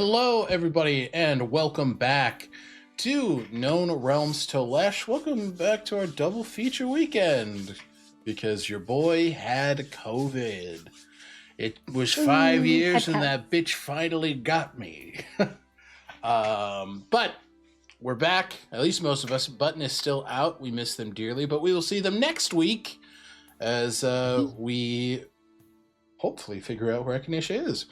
Hello, everybody, and welcome back to Known Realms Tolesh. Welcome back to our double feature weekend, because your boy had COVID. It was 5 years and that bitch finally got me. But we're back, at least most of us. Button is still out. We miss them dearly, but we will see them next week as we hopefully figure out where Echinacea is.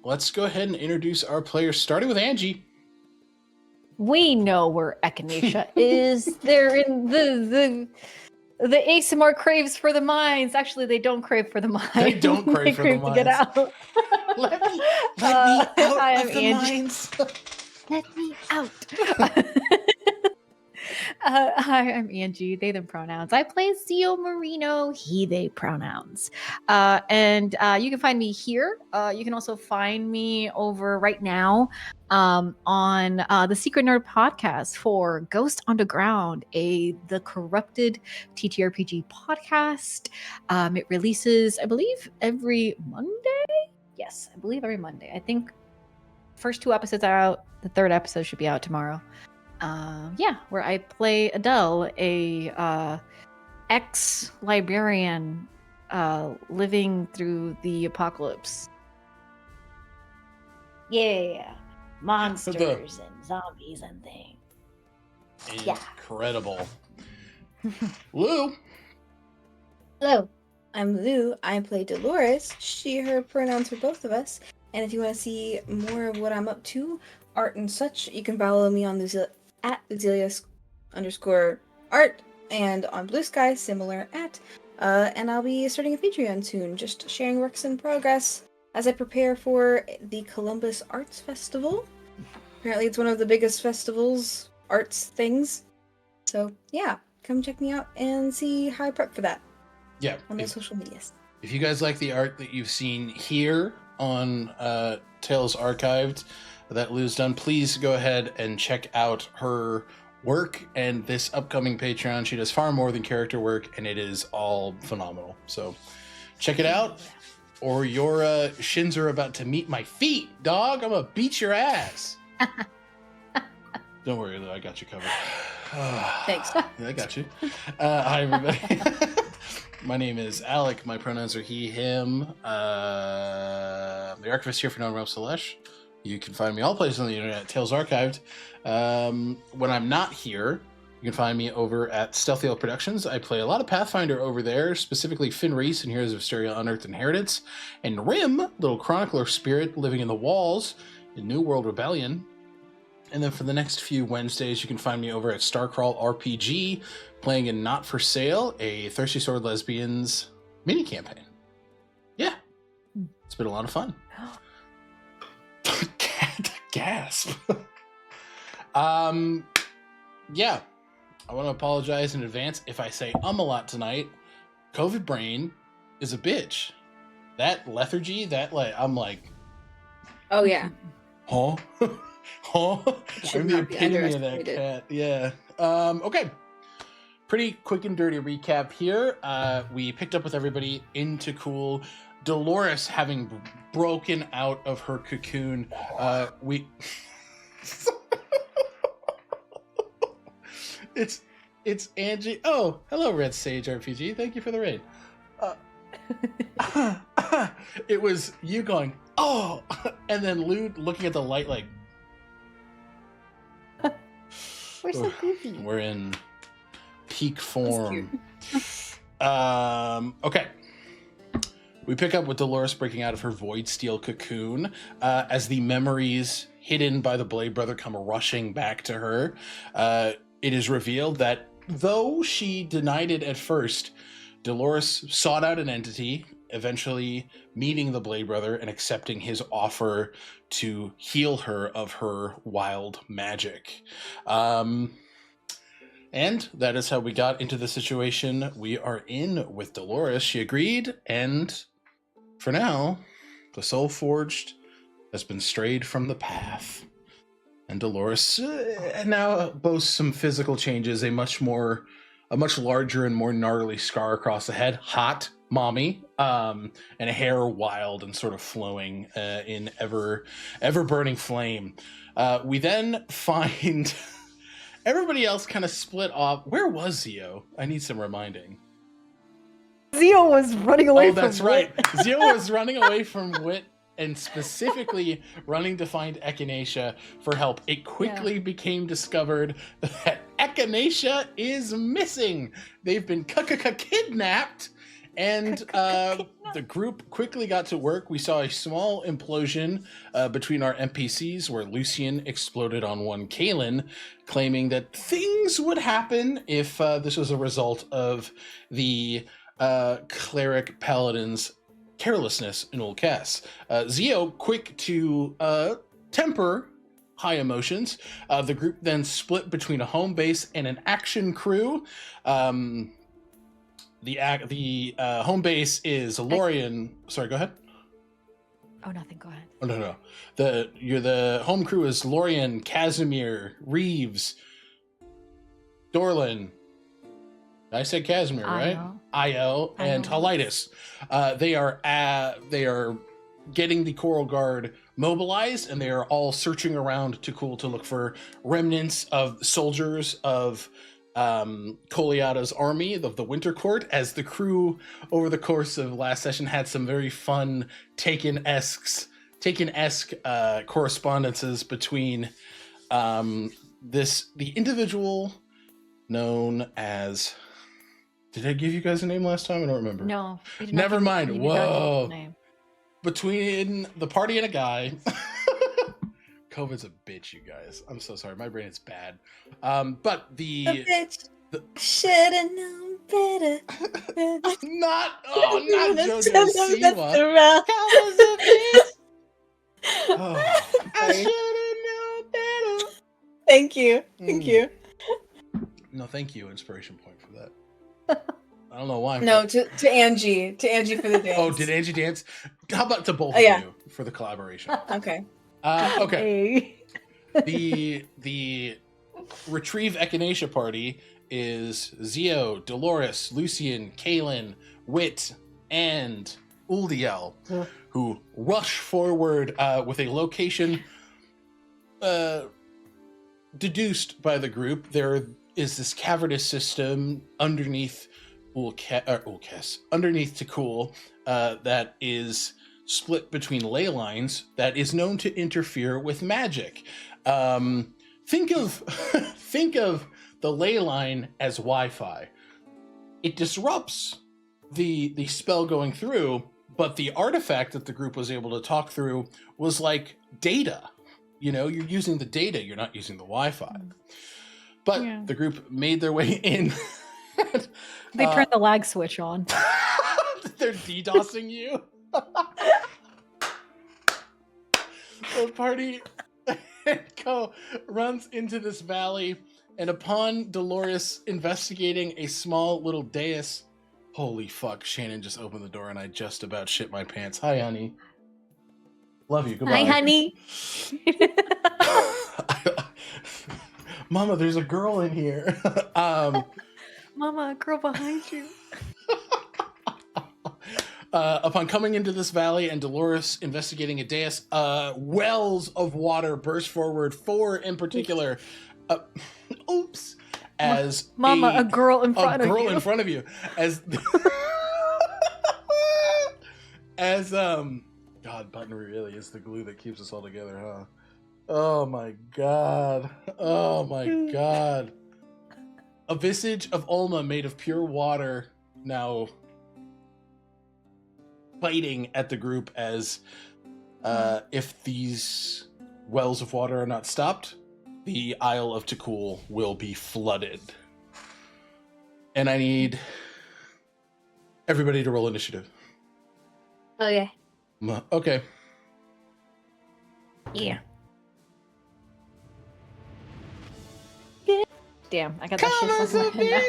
Let's go ahead and introduce our players, starting with Angie. We know where Echinacea is. They're in the Aasimar craves for the mines. Actually, they don't crave for the mines. They don't crave for the to get mines. out. Let me out Hi, of the Angie. mines. Let me out. Hi, I'm Angie. They, them pronouns. I play Zio Marino. He, they pronouns. And you can find me here. You can also find me over right now on the Secret Nerd podcast for Ghost Underground, the corrupted TTRPG podcast. It releases, I believe, every Monday. Yes, I believe every Monday. I think first 2 episodes are out. The 3rd episode should be out tomorrow. Where I play Adele, a ex-librarian living through the apocalypse. Yeah, monsters and zombies and things. Incredible. Lou. Hello, I'm Lou. I play Dolores. She, her pronouns for both of us. And if you want to see more of what I'm up to, art and such, you can follow me on at Luzelia_art and on Blue Sky, similar at. And I'll be starting a Patreon soon, just sharing works in progress as I prepare for the Columbus Arts Festival. Apparently it's one of the biggest festivals, arts things. So yeah, come check me out and see how I prep for that. Yeah. On the social medias. If you guys like the art that you've seen here on Tales Archived that Lou's done, please go ahead and check out her work and this upcoming Patreon. She does far more than character work, and it is all phenomenal. So check it out, or your shins are about to meet my feet, dog. I'm gonna beat your ass. Don't worry, Lou, I got you covered. Thanks. Yeah, I got you. Hi, everybody. My name is Alec. My pronouns are he, him. The Archivist here for Known Realms Tolesh. You can find me all places on the internet, Tales Archived. When I'm not here, you can find me over at Stealthy Elf Productions. I play a lot of Pathfinder over there, specifically Finn Reese in Heroes of Styria Unearthed Inheritance, and Rim, little chronicler spirit living in the walls in New World Rebellion. And then for the next few Wednesdays, you can find me over at Starcrawl RPG, playing in Not For Sale, a Thirsty Sword Lesbians mini campaign. Yeah, it's been a lot of fun. Gasp. Yeah, I want to apologize in advance if I say a lot tonight. COVID brain is a bitch. That lethargy, I'm like, Oh yeah. huh? Huh? I'm the epitome of that cat. Yeah. Okay. Pretty quick and dirty recap here. We picked up with everybody into cool. Dolores having broken out of her cocoon. It's Angie. Oh, hello, Red Sage RPG. Thank you for the raid. It was you going, oh, and then Lou looking at the light like, We're so goofy. We're in peak form. Okay. We pick up with Dolores breaking out of her void steel cocoon as the memories hidden by the Blade Brother come rushing back to her. It is revealed that though she denied it at first, Dolores sought out an entity, eventually meeting the Blade Brother and accepting his offer to heal her of her wild magic. And that is how we got into the situation we are in with Dolores. She agreed, and for now, the Soul Forged has been strayed from the path. And Dolores now boasts some physical changes, a much more much larger and more gnarly scar across the head. Hot mommy, and hair wild and sort of flowing in ever burning flame. We then find everybody else kind of split off. Where was Zio? I need some reminding. Zio was running away from that's Wit. right. Zio was running away from Wit and specifically running to find Echinacea for help. It quickly became discovered that Echinacea is missing. They've been kidnapped. And the group quickly got to work. We saw a small implosion between our NPCs where Lucian exploded on one Kalen, claiming that things would happen if this was a result of the cleric paladin's carelessness in Ulcas. Zio, quick to temper high emotions. The group then split between a home base and an action crew. The home base is Lorian. Sorry, go ahead. Oh, nothing. Go ahead. Oh no. The home crew is Lorian, Casimir, Reeves, Dorlin. I said Casimir, right? Io and Halitis. They are getting the Coral Guard mobilized, and they are all searching around to look for remnants of soldiers of Coleada's army of the Winter Court, as the crew over the course of last session had some very fun Taken-esque correspondences between the individual known as. Did I give you guys a name last time? I don't remember. No. Never mind. Whoa. Between the party and a guy. COVID's a bitch, you guys. I'm so sorry. My brain is bad. But the bitch should've known better. not JoJo Siwa. COVID's a bitch. Oh, I should've known better. Thank you. You. No, thank you. Inspiration point for that. I don't know why. No, to Angie. To Angie for the dance. Oh, did Angie dance? How about to both of you for the collaboration? Okay. Okay. The Retrieve Echinacea party is Zio, Dolores, Lucian, Kalen, Wit, and Uldiel, who rush forward with a location deduced by the group. There is this cavernous system underneath underneath Tikul that is split between ley lines that is known to interfere with magic. Think of the ley line as Wi-Fi. It disrupts the spell going through, but the artifact that the group was able to talk through was like data. You know, you're using the data, you're not using the Wi-Fi. But the group made their way in. They turned the lag switch on. They're DDoSing you. The party runs into this valley, and upon Dolores investigating a small little dais, holy fuck, Shannon just opened the door and I just about shit my pants. Hi, honey. Love you. Goodbye. Hi, honey. Mama, there's a girl in here. Mama, a girl behind you. Upon coming into this valley and Dolores investigating a dais, wells of water burst forward, 4 in particular. Oops. As Mama, a girl in front of you. A girl in front of you. God, Button really is the glue that keeps us all together, huh? Oh my god. Oh my god. A visage of Ulma made of pure water now biting at the group as if these wells of water are not stopped, the Isle of Tikul will be flooded. And I need everybody to roll initiative. Okay. Okay. Yeah. Damn, I got that shit stuck in my head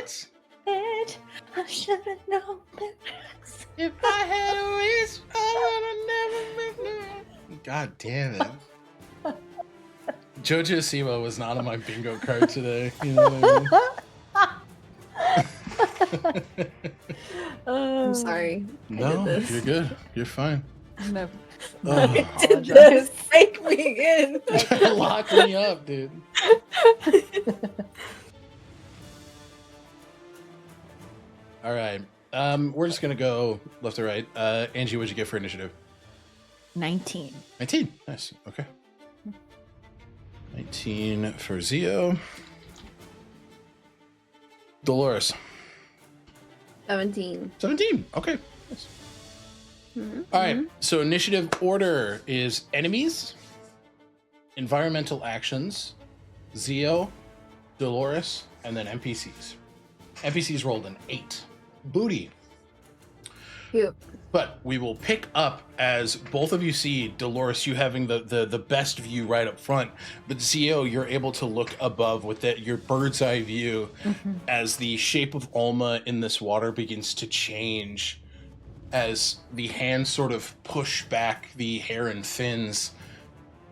now. Bitch, I should have known better. If I had a wish, I would have never met. God damn it. JoJo Siwa was not on my bingo card today. You know what I mean? I'm sorry. I did No, this. you're good. You're fine. No. Oh. I did this. Take me in. Lock me up, dude. All right. We're just gonna go left to right. Angie, what'd you get for initiative? 19. 19. Nice. Okay. 19 for Zio. Dolores. 17. 17. Okay. Nice. Mm-hmm. All right. So initiative order is enemies, environmental actions, Zio, Dolores, and then NPCs. NPCs rolled an 8. Booty. Cute. But we will pick up as both of you see Dolores, you having the best view right up front, but Zio, you're able to look above with your bird's eye view as the shape of Ulma in this water begins to change as the hands sort of push back the hair and fins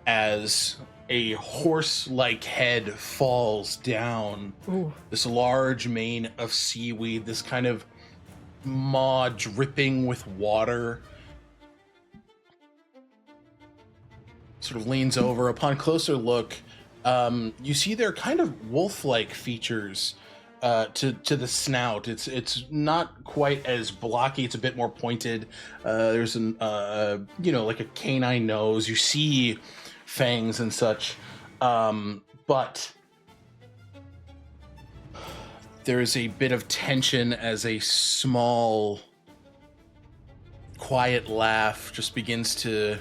as a horse-like head falls down. Ooh. This large mane of seaweed, this kind of maw dripping with water, sort of leans over. Upon closer look, you see they're kind of wolf-like features to the snout. It's not quite as blocky. It's a bit more pointed. There's an like a canine nose. You see fangs and such, but there is a bit of tension as a small, quiet laugh just begins to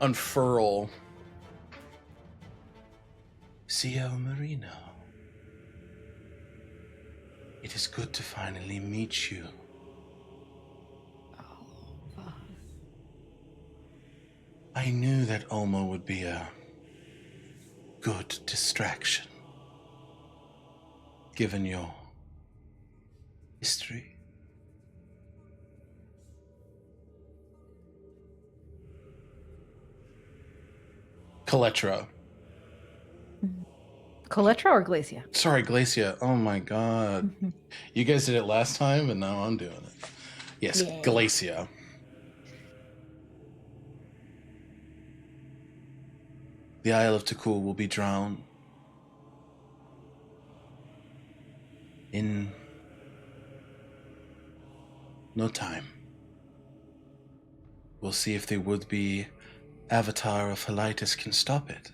unfurl. Zio Marino, it is good to finally meet you. I knew that Ulma would be a good distraction, given your history. Coletra. Coletra or Glacia? Sorry, Glacia. Oh my god. You guys did it last time, and now I'm doing it. Yes, Yeah. Glacia. The Isle of Takul will be drowned in no time. We'll see if the would-be avatar of Helitis can stop it.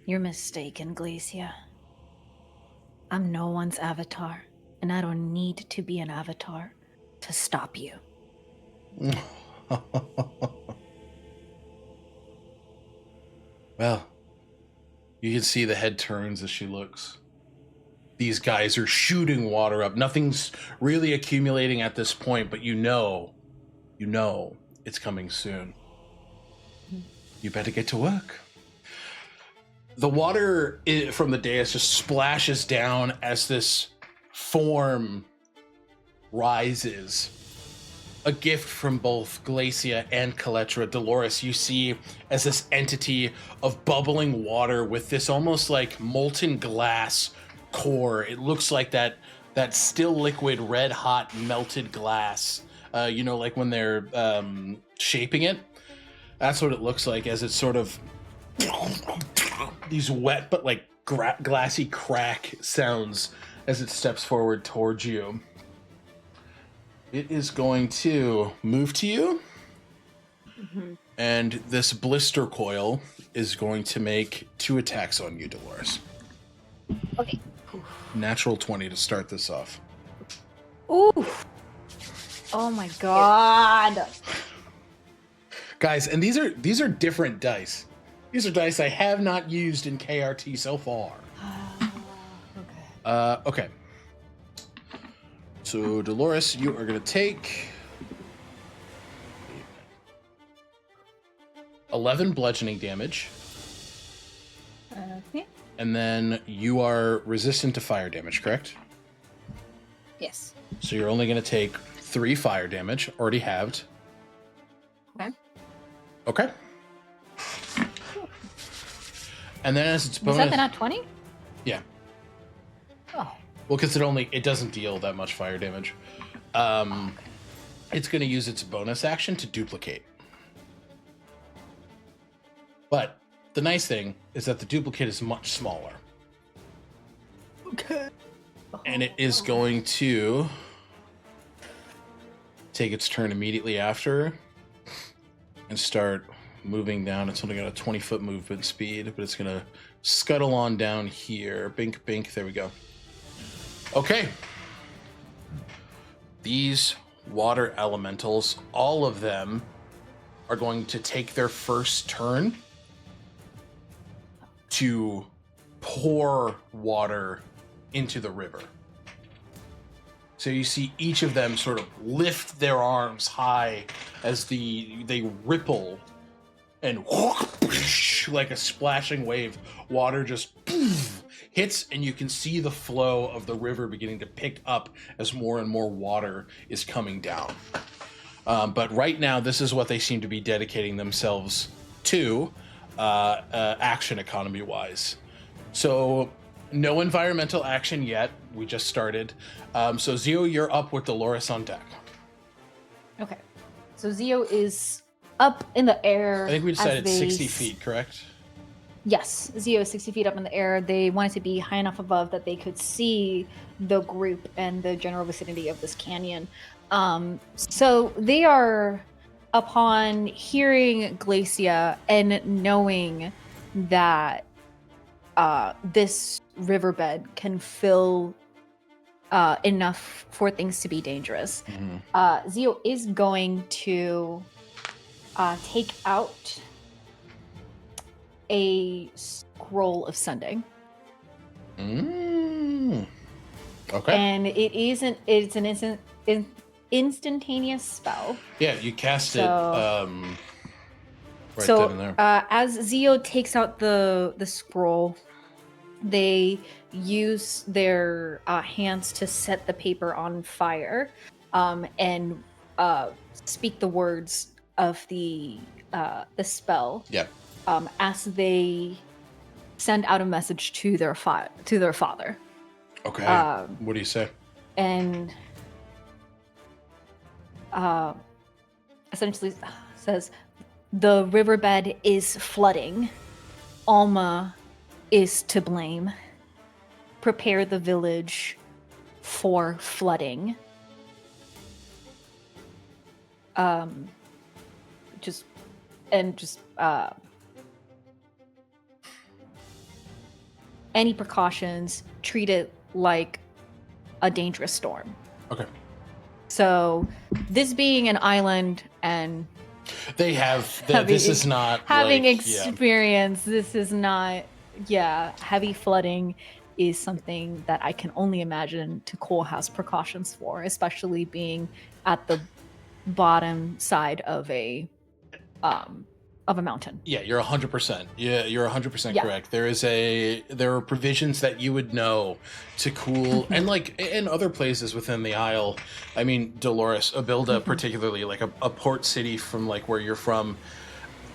You're mistaken, Glacia. I'm no one's avatar, and I don't need to be an avatar to stop you. Well, you can see the head turns as she looks. These guys are shooting water up. Nothing's really accumulating at this point, but you know it's coming soon. You better get to work. The water from the dais just splashes down as this form rises. A gift from both Glacia and Coletra. Dolores, you see as this entity of bubbling water with this almost like molten glass core. It looks like that still liquid, red hot melted glass. Like when they're shaping it. That's what it looks like as it's sort of these wet but like glassy crack sounds as it steps forward towards you. It is going to move to you, and this blister coil is going to make 2 attacks on you, Dolores. Okay. Natural 20 to start this off. Ooh! Oh my god! Guys, and these are different dice. These are dice I have not used in KRT so far. Okay. Okay. So, Dolores, you are going to take 11 bludgeoning damage, Okay. and then you are resistant to fire damage, correct? Yes. So you're only going to take 3 fire damage, already halved. Okay. Okay. And then as its Was bonus, that the nat 20? Yeah. Oh. Well, because it doesn't deal that much fire damage. It's going to use its bonus action to duplicate. But the nice thing is that the duplicate is much smaller. Okay. And it is going to take its turn immediately after and start moving down. It's only got a 20-foot movement speed, but it's going to scuttle on down here. Bink, bink. There we go. Okay. These water elementals, all of them are going to take their first turn to pour water into the river. So you see each of them sort of lift their arms high as they ripple, and whoosh, like a splashing wave, water just hits, and you can see the flow of the river beginning to pick up as more and more water is coming down. But right now, this is what they seem to be dedicating themselves to, action economy-wise. So no environmental action yet. We just started. So Zio, you're up with Dolores on deck. Okay. So Zio is up in the air. I think we decided as 60 feet, correct? Yes, Zio is 60 feet up in the air. They wanted to be high enough above that they could see the group and the general vicinity of this canyon. So they are, upon hearing Glacia and knowing that this riverbed can fill enough for things to be dangerous, Zio is going to take out a scroll of sending. Okay. And it's an instantaneous spell. Yeah, you cast it right so then and there. As Zio takes out the scroll, they use their hands to set the paper on fire, and speak the words of the spell. Yep. As they send out a message to their father. Okay. What do you say? And essentially says, "The riverbed is flooding. Alma is to blame. Prepare the village for flooding." Any precautions, treat it like a dangerous storm. Okay. So, this being an island and They have. This is not having like, experience. This is not. Yeah, heavy flooding is something that I can only imagine Cole has precautions for, especially being at the bottom side of a mountain. Yeah, you're 100%. Yeah, you're 100% Yeah. correct. There are provisions that you would know to cool, and like in other places within the Isle. I mean, Dolores, Abilda, particularly, like a port city from like where you're from,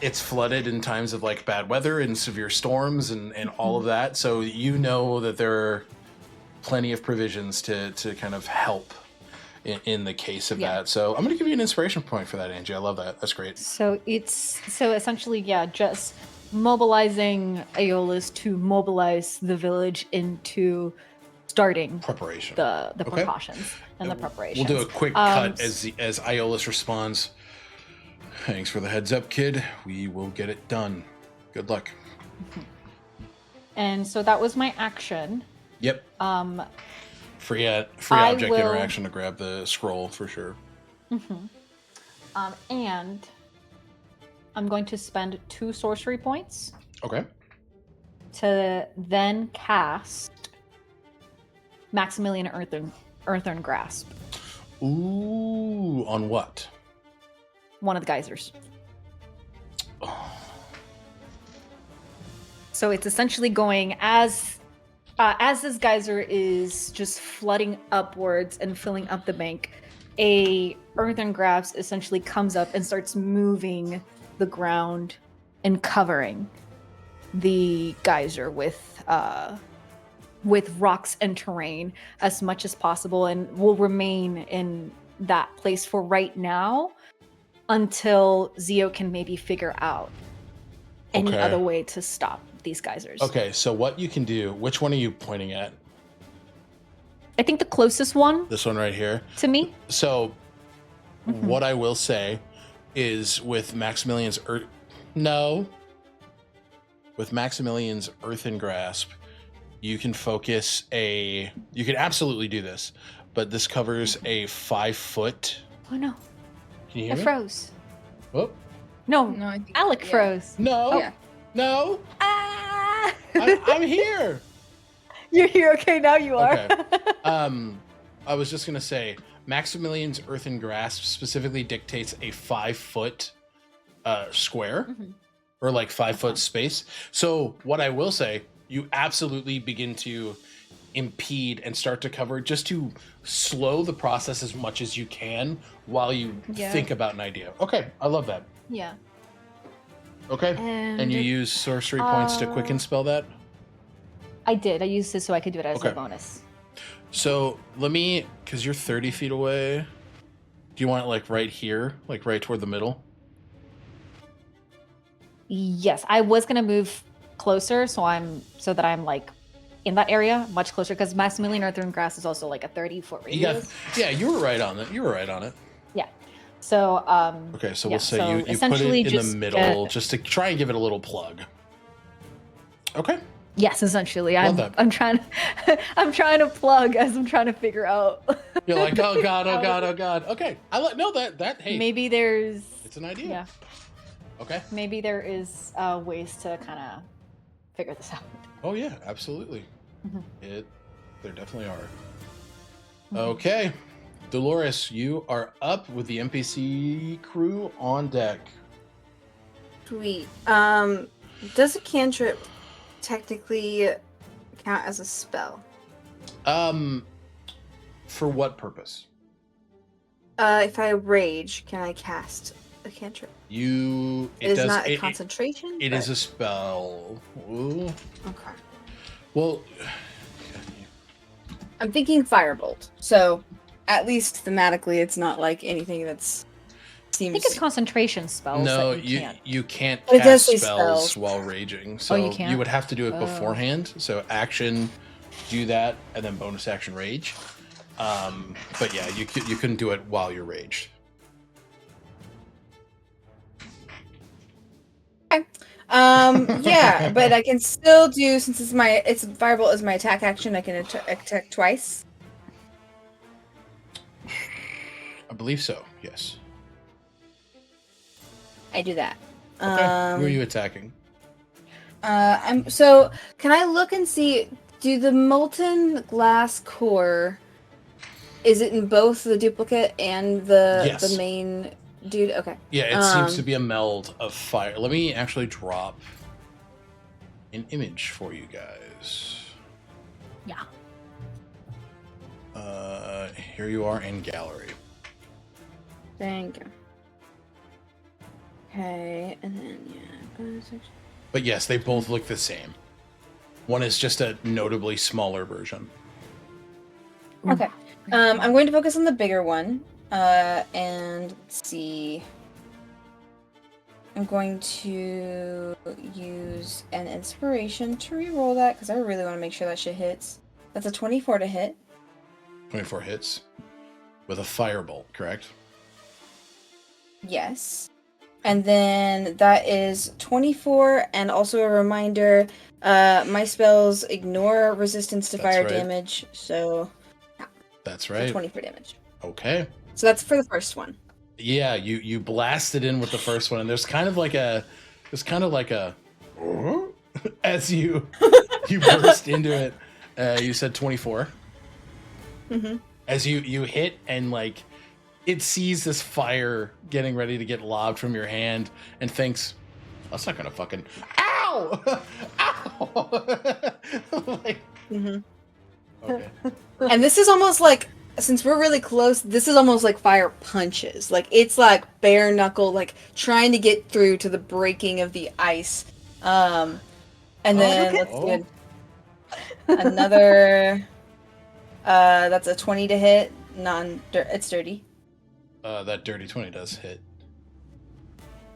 it's flooded in times of like bad weather and severe storms and all of that. So you know that there are plenty of provisions to kind of help in the case of that. So I'm going to give you an inspiration point for that, Angie. I love that. That's great. So essentially, just mobilizing Aeolus to mobilize the village into starting Preparation. the Okay. precautions and the preparations. We'll do a quick cut as Aeolus responds. Thanks for the heads up, kid. We will get it done. Good luck. And so that was my action. Yep. Free I object will- interaction to grab the scroll for sure. And I'm going to spend 2 sorcery points Okay. to then cast Maximilian Earthern Grasp, Ooh, on what? one of the geysers. So it's essentially going as this geyser is just flooding upwards and filling up the bank, a earthen grasp essentially comes up and starts moving the ground and covering the geyser with rocks and terrain as much as possible, and will remain in that place for right now until Zio can maybe figure out any other way to stop these geysers. Okay, so what you can do, which one are you pointing at? I think the closest one This one right here. to me. So what I will say is with Maximilian's with Maximilian's Earthen Grasp, you can focus you can absolutely do this, but this covers a 5 foot. Oh no. Can you hear I me? froze. Oh, No, No, I think Alec froze. no. Yeah. No. Ah! I'm here. You're here. Okay, now you are. Okay. I was just gonna say, Maximilian's Earthen Grasp specifically dictates a 5 foot square, or like 5 foot space. So what I will say, you absolutely begin to impede and start to cover, just to slow the process as much as you can while you think about an idea. Okay, I love that. Yeah. Okay, and you use sorcery points to quicken spell that. I did. I used it so I could do it as Okay. a bonus. So let me, because you're 30 feet away. Do you want it like right here, like right toward the middle? Yes, I was gonna move closer, so that I'm like in that area, much closer, because Maximilian Earthen Grass is also like a 30-foot radius. Yeah, you were right on it. You were right on it. Yeah. So Okay, so yeah, we'll say so you put it essentially in the just middle, get- just to try and give it a little plug. Okay. yes, essentially, Love that. I'm trying to plug as I'm trying to figure out. You're like, oh god, oh god, oh god. Okay, no that hey, Maybe there's it's an idea. yeah, Okay. maybe there is ways to kind of figure this out. Oh yeah, absolutely. Mhm. There definitely are. Mhm. Okay, Dolores, you are up with the NPC crew on deck. Sweet. Does a cantrip technically count as a spell? For what purpose? If I rage, can I cast a cantrip? It It is does. not a concentration. It but... is a spell. Ooh. Okay. Well, I'm thinking firebolt. So, at least thematically, it's not like anything that's I seems. think it's concentration spells. no, that you can't. you can't It does cast say spells spells. while raging. So you can't? would have to do it Oh. beforehand. So action, do that, and then bonus action rage. But yeah, you couldn't do it while you're raged. Yeah, but I can still do, since it's firebolt is my attack action. I can attack twice. I believe so. Yes. I do that. Okay. Who are you attacking? So can I look and see? Do the molten glass core? Is it in both the duplicate and Yes. the main dude? Okay. Yeah, it seems to be a meld of fire. Let me actually drop an image for you guys. Yeah. Here you are in gallery. Thank you. Okay, and then But yes, they both look the same. One is just a notably smaller version. Okay. I'm going to focus on the bigger one. And let's see. I'm going to use an inspiration to reroll that because I really want to make sure that shit hits. That's a 24 to hit. 24 hits with a firebolt, correct? Yes. And then that is 24, and also a reminder, my spells ignore resistance to That's fire right. damage, so That's so right. 24 damage. Okay. So that's for the first one. Yeah, you blasted in with the first one, and there's kind of like a as you burst into it. You said 24. Mm-hmm. As you hit, and like it sees this fire getting ready to get lobbed from your hand, and thinks, "That's not gonna fucking ow, ow!" Like, Mm-hmm. okay. And this is almost like, since we're really close, this is almost like fire punches. Like, it's like bare knuckle, like trying to get through to the breaking of the ice. And then okay. let's get another. That's a 20 to hit. It's dirty. That dirty 20 does hit.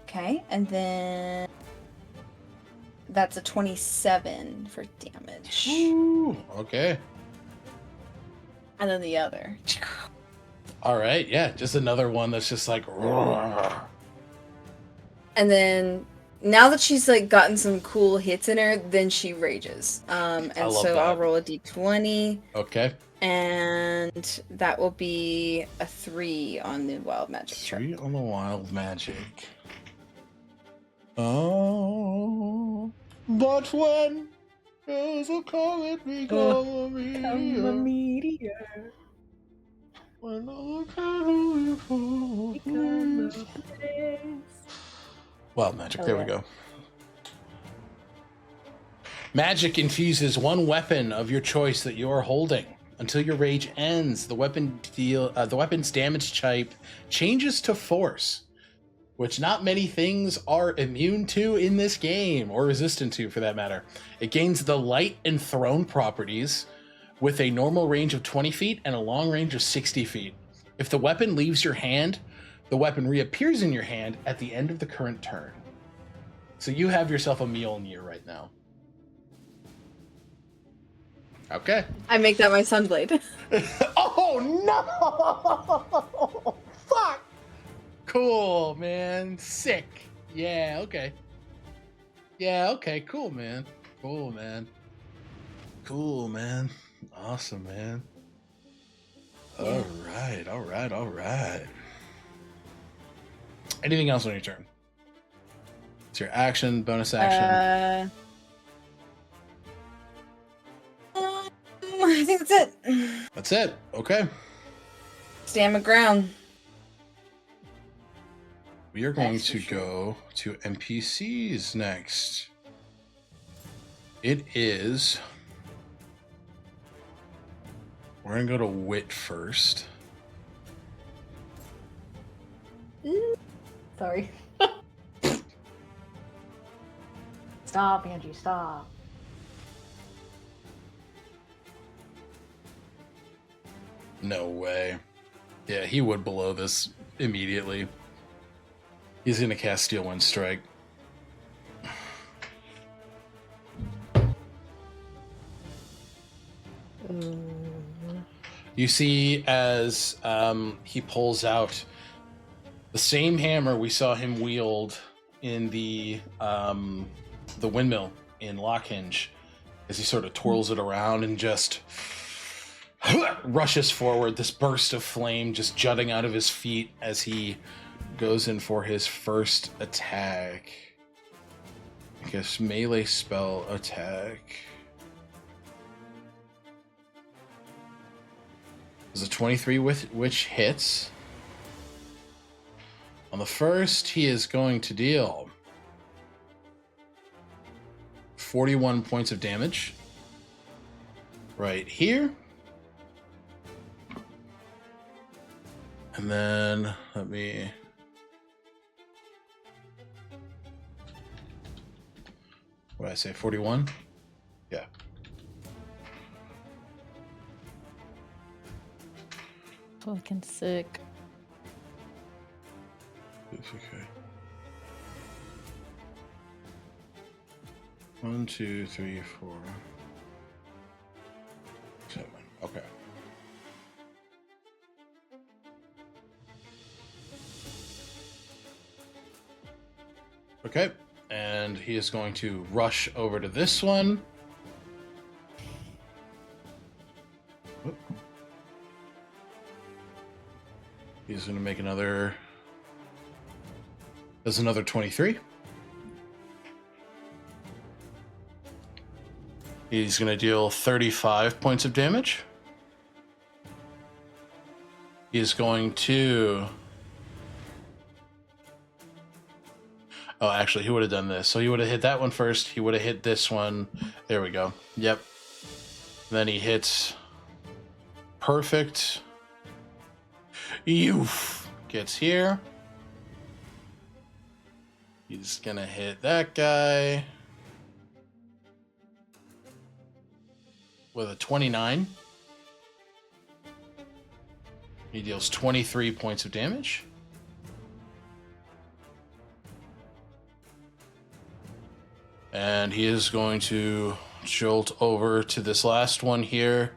Okay, and then that's a 27 for damage. Ooh, okay. And then the other. All right, yeah, just another one that's just like. Roar. And then now that she's like gotten some cool hits in her, then she rages. And I love so that. I'll roll a d20. Okay. And that will be a 3 on the wild magic check. 3 on the wild magic. Oh, but when there's a comet become a meteor. When the comet becomes wild magic. There we go. Magic infuses one weapon of your choice that you are holding. Until your rage ends, the weapon's damage type changes to force, which not many things are immune to in this game, or resistant to for that matter. It gains the light and thrown properties with a normal range of 20 feet and a long range of 60 feet. If the weapon leaves your hand, the weapon reappears in your hand at the end of the current turn. So you have yourself a Mjolnir right now. Okay. I make that my sunblade. Oh no! Fuck! Cool, man. Sick. Yeah, okay. Yeah, okay, cool, man. Cool, man. Cool, man. Awesome, man. Yeah. All right. Anything else on your turn? It's your action, bonus action. I think that's it. That's it. Okay. Stand my ground. We are going to go to NPCs next. It is... We're going to go to Wit first. Sorry. Stop, Angie, stop. No way. Yeah, he would blow this immediately. He's going to cast Steel Wind Strike. You see as he pulls out the same hammer we saw him wield in the windmill in Lockhinge, as he sort of twirls it around and just rushes forward, this burst of flame just jutting out of his feet as he goes in for his first attack. I guess melee spell attack. There's a 23 which hits. On the first, he is going to deal 41 points of damage. Right here. And then, let me... What did I say, 41? Yeah. Fucking sick. It's okay. 1, 2, 3, 4, 7. Okay. Okay, and he is going to rush over to this one. Whoop. He's going to make another... There's another 23. He's going to deal 35 points of damage. He's going to... Oh, actually, he would have done this. So he would have hit that one first. He would have hit this one. There we go. Yep. Then he hits... Perfect. Youth gets here. He's gonna hit that guy. with a 29. He deals 23 points of damage. And he is going to jolt over to this last one here.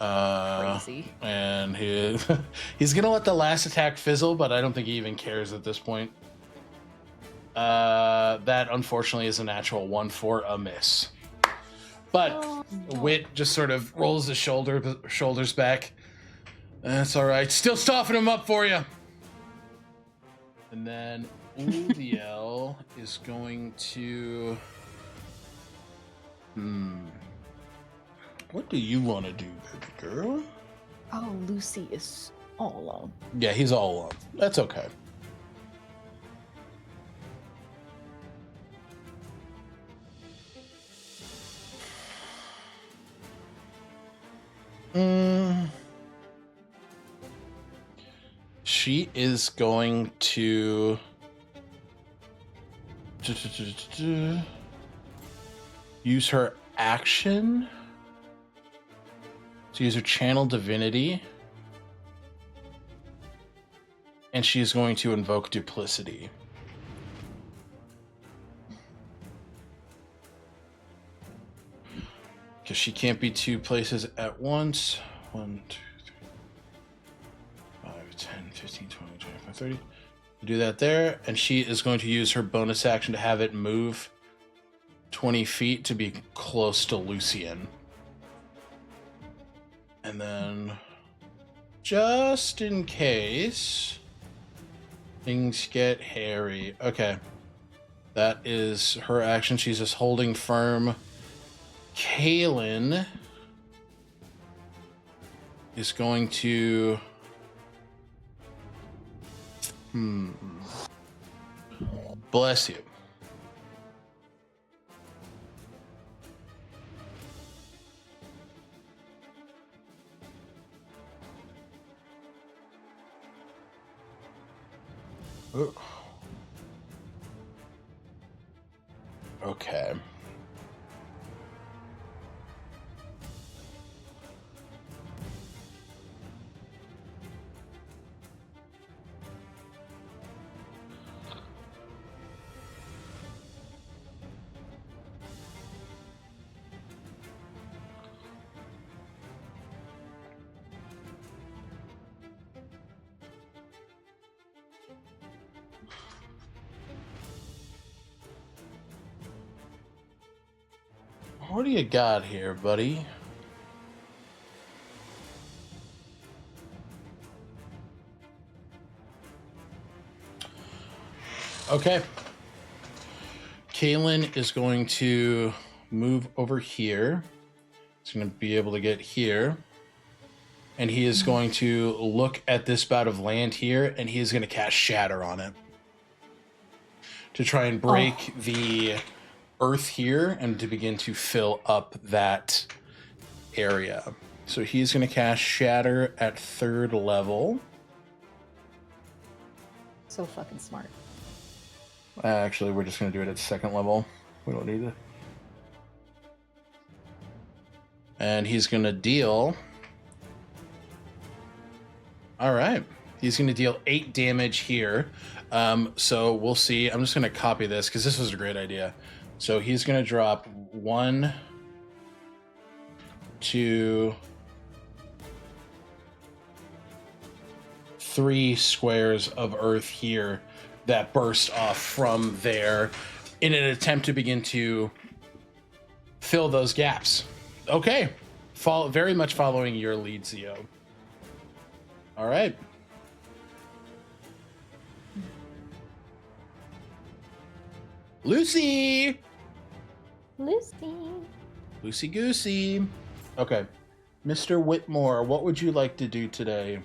Crazy. And he's going to let the last attack fizzle, but I don't think he even cares at this point. That, unfortunately, is a natural 1 for a miss. But Wit just sort of rolls his shoulders back. That's all right. Still soften him up for you. And then Uldiel is going to... What do you want to do, baby girl? Oh, Lucy is all alone. Yeah, he's all alone. That's okay. She is going to use her action to use her channel divinity, and she is going to invoke duplicity. Because she can't be two places at once. 1, 2, 3, 5, 10, 15, 20, 25, 30. Do that there, and she is going to use her bonus action to have it move 20 feet to be close to Lucian. And then, just in case things get hairy. Okay. That is her action. She's just holding firm. Kaylin is going to... Bless you. Ooh. Okay. What do you got here, buddy? Okay. Kaylin is going to move over here. He's going to be able to get here. And he is going to look at this bout of land here, and he is going to cast Shatter on it. To try and break the earth here and to begin to fill up that area. So he's going to cast Shatter at 3rd level. So fucking smart. Actually, we're just going to do it at 2nd level. We don't need it. And he's going to deal... All right. He's going to deal 8 damage here. So we'll see. I'm just going to copy this because this was a great idea. So he's going to drop 1, 2, 3 squares of earth here that burst off from there in an attempt to begin to fill those gaps. Okay. Very much following your lead, Zio. All right. Lucy! Lucy Goosey. Okay. Mr. Whitmore, what would you like to do today?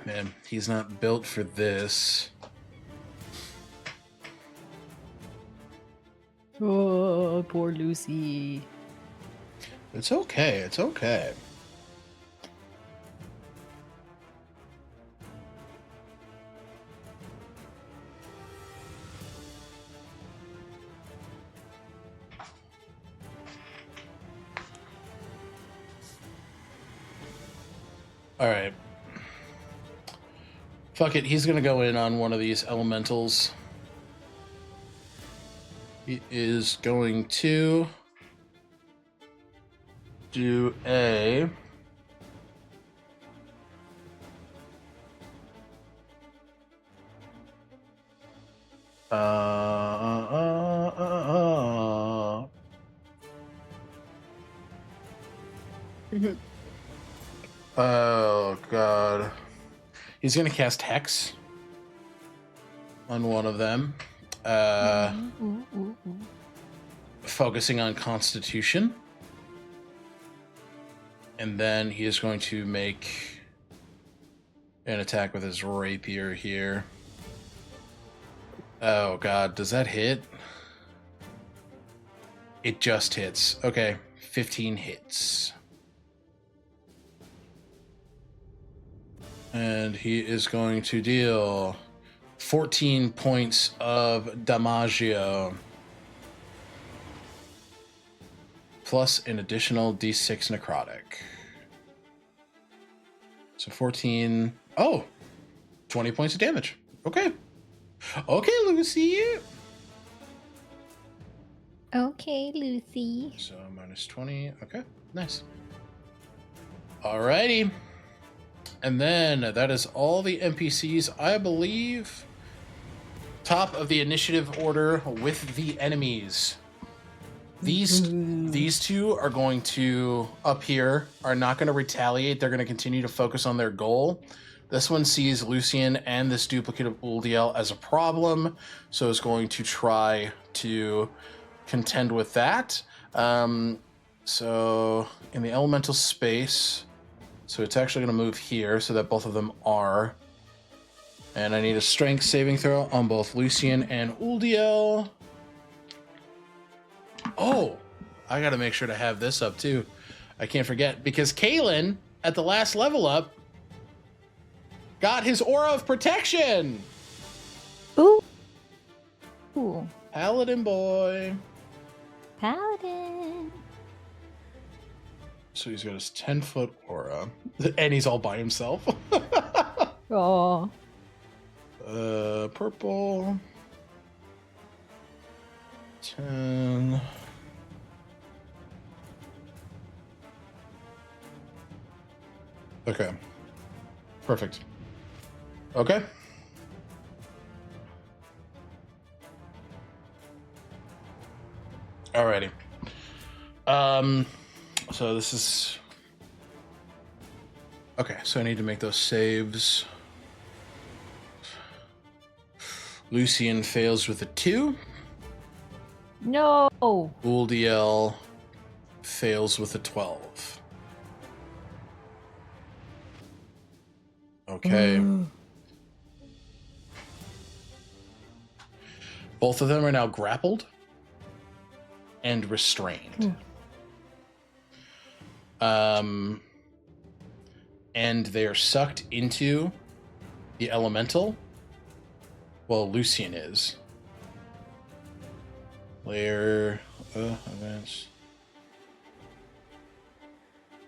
Man, he's not built for this. Oh, Oh, poor Lucy. It's okay. It's okay. All right. Fuck it. He's going to go in on one of these elementals. He is going to do a... Oh, God. He's going to cast Hex on one of them. Focusing on Constitution. And then he is going to make an attack with his rapier here. Oh, God. Does that hit? It just hits. Okay. 15 hits. And he is going to deal 14 points of Damaggio. Plus an additional D6 necrotic. So 14... Oh! 20 points of damage. Okay. Okay, Lucy. Okay, Lucy. So minus 20. Okay, nice. Alrighty. And then that is all the NPCs, I believe. Top of the initiative order with the enemies. These two are going to, up here, are not going to retaliate. They're going to continue to focus on their goal. This one sees Lucian and this duplicate of Uldiel as a problem, so is going to try to contend with that. So in the elemental space, so it's actually going to move here so that both of them are. And I need a strength saving throw on both Lucian and Uldiel. Oh, I got to make sure to have this up too. I can't forget, because Kalen at the last level up got his Aura of Protection. Ooh. Ooh. Paladin boy. Paladin. So he's got his 10-foot aura, and he's all by himself. Oh. Purple. 10. Okay. Perfect. Okay. Alrighty. So this is... Okay, so I need to make those saves. Lucian fails with a 2. No. Uldiel fails with a 12. Okay. Both of them are now grappled and restrained. And they are sucked into the elemental. Well, Lucian is. Layer events.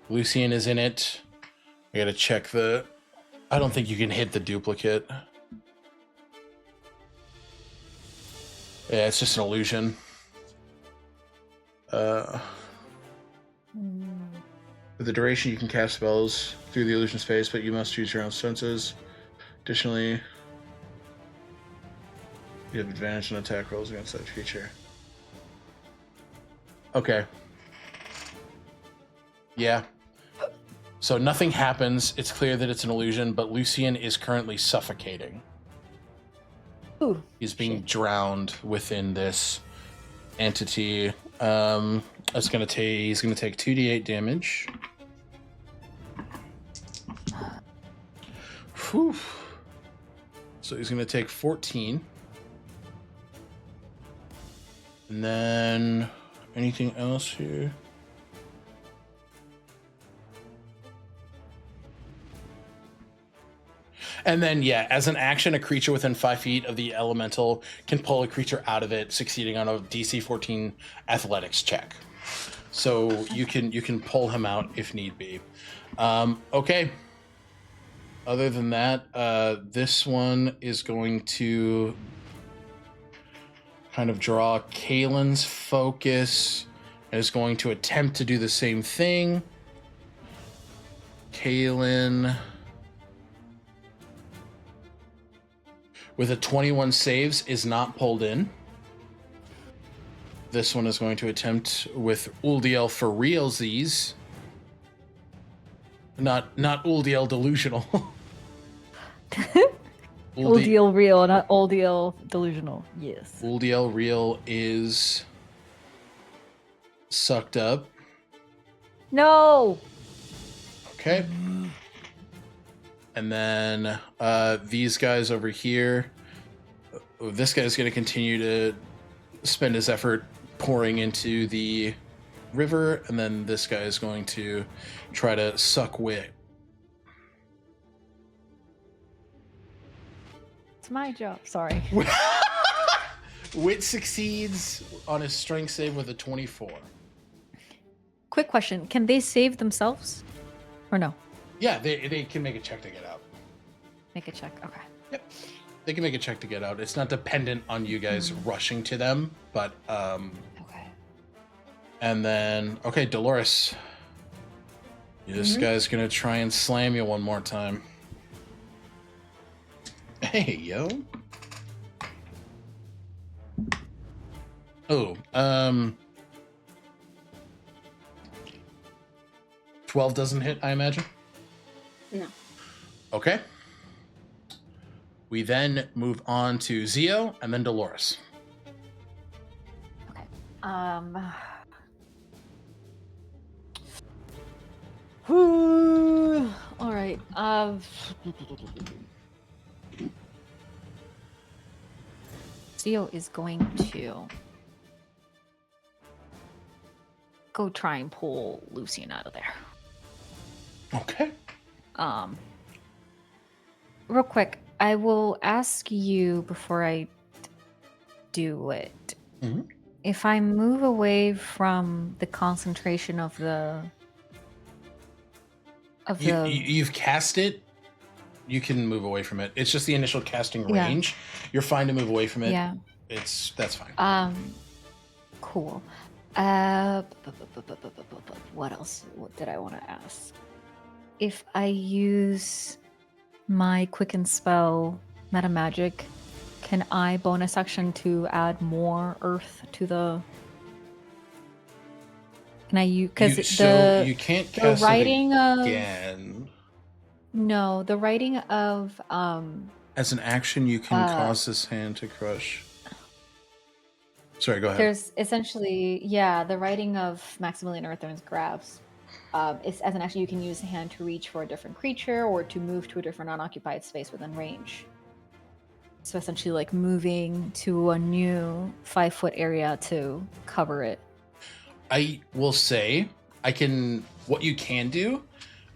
Lucian is in it. I gotta check the... I don't think you can hit the duplicate. Yeah, it's just an illusion. For the duration, you can cast spells through the illusion space, but you must use your own senses. Additionally, you have advantage on attack rolls against that creature. Okay. Yeah. So nothing happens. It's clear that it's an illusion, but Lucian is currently suffocating. Ooh. He's being drowned within this entity. He's gonna take 2d8 damage. Whew. So he's gonna take 14. And then Anything else here? And then, yeah, as an action, a creature within 5 feet of the elemental can pull a creature out of it, succeeding on a DC 14 athletics check. So you can pull him out if need be. Okay. Other than that, this one is going to kind of draw Kalen's focus and is going to attempt to do the same thing. Kalen, with a 21 saves, is not pulled in. This one is going to attempt with Uldiel for realsies. Not Uldiel delusional. Uldiel real, not Uldiel delusional. Yes. Uldiel real is sucked up. No. Okay. And then these guys over here. This guy's going to continue to spend his effort pouring into the river, and then this guy is going to try to suck wit. It's my job. Sorry. Wit succeeds on his strength save with a 24. Quick question: can they save themselves, or no? Yeah, they can make a check to get out. Make a check. Okay. Yep. They can make a check to get out. It's not dependent on you guys rushing to them, but Okay. and then okay, Dolores. This guy's gonna try and slam you one more time. Hey, yo. Oh, 12 doesn't hit, I imagine? No. Okay. We then move on to Zio and then Dolores. Okay. All right. Zio is going to go try and pull Lucian out of there. Okay. Real quick, I will ask you before I do it. Mm-hmm. If I move away from the concentration of You've cast it. You can move away from it. It's just the initial casting Yeah. range. You're fine to move away from it. Yeah. That's fine. Cool. What else? What did I want to ask? If I use my quicken spell, meta magic, can I bonus action to add more earth to the? Can I use because you can't cast the writing it again. No, the writing of As an action, you can cause this hand to crush. Sorry, go ahead. There's essentially, the writing of Maximilian Earthworm's grabs. It's as an action you can use the hand to reach for a different creature or to move to a different unoccupied space within range. So essentially, like moving to a new 5-foot area to cover it. I will say, what you can do,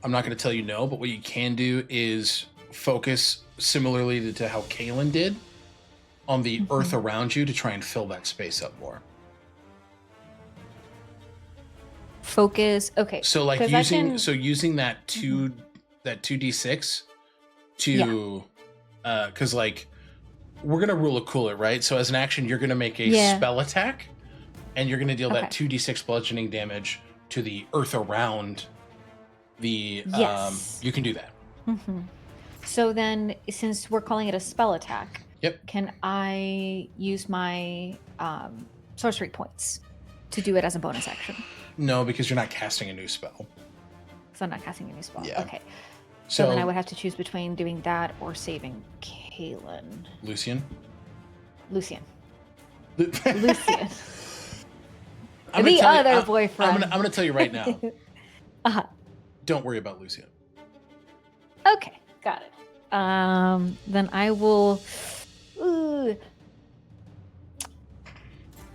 I'm not going to tell you no, but what you can do is focus similarly to how Kalen did on the earth around you to try and fill that space up more. Focus. Okay. So like using that 2d6 to because like we're gonna rule a cooler, right? So as an action, you're gonna make a spell attack, and you're gonna deal that 2d6 bludgeoning damage to the earth around the. Yes. You can do that. Mm-hmm. So then, since we're calling it a spell attack, can I use my sorcery points to do it as a bonus action? No, because you're not casting a new spell. So I'm not casting a new spell. Yeah. Okay. So then I would have to choose between doing that or saving Kalen. Lucian. Lucian. The other boyfriend. I'm gonna tell you right now. Don't worry about Lucian. Okay, got it. Then I will.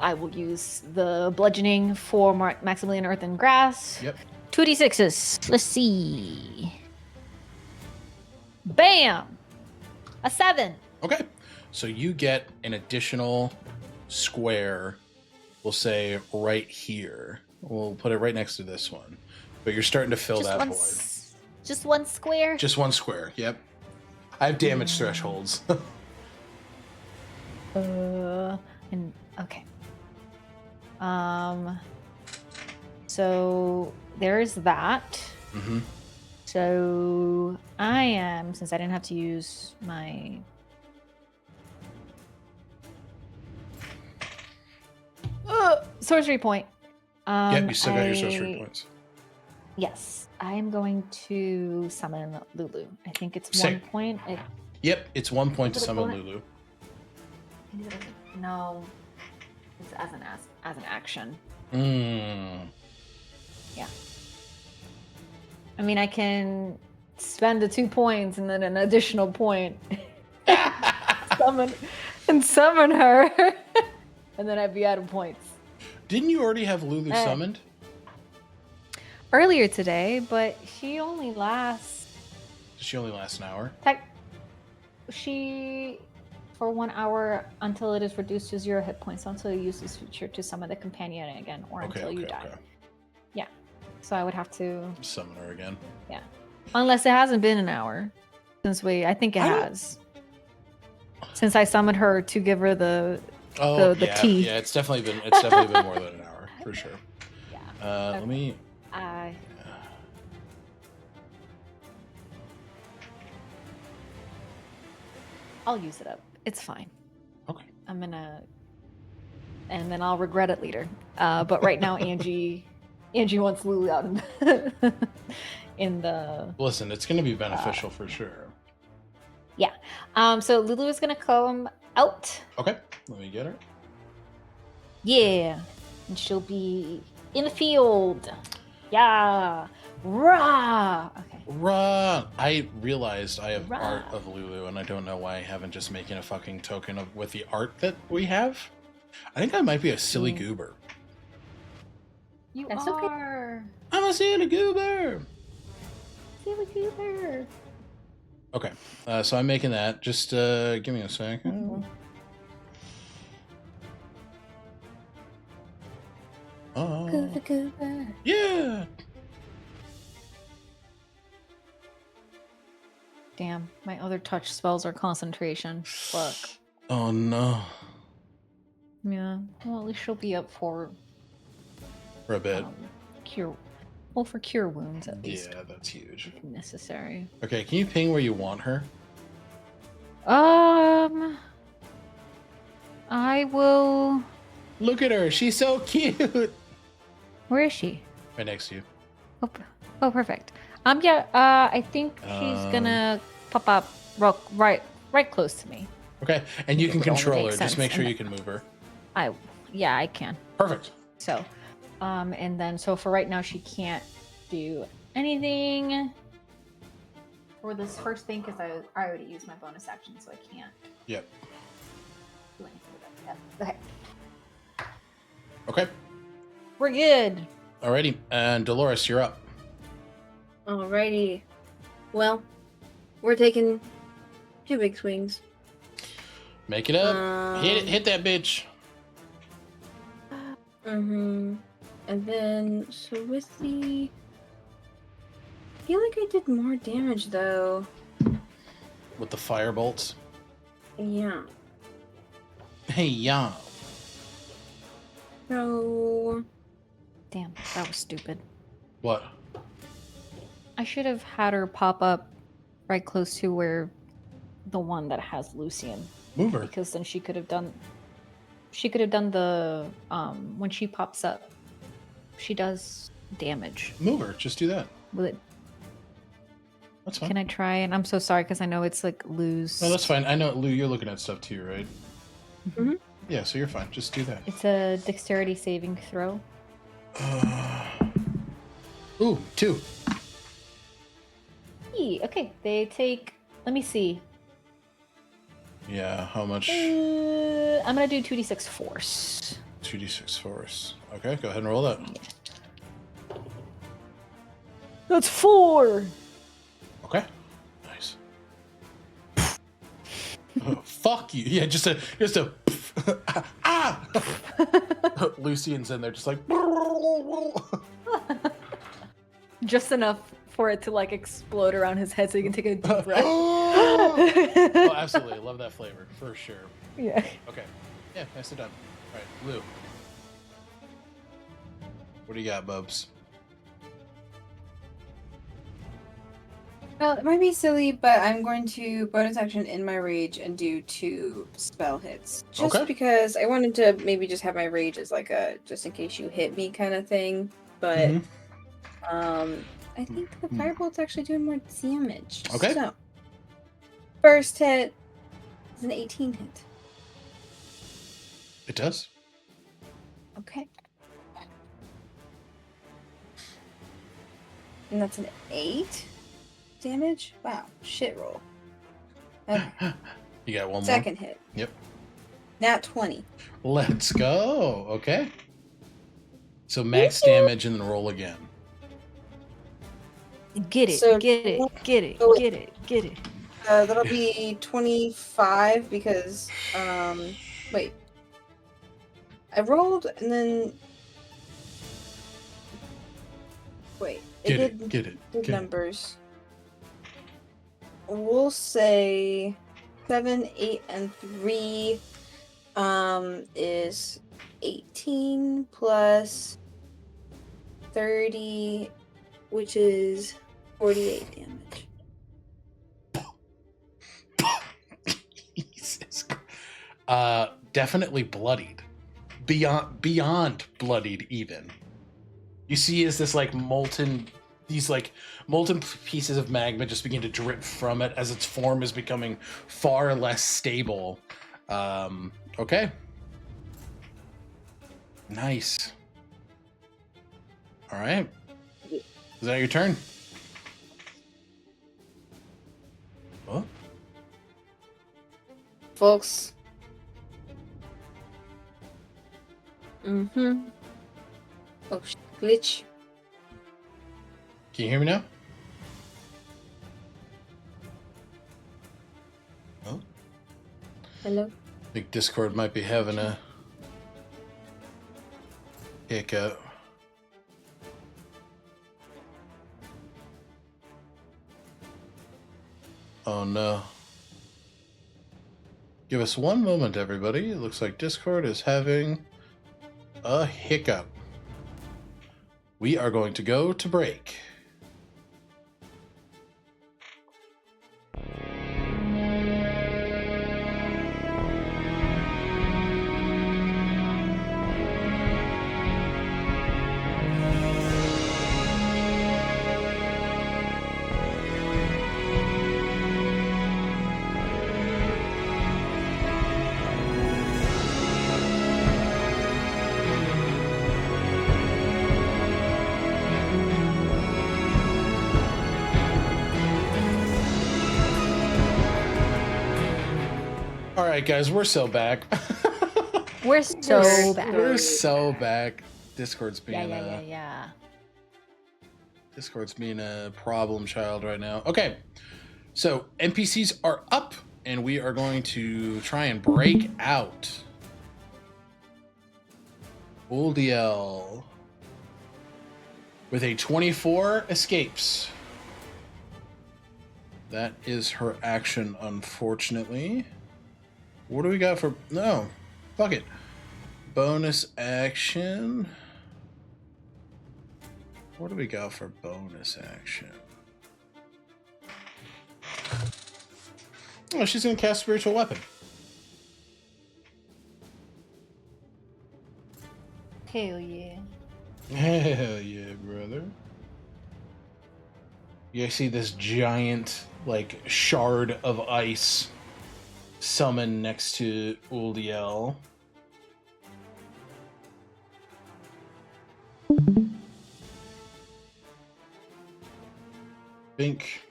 I will use the bludgeoning for Maximilian Earth and Grass. Yep. 2d6s. Let's see. Bam! A 7. Okay. So you get an additional square, we'll say right here. We'll put it right next to this one. But you're starting to fill Just that one void. Just one square? Just one square, yep. I have damage thresholds. And okay. So there's that. Mm-hmm. So I am, since I didn't have to use my sorcery point. Yep, you still got your sorcery points. Yes, I am going to summon Lulu. I think it's Sick. 1 point. Yep, it's 1 point to Is it a summon bonus? Lulu. No, it's as an action. Yeah. I mean, I can spend the 2 points and then an additional point. summon her. And then I'd be out of points. Didn't you already have Lulu summoned? Earlier today, but she only lasts... Does she only last an hour? She... For 1 hour until it is reduced to 0 hit points until you use this feature to summon the companion again or until you die. Okay. Yeah. So I would have to... Summon her again. Yeah. Unless it hasn't been an hour. I think it has. Since I summoned her to give her the tea. Yeah, it's definitely been more than an hour, for sure. Yeah. Let me... I'll use it up. It's fine. Okay. I'm gonna... And then I'll regret it later. But right now, Angie wants Lulu out in the... Listen, it's going to be beneficial for sure. Yeah. So Lulu is gonna come out. Okay. Let me get her. Yeah. And she'll be in the field. Yeah. Rah! Okay. Run! I realized I have Rah. art of Lulu, and I don't know why I haven't just making a fucking token with the art that we have. I think I might be a silly goober. You That's okay. are. I'm a silly goober! Silly goober. Okay, so I'm making that. Just give me a second. Goober. Yeah! Damn, my other touch spells are concentration. Fuck. Oh no. Yeah. Well, at least she'll be up for For a bit. cure. Well, for cure wounds at least. Yeah, that's huge. If necessary. Okay, can you ping where you want her? I will. Look at her, she's so cute! Where is she? Right next to you. Oh, perfect. Yeah. I think she's gonna pop up right close to me. Okay, and you It can would only control make her. Just sense, make sure and you can move her. Yeah, I can. Perfect. So, and then so for right now she can't do anything for this first thing because I already used my bonus action, so I can't Yep. do anything with that. Yeah. Okay, Okay. we're good. Alrighty, and Dolores, you're up. Alrighty. Well, we're taking 2 big swings. Make it up. Hit that bitch. And then, so with the... I feel like I did more damage, though. With the fire bolts. Yeah. Hey, yeah. So... Damn, that was stupid. What? I should have had her pop up right close to where the one that has Lucian, Move her. because then she could have done the when she pops up, she does damage. Move her. Just do that. Will it? That's fine. Can I try? And I'm so sorry because I know it's like lose. No, that's fine. I know, Lou, you're looking at stuff too, right? Mhm. Yeah, so you're fine. Just do that. It's a dexterity saving throw. Ooh, 2. Okay, they take. Let me see. Yeah, how much? I'm gonna do 2d6 force. 2d6 force. Okay, go ahead and roll that. That's 4. Okay, nice. Oh, fuck you! Yeah, just a ah. Lucian's in there, just like Just enough for it to like explode around his head, so you can take a deep breath. Oh, absolutely, I love that flavor for sure. Yeah. Okay, yeah, nicely done. All right, Lou, what do you got, Bubs? Well, it might be silly, but I'm going to bonus action in my rage and do 2 spell hits. Just Okay. because I wanted to maybe just have my rage as like a just in case you hit me kind of thing. But Mhm. I think the firebolt's actually doing more damage. Okay. So first hit is an 18 hit. It does. Okay. And that's an 8 damage? Wow, shit roll. Okay. You got one Second hit. Yep. Nat 20. more. Let's go. Okay. So max damage and then roll again. Get it, So- get it, get it, Oh, get it, get it. That'll be 25 because, wait. I rolled and then. Wait, Get did it. Get it. did Get it. numbers. We'll say 7, 8, and 3 is 18 plus 30, which is 48 damage. Jesus. Definitely bloodied. Beyond bloodied even. You see as this like molten pieces of magma just begin to drip from it as its form is becoming far less stable. Okay. Nice. All right. Is that your turn? What? Folks. Mm-hmm. Oh, glitch. Can you hear me now? Oh, Hello? I think Discord might be having a hiccup. Oh no. Give us one moment, everybody. It looks like Discord is having a hiccup. We are going to go to break. All right, guys, we're so back. We're so bad. We're so back. Discord's being Yeah. Discord's being a problem child right now. Okay, so NPCs are up, and we are going to try and break out. Uldiel with a 24 escapes. That is her action, unfortunately. What do we got for... No. Fuck it. Bonus action. What do we got for bonus action? Oh, she's going to cast Spiritual Weapon. Hell yeah. Hell yeah, brother. You see this giant, like, shard of ice summon next to Uldiel. Bink.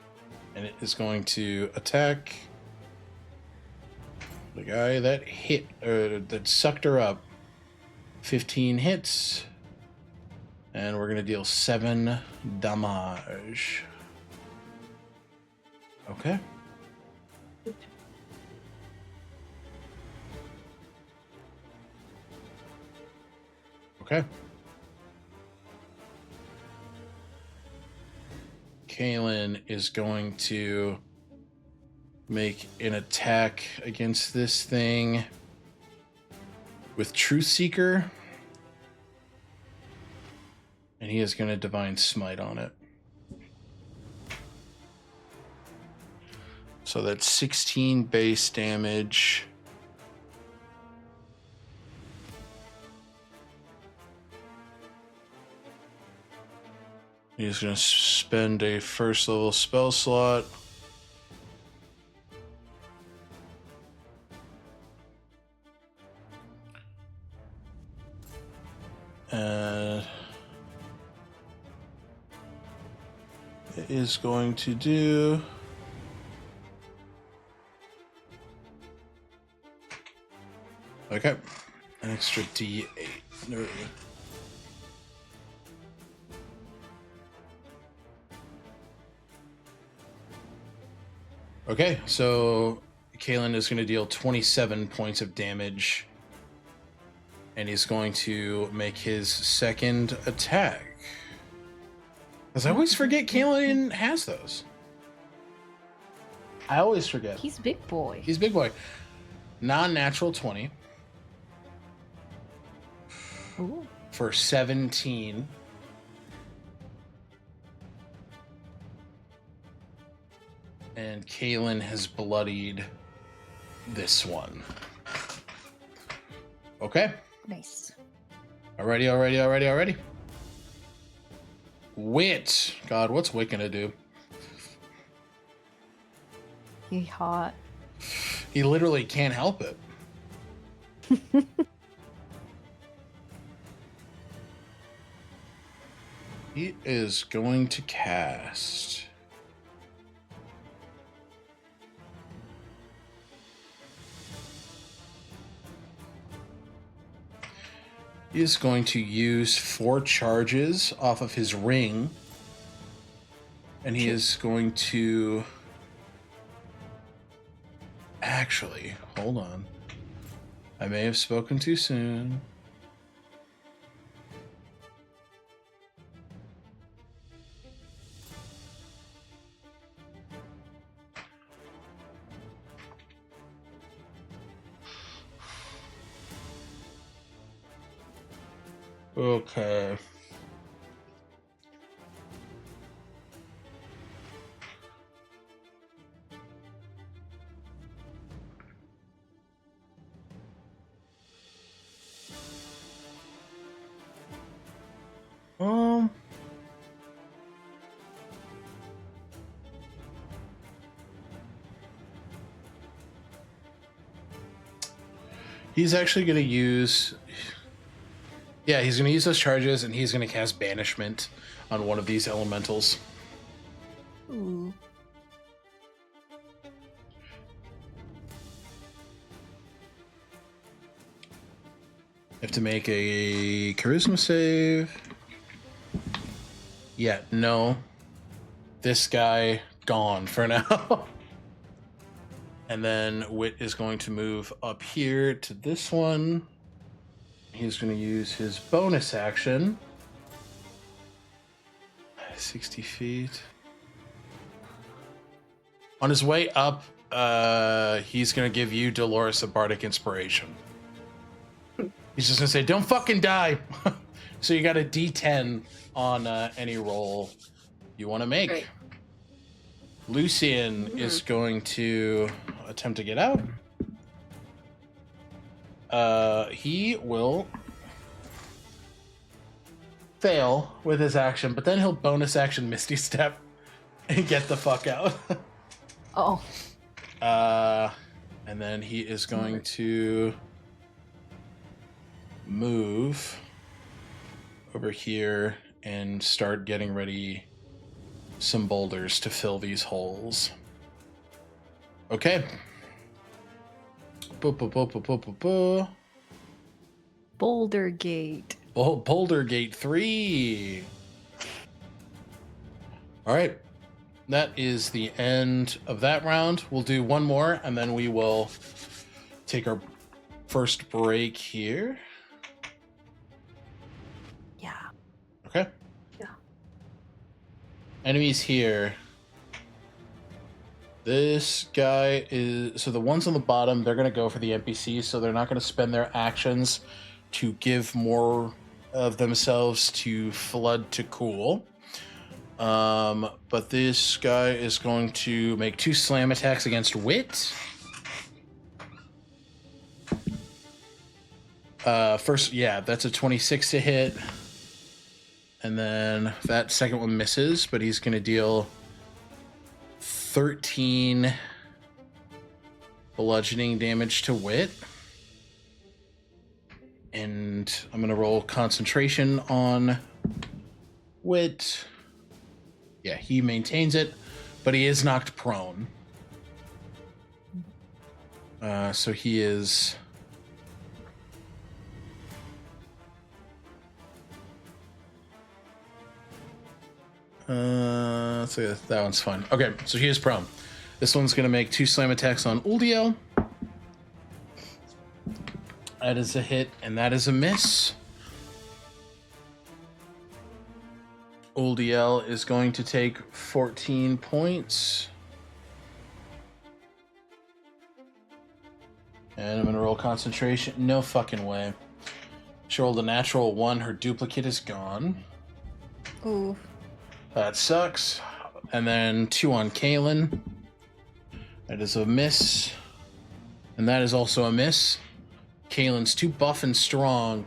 And it is going to attack the guy that hit, or that sucked her up. 15 hits. And we're going to deal 7 damage. Okay. Okay. Kaelin is going to make an attack against this thing with Truth Seeker. And he is going to Divine Smite on it. So that's 16 base damage. He's going to spend a first level spell slot. And it is going to do okay, an extra D8. No. Okay, so Kaelin is going to deal 27 points of damage. And he's going to make his second attack. Because I always forget Kaelin has those. I always forget. He's big boy. He's big boy. Non-natural 20. Ooh. For 17. And Kaelin has bloodied this one. Okay. Nice. Alrighty. Wit. God, what's Wit gonna do? He hot. He literally can't help it. He is going to cast. He is going to use 4 charges off of his ring. And he is going to... Actually, hold on. I may have spoken too soon. Okay. He's actually going to use... Yeah, he's going to use those charges, and he's going to cast Banishment on one of these elementals. Ooh. Have to make a Charisma save. Yeah, no. This guy, gone for now. And then Wit is going to move up here to this one. He's going to use his bonus action. 60 feet. On his way up, he's going to give you, Dolores, a Bardic Inspiration. He's just going to say, don't fucking die. So you got a D10 on any roll you want to make. Great. Lucian is going to attempt to get out. He will fail with his action, but then he'll bonus action Misty Step and get the fuck out. Oh. And then he is going to move over here and start getting ready some boulders to fill these holes. Okay. Boulder Gate. Boulder Gate 3. All right. That is the end of that round. We'll do one more, and then we will take our first break here. Yeah. Okay. Yeah. Enemies here. This guy is... So the ones on the bottom, they're going to go for the NPCs, so they're not going to spend their actions to give more of themselves to flood to cool. But this guy is going to make 2 slam attacks against Wit. First, yeah, that's a 26 to hit. And then that second one misses, but he's going to deal 13 bludgeoning damage to Wit. And I'm going to roll concentration on Wit. Yeah, he maintains it, but he is knocked prone. So he is... so that one's fun. Okay, so he is prone. This one's going to make 2 slam attacks on Uldiel. That is a hit, and that is a miss. Uldiel is going to take 14 points. And I'm going to roll concentration. No fucking way. She rolled a natural 1. Her duplicate is gone. Ooh. That sucks. And then 2 on Kaylin. That is a miss. And that is also a miss. Kaylin's too buff and strong.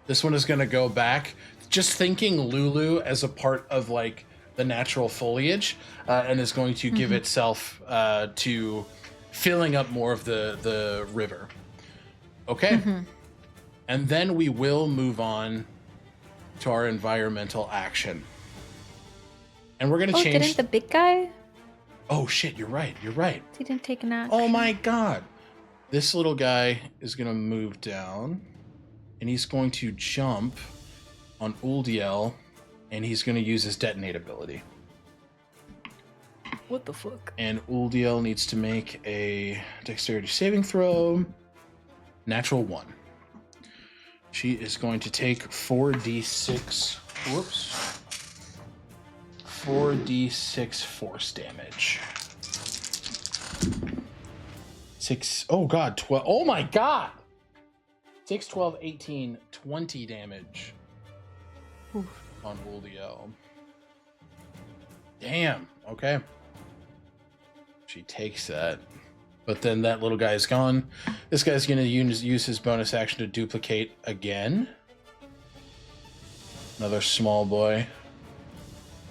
This one is going to go back. Just thinking Lulu as a part of like the natural foliage, and is going to give itself to filling up more of the river. Okay. And then we will move on to our environmental action. And we're going to change... Didn't the big guy? Oh shit, you're right. He didn't take an action. Oh my god. This little guy is going to move down, and he's going to jump on Uldiel, and he's going to use his detonate ability. What the fuck? And Uldiel needs to make a dexterity saving throw. Natural 1. She is going to take 4d6. Whoops. 4d6 force damage. 6. Oh god, 12. Oh my god! 6, 12, 18, 20 damage. Oof. On Uldiel. Damn. Okay. She takes that. But then that little guy is gone. This guy's going to use his bonus action to duplicate again. Another small boy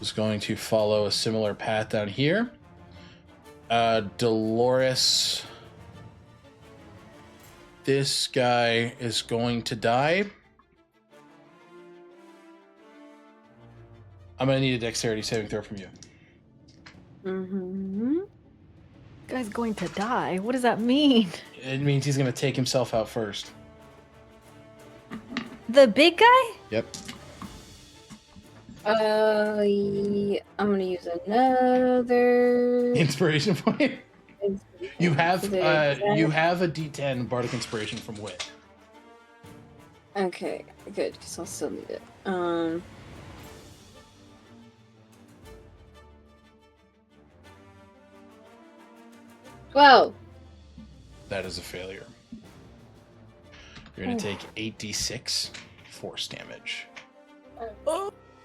is going to follow a similar path down here. Dolores. This guy is going to die. I'm going to need a dexterity saving throw from you. Guy's going to die. What does that mean? It means he's going to take himself out first. The big guy? Yep. Yeah, I'm gonna use another Inspiration point. You have a D10 Bardic Inspiration from Wit. Okay, good, because I'll still need it. 12. That is a failure. You're going to take 8d6 force damage.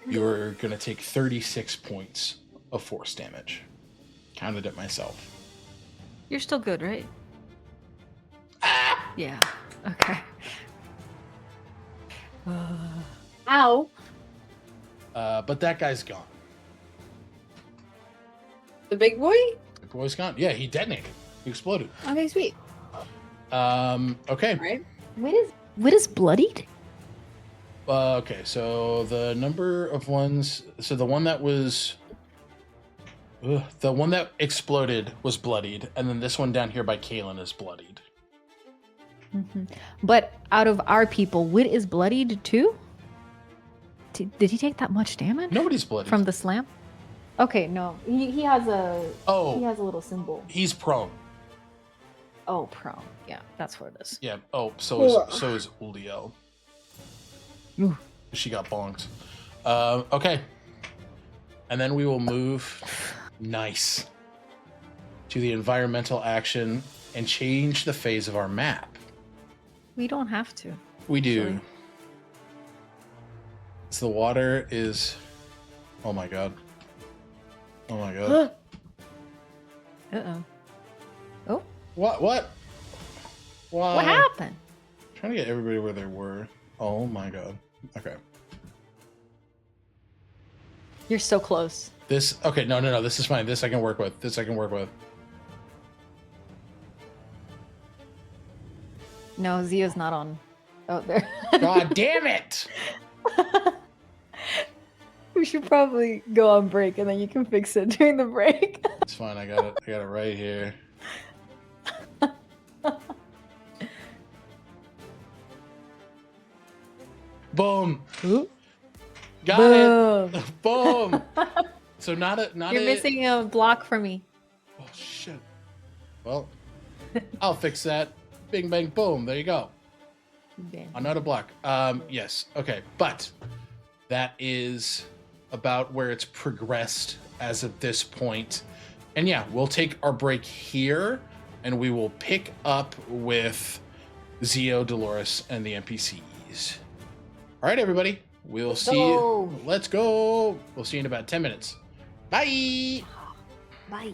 You're going to take 36 points of force damage. Counted it myself. You're still good, right? Yeah. Okay. Ow. But that guy's gone. The big boy? The boy's gone. Yeah, he detonated. He exploded. Okay, sweet. Okay. Alright. Wit is bloodied? Okay, so the number of ones... So the one that was... the one that exploded was bloodied, and then this one down here by Kaylin is bloodied. But out of our people, Wit is bloodied too? Did he take that much damage? Nobody's bloody. From the slam? Okay, no. He has a Oh. he has a little symbol. He's prone. Oh, prone. Yeah, that's what it is. Yeah. Oh, so is Uliel. Ooh. She got bonked. Okay. And then we will move nice to the environmental action and change the phase of our map. We don't have to. We do. Actually. So the water is... Oh my god. Oh my god. Uh-oh. Oh? What? Why? What happened? Trying to get everybody where they were. Oh my god. Okay. You're so close. This... Okay, no. This is fine. This I can work with. No, Zio's not on out there. God damn it! We should probably go on break and then you can fix it during the break. It's fine. I got it right here. Boom. Ooh. Got Boom. it. Boom. So not You're missing a block for me. Oh shit. Well, I'll fix that. Bing bang boom. There you go. Damn. Another block. Yes. Okay. But that is about where it's progressed as of this point. And yeah, we'll take our break here and we will pick up with Zio, Dolores, and the NPCs. All right, everybody. We'll see you. Let's go. We'll see you in about 10 minutes. Bye. Bye.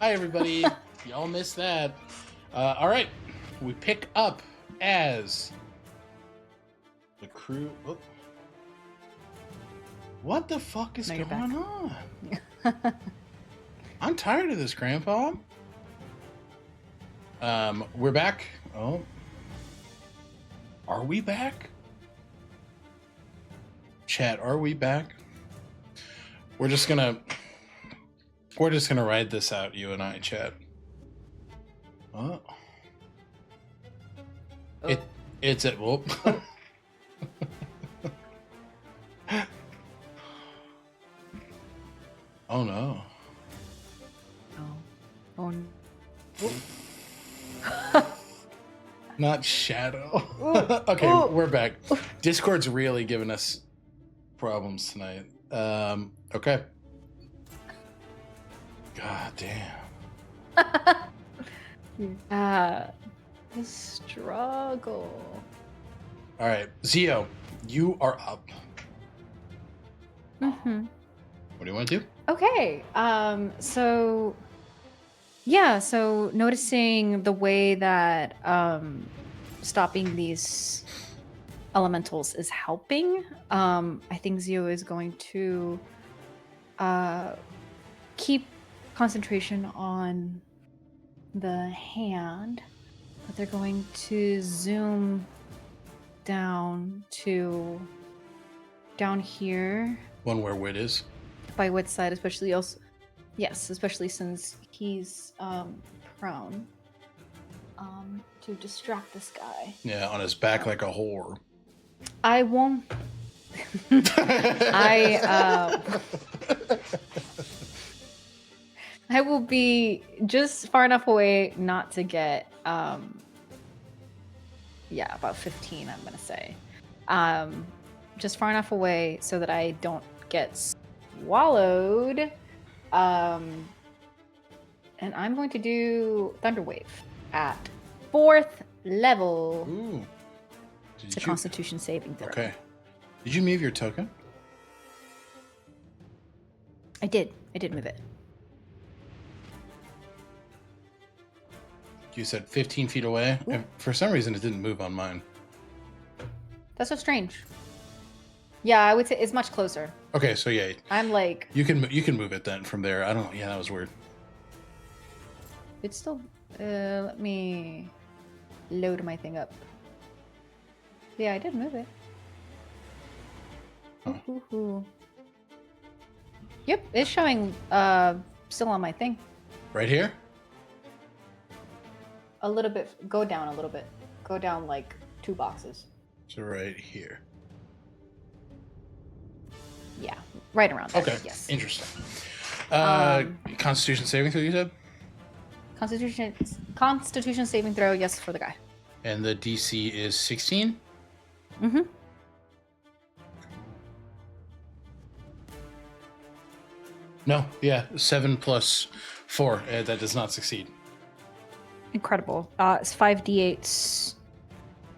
Hi, everybody. Y'all missed that. All right. We pick up as the crew. Oh. What the fuck is No, you're going back. on? I'm tired of this, Grandpa. We're back. Oh. Are we back? Chat, are we back? We're just gonna ride this out, you and I, chat. Oh. It's at whoop. Oh no. Oh. Not Shadow. Ooh. Okay, Ooh. we're back. Discord's really giving us problems tonight. Okay. God damn. The struggle. All right, Zio, you are up. Mm-hmm. What do you want to do? Okay. So noticing the way that stopping these elementals is helping, I think Zio is going to keep concentration on the hand, but they're going to zoom down to down here One where Wit is. by Wit's side, especially since he's prone, to distract this guy. Yeah, on his back like a whore. I won't. I will be just far enough away not to get about 15, I'm gonna say. Just far enough away so that I don't get swallowed. And I'm going to do Thunder Wave at 4th level. Ooh. It's a Constitution saving throw. Okay. Did you move your token? I did move it. You said 15 feet away. And for some reason, it didn't move on mine. That's so strange. Yeah, I would say it's much closer. Okay, so yeah, I'm like, you can move it then from there. I don't. Yeah, that was weird. it's still. Let me load my thing up. Yeah, I did move it. Huh. Ooh. Yep, it's showing still on my thing. Right here. A little bit. Go down a little bit. Go down like 2 boxes. So right here. Yeah, right around there. Okay. Yes. Interesting. Constitution saving throw, you said? Constitution saving throw, yes, for the guy. And the DC is 16? Mm-hmm. No, yeah, 7 plus 4. That does not succeed. Incredible. It's 5d8s.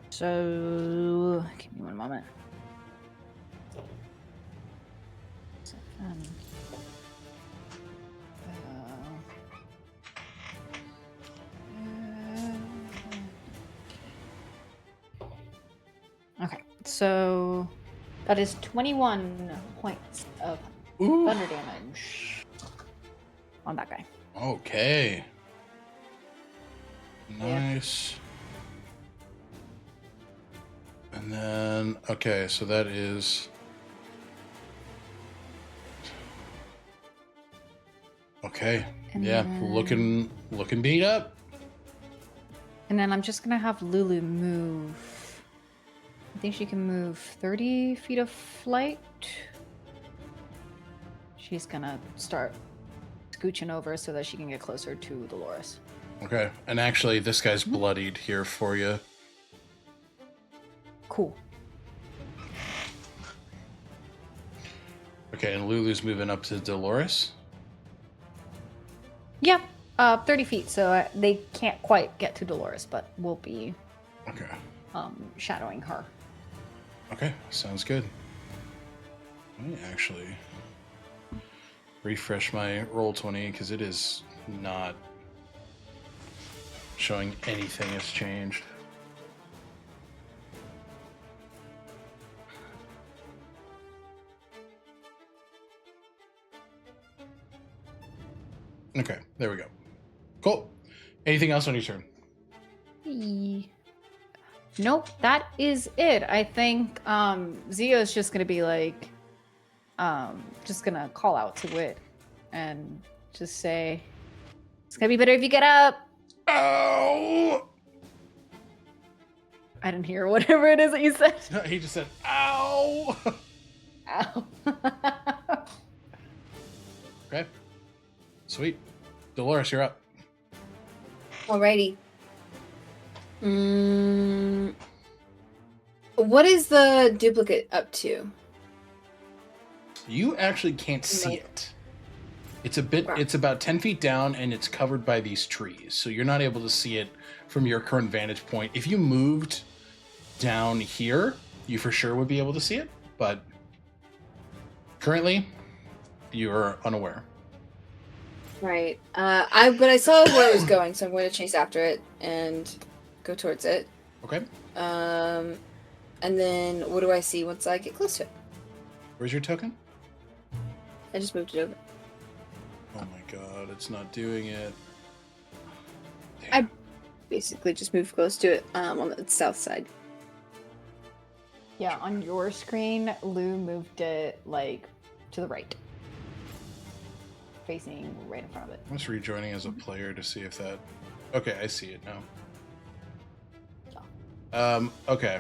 So, give me one moment. 7. Okay, so that is 21 points of Ooh. thunder damage on that guy. Okay. Nice. And then, okay, so that is... Okay. And yeah, then- looking beat up. And then I'm just gonna have Lulu move. I think she can move 30 feet of flight. She's gonna start scooching over so that she can get closer to Dolores. Okay, and actually, this guy's bloodied here for you. Cool. Okay, and Lulu's moving up to Dolores. Yeah, 30 feet, so they can't quite get to Dolores, but we'll be Okay. shadowing her. Okay, sounds good. Let me actually refresh my roll 20 because it is not showing anything has changed. Okay, there we go. Cool. Anything else on your turn? Nope, that is it. I think Zio is just gonna be like, just gonna call out to it and just say, "It's gonna be better if you get up." Ow! I didn't hear whatever it is that you said. He just said, ow! Ow. Okay. Sweet. Dolores, you're up. Alrighty. What is the duplicate up to? You actually can't see it. It's a bit. Wow. It's about 10 feet down, and it's covered by these trees, so you're not able to see it from your current vantage point. If you moved down here, you for sure would be able to see it, but currently, you're unaware. Right. But I saw where it was going, so I'm going to chase after it and go towards it. Okay. And then what do I see once I get close to it? Where's your token? I just moved it over. Oh my god, it's not doing it. I basically just moved close to it on the south side. Yeah, on your screen, Lou moved it like to the right, facing right in front of it. I'm just rejoining as a player to see if that. Okay, I see it now. Okay.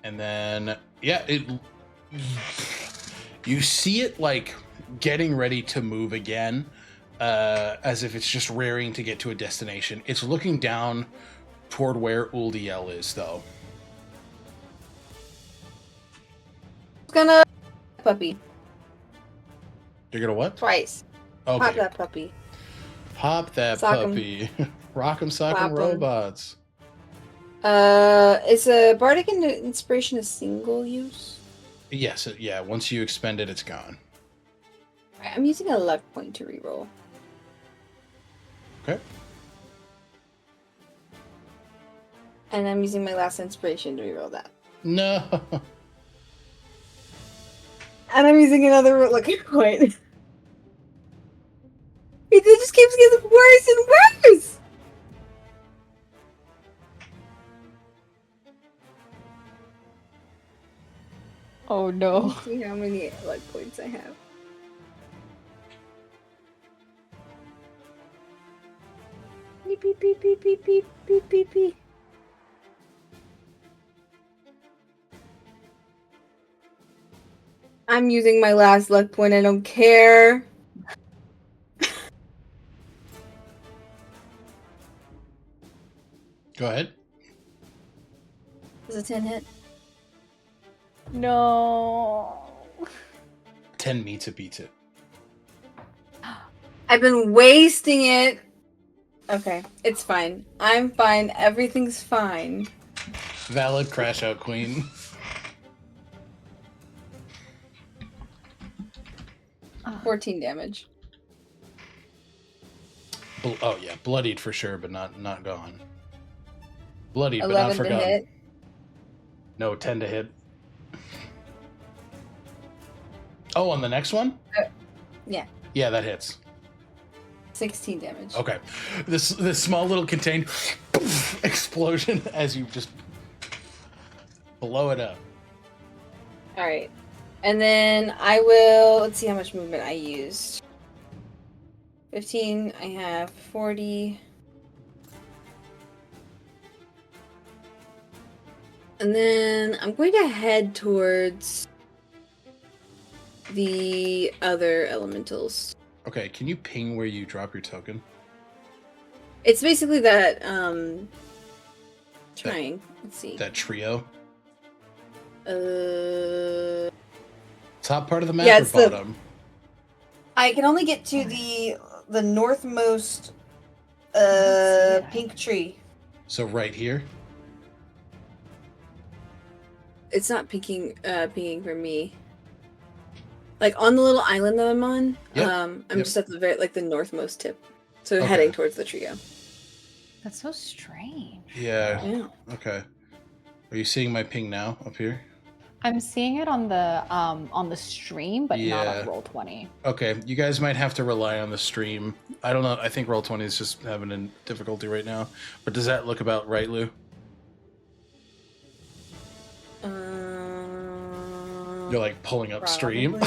And then, yeah, you see it like getting ready to move again, as if it's just raring to get to a destination. It's looking down toward where Uldiel is, though. I'm gonna puppy You're gonna what? twice. Okay. Pop that puppy. Pop that Sock 'em. puppy. Rock'em sock'em Pop 'em. robots. Is a bardic inspiration a single use? Yes, yeah. Once you expend it, it's gone. I'm using a luck point to reroll. Okay. And I'm using my last inspiration to reroll that. No. And I'm using another lucky point. It just keeps getting worse and worse! Oh no. Let's see how many luck points I have. Beep, beep, beep, beep, beep, beep, beep, beep, beep. I'm using my last luck point, I don't care. Go ahead. Does a 10 hit? No. 10 meets it, beats it. I've been wasting it. Okay, it's fine. I'm fine. Everything's fine. Valid crash out queen. Oh. 14 damage. Oh yeah, bloodied for sure, but not gone. Bloodied, but not 11 to forgotten. hit. No, 10 to hit. Oh, on the next one? Yeah. Yeah, that hits. 16 damage. Okay. This small little contained explosion as you just blow it up. Alright. And then I will... Let's see how much movement I used. 15. I have 40. And then I'm going to head towards the other elementals. Okay, can you ping where you drop your token? It's basically that, trying. Let's see. That trio? Uh... Top part of the map Yeah, or it's the- bottom? I can only get to the northmost, pink tree. So right here? It's not pinging for me. Like on the little island that I'm on. Yep. I'm Yep. just at the the northmost tip. So Okay. heading towards the trio. That's so strange. Yeah. Yeah. Okay. Are you seeing my ping now up here? I'm seeing it on the stream, but not Yeah. on Roll20. Okay, you guys might have to rely on the stream. I don't know. I think Roll20 is just having a difficulty right now. But does that look about right, Lou? You're like pulling up stream.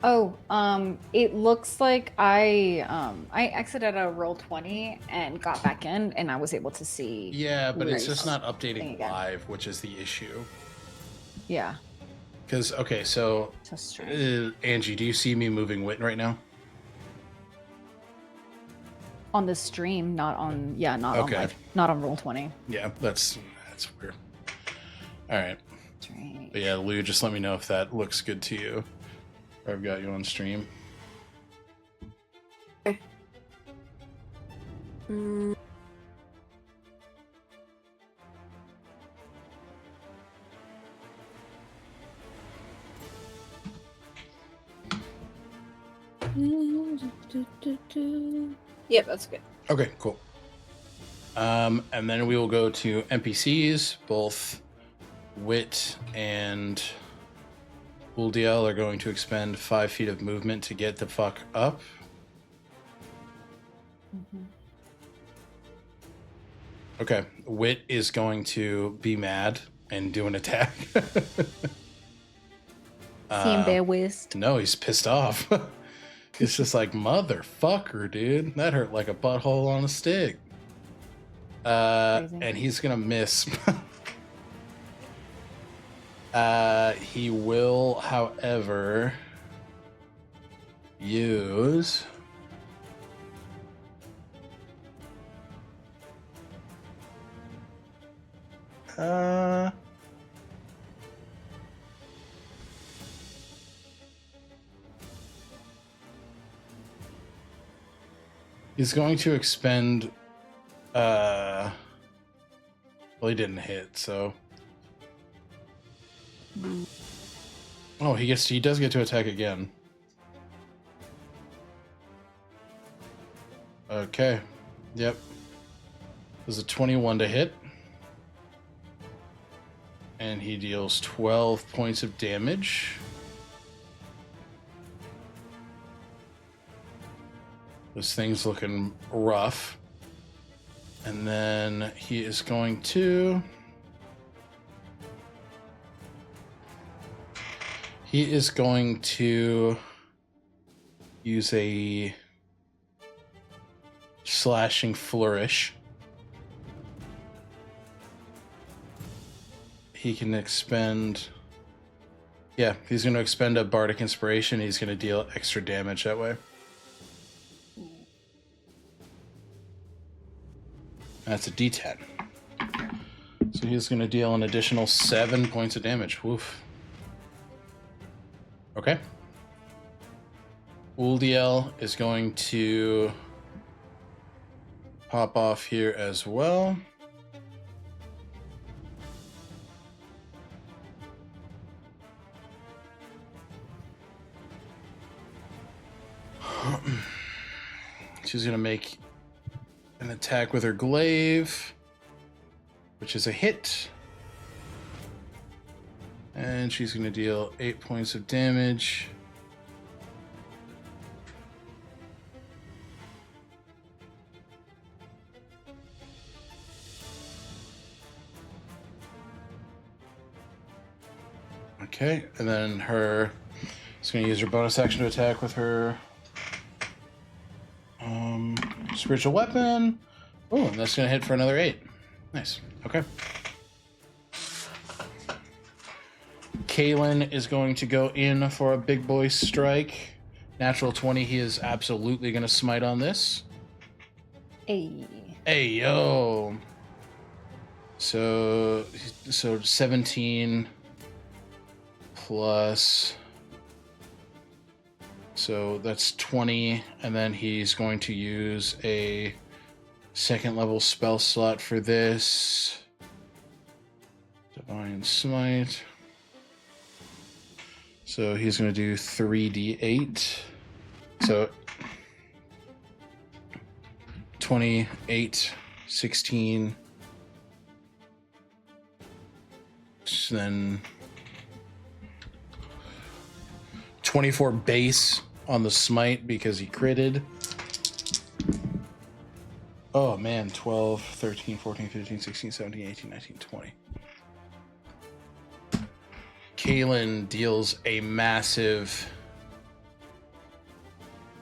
Oh, it looks like I exited a Roll20 and got back in, and I was able to see. Yeah, but it's Lou's just not thing updating again. live, which is the issue. Yeah. Because okay, so So strange. Angie, do you see me moving Witten right now? On the stream, not on not Okay. on live, not on Roll20. Yeah, that's weird. All right, Strange. but yeah, Lou, just let me know if that looks good to you. Or I've got you on stream. Okay. Yep, that's good. Okay, cool. And then we will go to NPCs. Both Wit and Uldiel are going to expend 5 feet of movement to get the fuck up. Okay, Wit is going to be mad and do an attack. Seeing their whist. No, he's pissed off. It's just like, motherfucker, dude. That hurt like a butthole on a stick. Crazy. And he's gonna miss. He will, however, use he's going to expend well, he didn't hit, so oh, he does get to attack again. Okay. Yep. There's a 21 to hit. And he deals 12 points of damage. This thing's looking rough. And then he is going to... He is going to use a slashing flourish. He can expend... Yeah, he's going to expend a bardic inspiration. He's going to deal extra damage that way. That's a D10. So he's going to deal an additional 7 points of damage. Woof. Okay. Uldiel is going to pop off here as well. She's going to make an attack with her glaive, which is a hit. And she's going to deal 8 points of damage. Okay, and then she's going to use her bonus action to attack with her spiritual weapon. Oh, and that's going to hit for another 8. Nice. Okay. Kalen is going to go in for a big boy strike. Natural 20, he is absolutely going to smite on this. Hey. Hey, yo. So 17 plus... So that's 20, and then he's going to use a second level spell slot for this. Divine Smite. So he's going to do 3d8. So 28, 16, then 24 base on the smite because he critted. Oh man, 12, 13, 14, 15, 16, 17, 18, 19, 20. Kalen deals a massive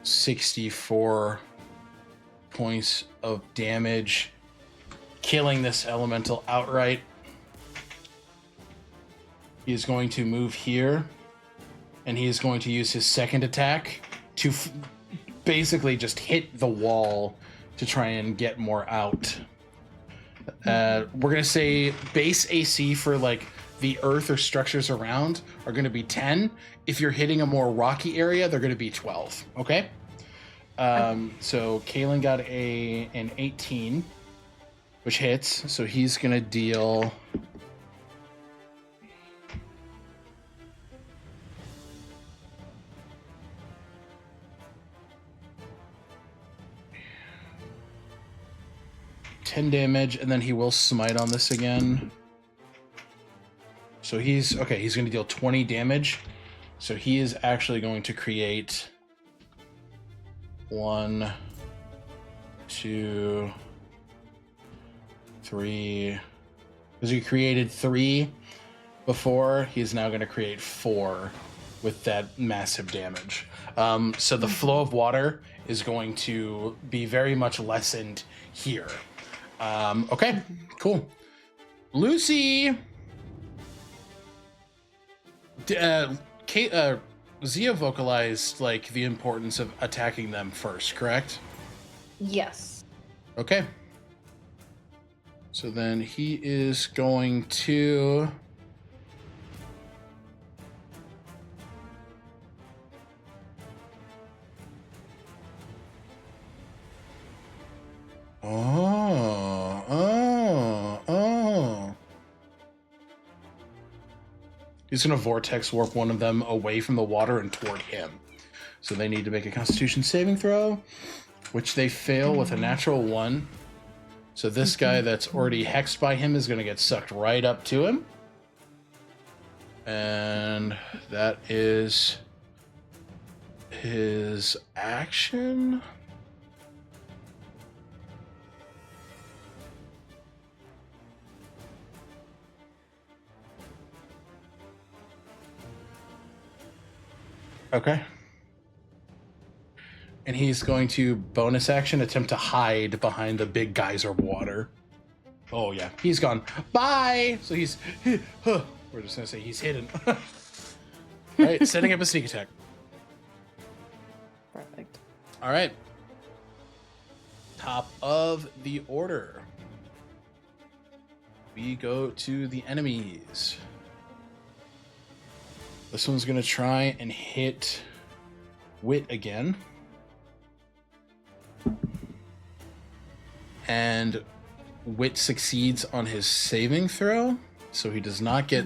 64 points of damage, killing this elemental outright. He is going to move here, and he is going to use his second attack to basically just hit the wall to try and get more out. We're going to say base AC for like the earth or structures around are going to be 10. If you're hitting a more rocky area, they're going to be 12. Okay? So Kalen got an 18, which hits. So he's going to deal... $10 damage, and then he will smite on this again. So he's going to deal 20 damage. So he is actually going to create 1, 2, 3. Because he created 3 before, he's now going to create 4 with that massive damage. So the flow of water is going to be very much lessened here. Okay, cool. Lucy! Zia vocalized like the importance of attacking them first, correct? Yes. Okay. So then he is going to... Oh. He's going to vortex warp one of them away from the water and toward him. So they need to make a Constitution saving throw, which they fail with a natural 1. So this guy that's already hexed by him is going to get sucked right up to him. And that is his action. Okay. And he's going to bonus action attempt to hide behind the big geyser of water. Oh yeah, he's gone. Bye! So he's... We're just going to say he's hidden. Alright, setting up a sneak attack. Perfect. Alright. Top of the order. We go to the enemies. This one's going to try and hit Wit again. And Wit succeeds on his saving throw, so he does not get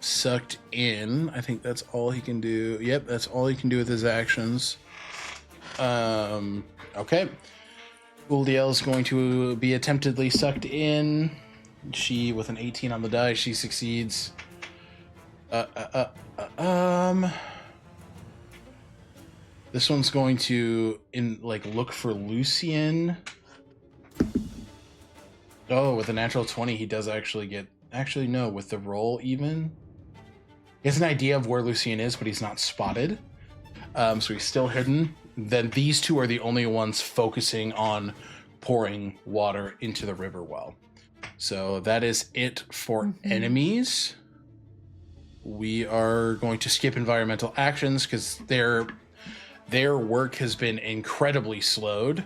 sucked in. I think that's all he can do. Yep, that's all he can do with his actions. Okay. Uldiel is going to be attemptedly sucked in. She, with an 18 on the die, she succeeds. This one's going to look for Lucian. Oh, with a natural 20, he does actually get... Actually, no, with the roll even. He has an idea of where Lucian is, but he's not spotted. So he's still hidden. Then these two are the only ones focusing on pouring water into the river well. So that is it for enemies. We are going to skip environmental actions because their work has been incredibly slowed.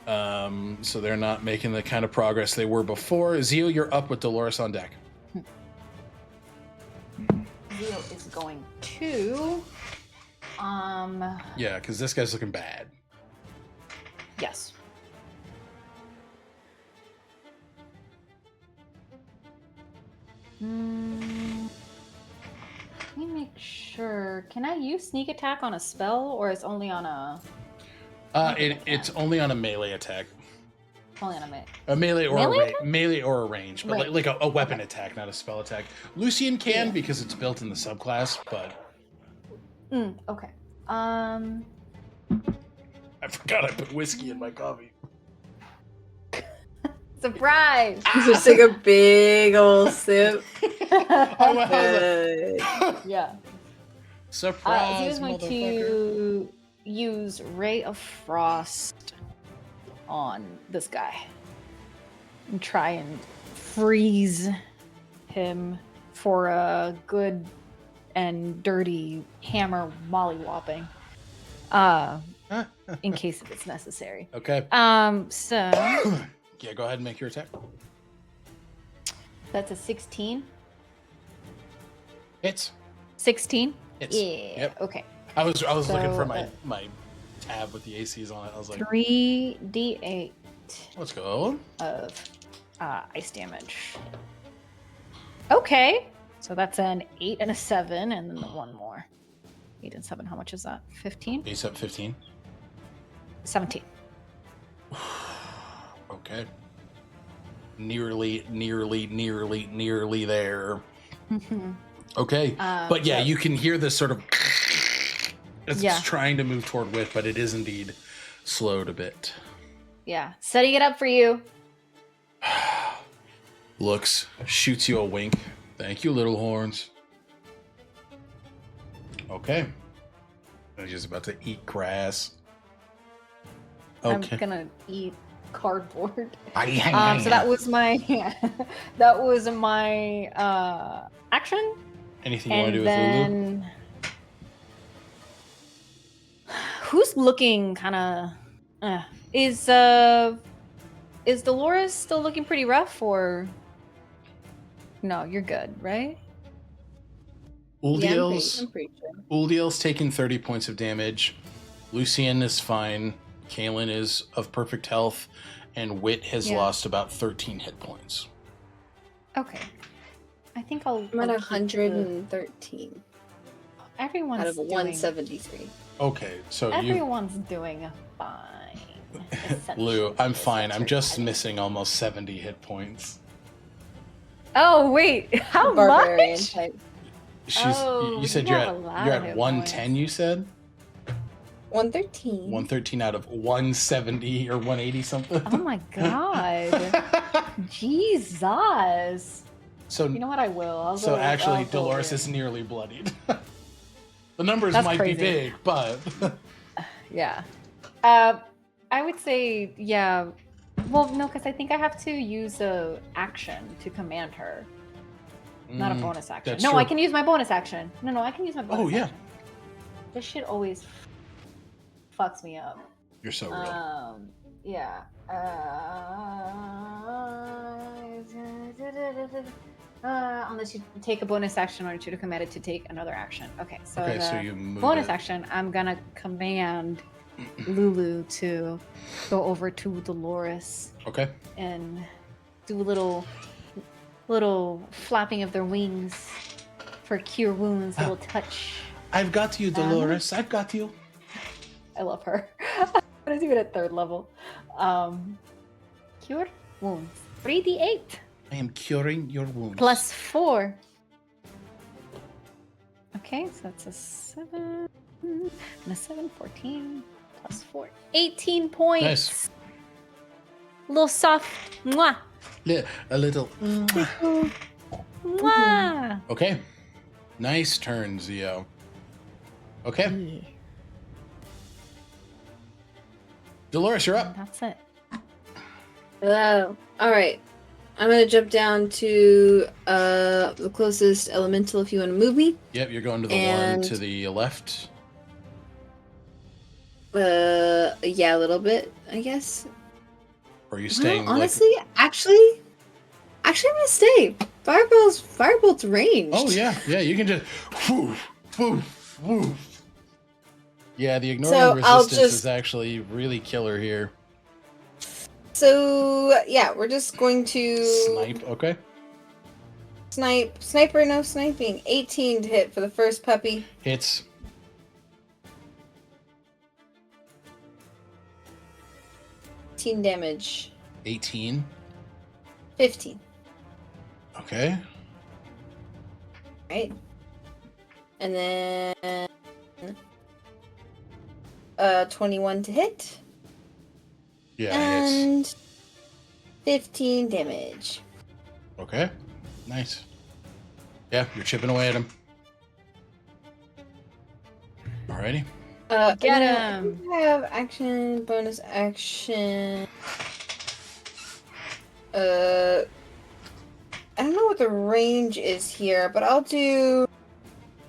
So they're not making the kind of progress they were before. Zio, you're up with Dolores on deck. Zio is going to... Yeah, because this guy's looking bad. Yes. Let me make Sure. Can I use sneak attack on a spell, or it's only on a? It's only on a melee attack. Only on a melee. A melee or Melee melee or a range, but Range. like a weapon attack, not a spell attack. Lucian can because it's built in the subclass, but Okay. I forgot I put whiskey in my coffee. Surprise! Just take a big old sip. I was Good. Yeah. surprise, So he was going motherfucker. to use Ray of Frost on this guy and try and freeze him for a good and dirty hammer mollywopping. In case it's necessary. Okay. So Yeah, go ahead and make your attack. that's a 16. Hits. 16? Hits. Yeah. Yep. Okay. I was looking for So, my tab with the ACs on it. I was like, 3d8 let's go. of ice damage. Okay. So that's an 8 and a 7, and then the one more. 8 and 7, how much is that? 15? Base up 15. 17. Okay. Nearly there. Okay. But yeah, yep. you can hear this sort of as Yeah. it's trying to move toward Wit, but it is indeed slowed a bit. Yeah. Setting it up for you. Looks, shoots you a wink. Thank you, little horns. Okay. I'm just about to eat grass. Okay. I'm gonna eat cardboard. So So that was my that was my action. anything you want to do And with Lulu? then who's looking kind of is Dolores still looking pretty rough, or no? You're good, right? Uldiel's I'm pretty sure. Uldiel's taking 30 points of damage. Lucian is fine. Kaelin is of perfect health, and Wit has Yeah. lost about 13 hit points. Okay. I think I'll. I'm at I'll keep 113 everyone's out of doing. 173. Okay, so you, Everyone's doing fine. Lou, I'm fine. I'm just essentially. missing almost 70 hit points. Oh wait, how Barbarian much? type. Oh, You said you you're have a lot you're of at hit 110. points. You said 113. 113 out of 170 or 180 something. Oh my god. Jesus. So You know what? I will. so actually, I'll go Dolores in. is nearly bloodied. The numbers That's might crazy. be big, but Yeah. I would say, yeah. Well, no, because I think I have to use a action to command her, not a bonus action. that's No, true. I can use my bonus action. No, I can use my bonus Oh, yeah. action. This shit always fucks me up. You're so real. Yeah. Unless you take a bonus action or you're committed to take another action. Okay, so Okay, the so you move bonus it. action, I'm gonna command Lulu to go over to Dolores Okay. and do a little flapping of their wings for cure wounds, a little touch. I've got you, Dolores. I've got you. I love her. I'm gonna do it at 3rd level. Cure wounds. 3d8 I am curing your wounds. plus 4. Okay, so that's a 7 and a 7, 14 plus 4. 18 points. Nice. A little soft. Mwah. A little. Mwah. Okay. Nice turn, Zio. Okay. Yeah, Dolores, you're up. that's it. Hello. All right. I'm gonna jump down to the closest elemental if you want to move me. Yep, you're going to the one And- to the left. Yeah, a little bit, I guess. Or are you staying Well, honestly, actually, I'm gonna stay. Firebolt's range. Oh yeah, you can just woof, woof, woof. Yeah, the ignoring So, I'll resistance just- is actually really killer here. So yeah, we're just going to Snipe, okay. Sniper, no sniping. 18 to hit for the first puppy. Hits. 18 damage. 18. 15. Okay. Right. And then 21 to hit. Yeah, hits. And 15 damage. Okay. Nice. Yeah, you're chipping away at him. Alrighty. Get and then him. I have action, bonus action. I don't know what the range is here, but I'll do.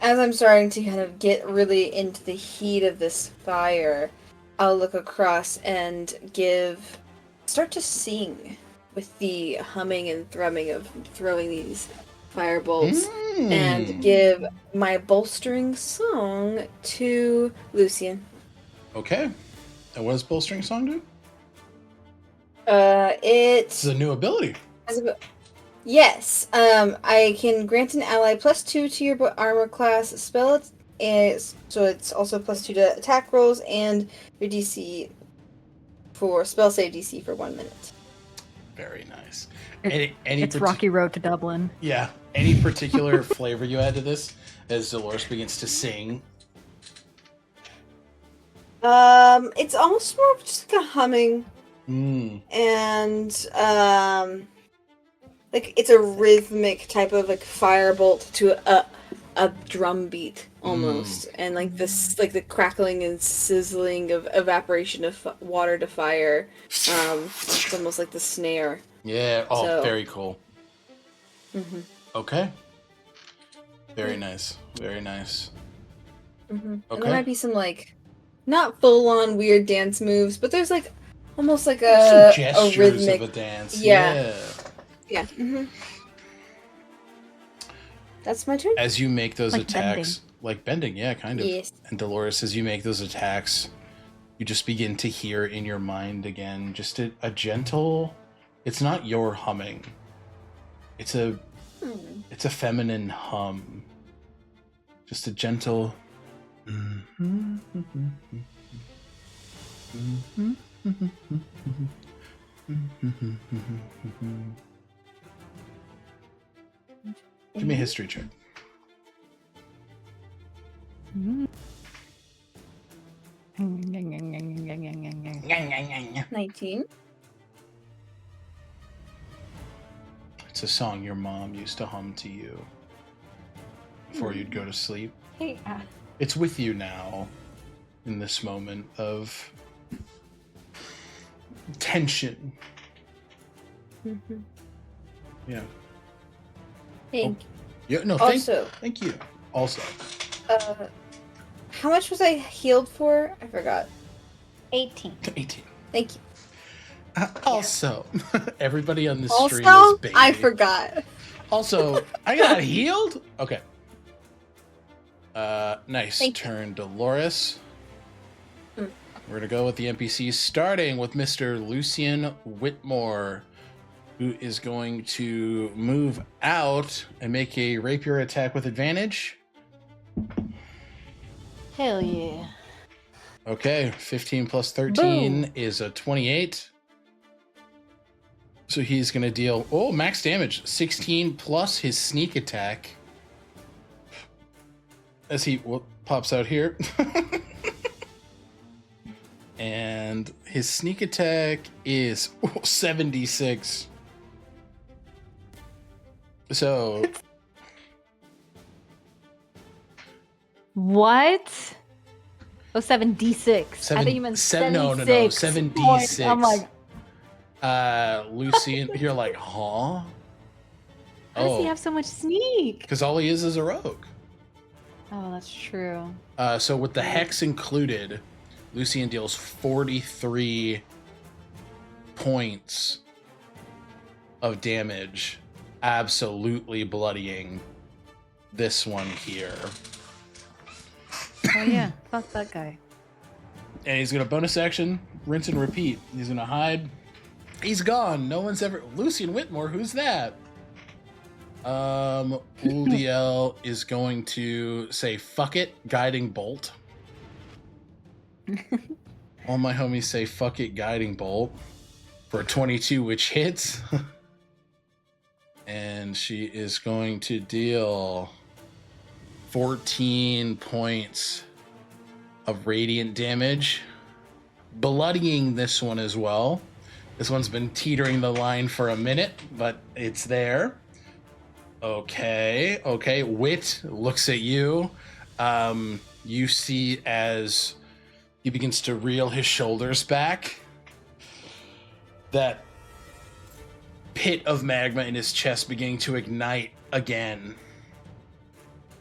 As I'm starting to kind of get really into the heat of this fire, I'll look across and start to sing with the humming and thrumming of throwing these fire bolts, and give my bolstering song to Lucian. Okay. And what does bolstering song do? It's a new ability. Yes. I can grant an ally +2 to your armor class spell. So it's also +2 to attack rolls and your DC for spell save DC for 1 minute. Very nice. It's Rocky Road to Dublin. Yeah. Any particular flavor you add to this as Dolores begins to sing? It's almost more of just like a humming. And like it's a rhythmic type of like firebolt to a drum beat almost, and like this, like the crackling and sizzling of evaporation of water to fire. It's almost like the snare. Yeah. Oh, very cool. Mm-hmm. Okay. Very nice. Very nice. Mm-hmm. Okay. And there might be some like not full on weird dance moves, but there's like almost like some a gestures rhythmic of a dance. Yeah. Mm-hmm. That's my turn. As you make those Like attacks, bending. like bending, yeah, kind of. Yes. And Dolores, as you make those attacks, you just begin to hear in your mind again, just a gentle. It's not your humming. It's a feminine hum. Just a gentle. Give me a history check. Mm. 19. It's a song your mom used to hum to you before you'd go to sleep. Hey, It's with you now in this moment of tension. Mm-hmm. Yeah. Thank Yeah. No. Also, Thank you. Also. how much was I healed for? I forgot. 18. 18. Thank you. Also, everybody on this stream is Also, baby. I forgot. Also, I got healed? Okay. Nice. Thank you. Turn, Dolores. We're going to go with the NPCs, starting with Mr. Lucian Whitmore, who is going to move out and make a rapier attack with advantage. Hell yeah. Okay, 15 plus 13 Boom. is a 28. So he's going to deal, max damage, 16 plus his sneak attack. As he pops out here. And his sneak attack is 76. So... What? Oh, 7d6. I thought you meant 76. No, 7d6. Oh my. Lucian, you're like, huh? How does he have so much sneak? Because all he is a rogue. Oh, that's true. So with the hex included, Lucian deals 43 points of damage, absolutely bloodying this one here. Oh yeah, fuck that guy. And he's gonna bonus action, rinse and repeat. He's gonna hide. He's gone. No one's ever. Lucian Whitmore, who's that? Uldiel is going to say, fuck it, guiding bolt. All my homies say, fuck it, guiding bolt. For a 22, which hits. And she is going to deal 14 points of radiant damage. Bloodying this one as well. This one's been teetering the line for a minute, but it's there. Okay. Wit looks at you. You see as he begins to reel his shoulders back, that pit of magma in his chest beginning to ignite again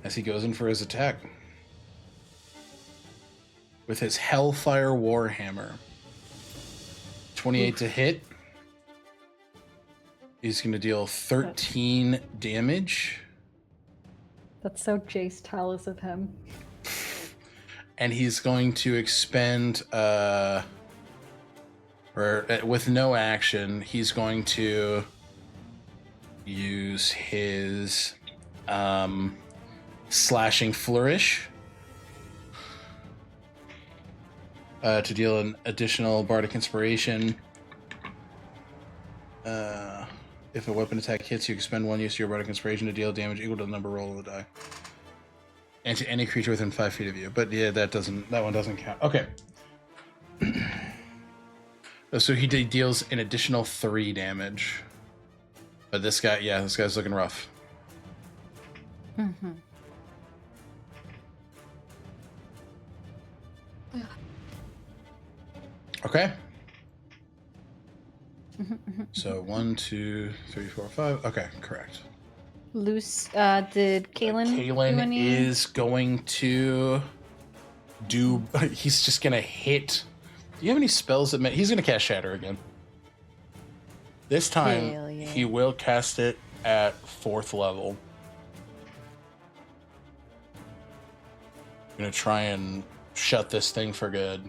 as he goes in for his attack with his Hellfire Warhammer. 28 to hit. He's going to deal 13 damage. That's so Jace Talus of him. And he's going to expend, with no action, he's going to use his Slashing Flourish to deal an additional Bardic Inspiration. If a weapon attack hits, you can spend one use of your Bardic Inspiration to deal damage equal to the number roll of the die. And to any creature within 5 feet of you. But yeah, that one doesn't count. Okay. So he deals an additional 3 damage. But this guy's looking rough. Mm-hmm. Okay. So 1, 2, 3, 4, 5. Okay, correct. Loose. Did Kaylin? Kaylin is going to do. He's just gonna hit. Do you have any spells that? He's gonna cast Shatter again. This time he will cast it at 4th level. I'm gonna try and shut this thing for good.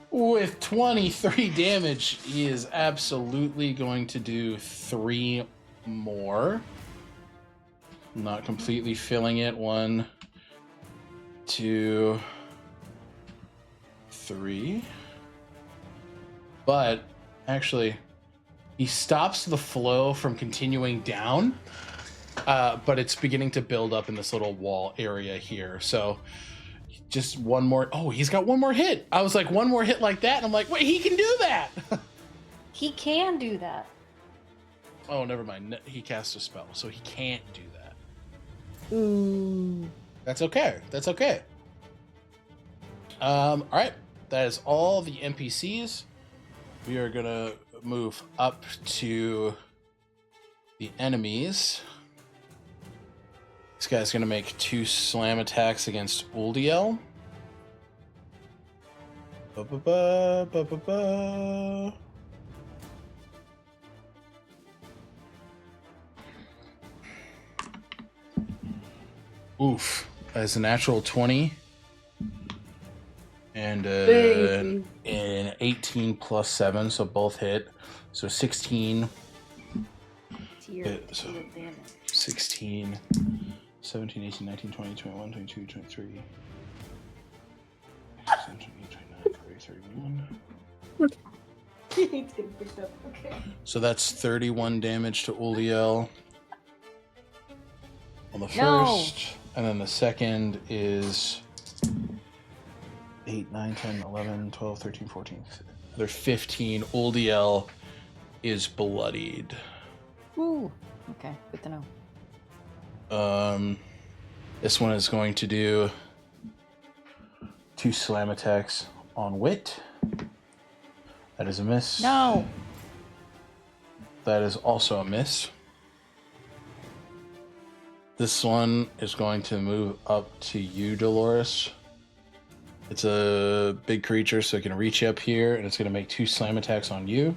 With 23 damage, he is absolutely going to do 3 more. Not completely filling it. 1, 2, 3. But actually, he stops the flow from continuing down. But it's beginning to build up in this little wall area here. So just one more. Oh, he's got one more hit. I was like, one more hit like that. And I'm like, wait, he can do that. He can do that. Oh, never mind. He cast a spell, so he can't do that. Ooh. That's okay. That's okay. All right. That is all the NPCs. We are going to move up to the enemies. This guy's going to make 2 slam attacks against Uldiel. Oof. That's a natural 20. And an 18 plus 7, so both hit. So 16. So 16, 17, 18, 19, 20, 21, 22, 23, 27, 28, 29, 30, 31. He's getting picked up. Okay. So that's 31 damage to Uldiel on the first. And then the second is 8, 9, 10, 11, 12, 13, 14. There's 15. Uldiel is bloodied. Ooh. Okay, good to know. This one is going to do 2 slam attacks on Wit. That is a miss. No. That is also a miss. This one is going to move up to you, Dolores. It's a big creature, so it can reach up here, and it's going to make 2 slam attacks on you.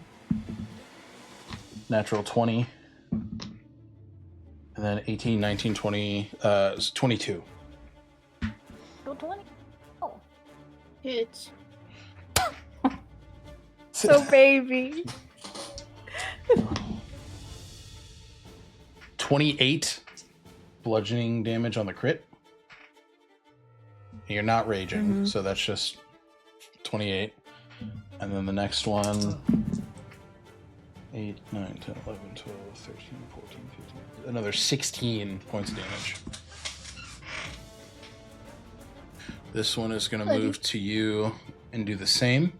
Natural 20. And then 18, 19, 20, 22. Go 20. Oh. Hits. So baby. 28 bludgeoning damage on the crit. You're not raging, so that's just 28. And then the next one, 8, 9, 10, 11, 12, 13, 14, 15. Another 16 points of damage. This one is going to move to you and do the same.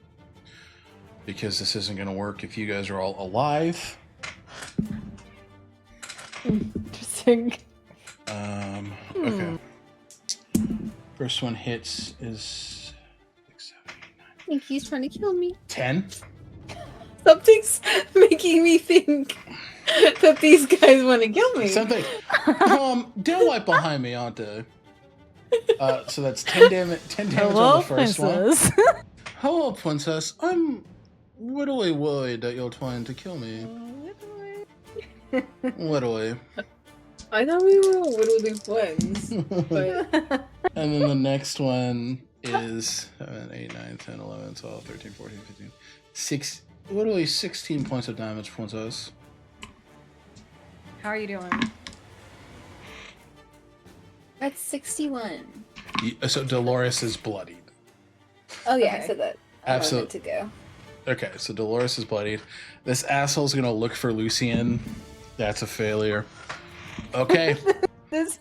Because this isn't going to work if you guys are all alive. Interesting. Okay. First one hits is 6, 7, 8, 9. I think he's trying to kill me. 10. Something's making me think that these guys want to kill me. Something. They're right behind me, aren't they? So that's 10 damage. 10 damage on the first one. Hello, princess. I'm literally worried that you're trying to kill me. Literally. I thought we were literally friends. But... And then the next one is 7, 8, 9, 10, 11, 12, 13, 14, 15. 6, literally 16 points of damage, princess. How are you doing? That's 61. So Dolores is bloodied. Oh yeah, Okay. I said that. Absolutely. To go. Okay, so Dolores is bloodied. This asshole's gonna look for Lucian. That's a failure. Okay. This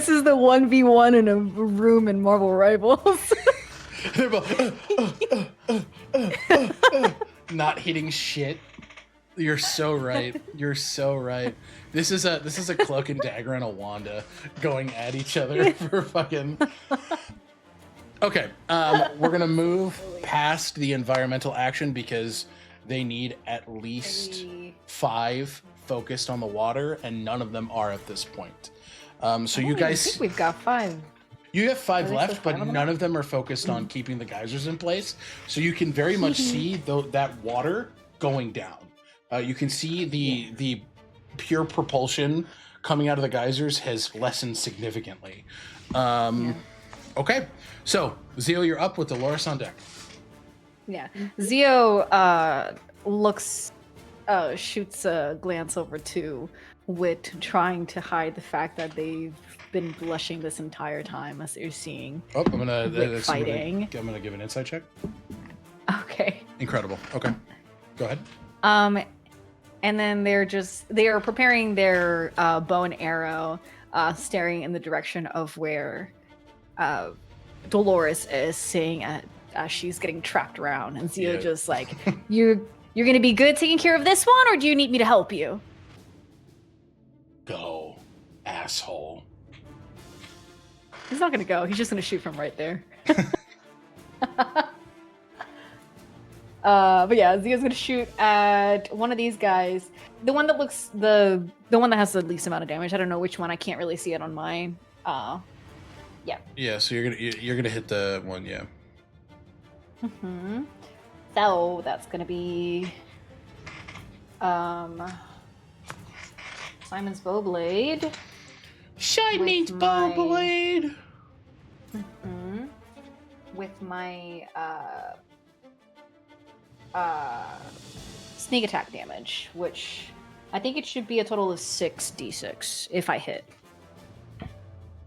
is the 1v1 in a room in Marvel Rivals. They're both not hitting shit. You're so right. You're so right. This is a cloak and dagger and a Wanda going at each other for fucking. Okay, we're gonna move past the environmental action because they need at least 5 focused on the water, and none of them are at this point. So you I guys, think we've got 5. you have 5 Are they left, still but 5 of them? none of them are focused on keeping the geysers in place. So you can very much see that water going down. You can see the pure propulsion coming out of the geysers has lessened significantly. Okay, so Zio, you're up with Dolores on deck. Yeah. Zio shoots a glance over to Wit, trying to hide the fact that they've been blushing this entire time as they're seeing Oh, I'm gonna Wit fighting. I'm gonna give an insight check. Okay. Incredible. Okay, go ahead. And then they are preparing their bow and arrow, staring in the direction of where Dolores is, seeing as she's getting trapped around. And Zio just like, you're gonna be good taking care of this one, or do you need me to help you? Go, asshole. He's not gonna go. He's just gonna shoot from right there. But yeah, Zio's gonna shoot at one of these guys. The one that looks the one that has the least amount of damage. I don't know which one. I can't really see it on mine. Yeah, so you're gonna hit the one, yeah. Mm-hmm. So that's gonna be Simon's Bowblade. Shiny's With my- Bowblade. Mm-hmm. With my sneak attack damage, which I think it should be a total of 6d6 if I hit.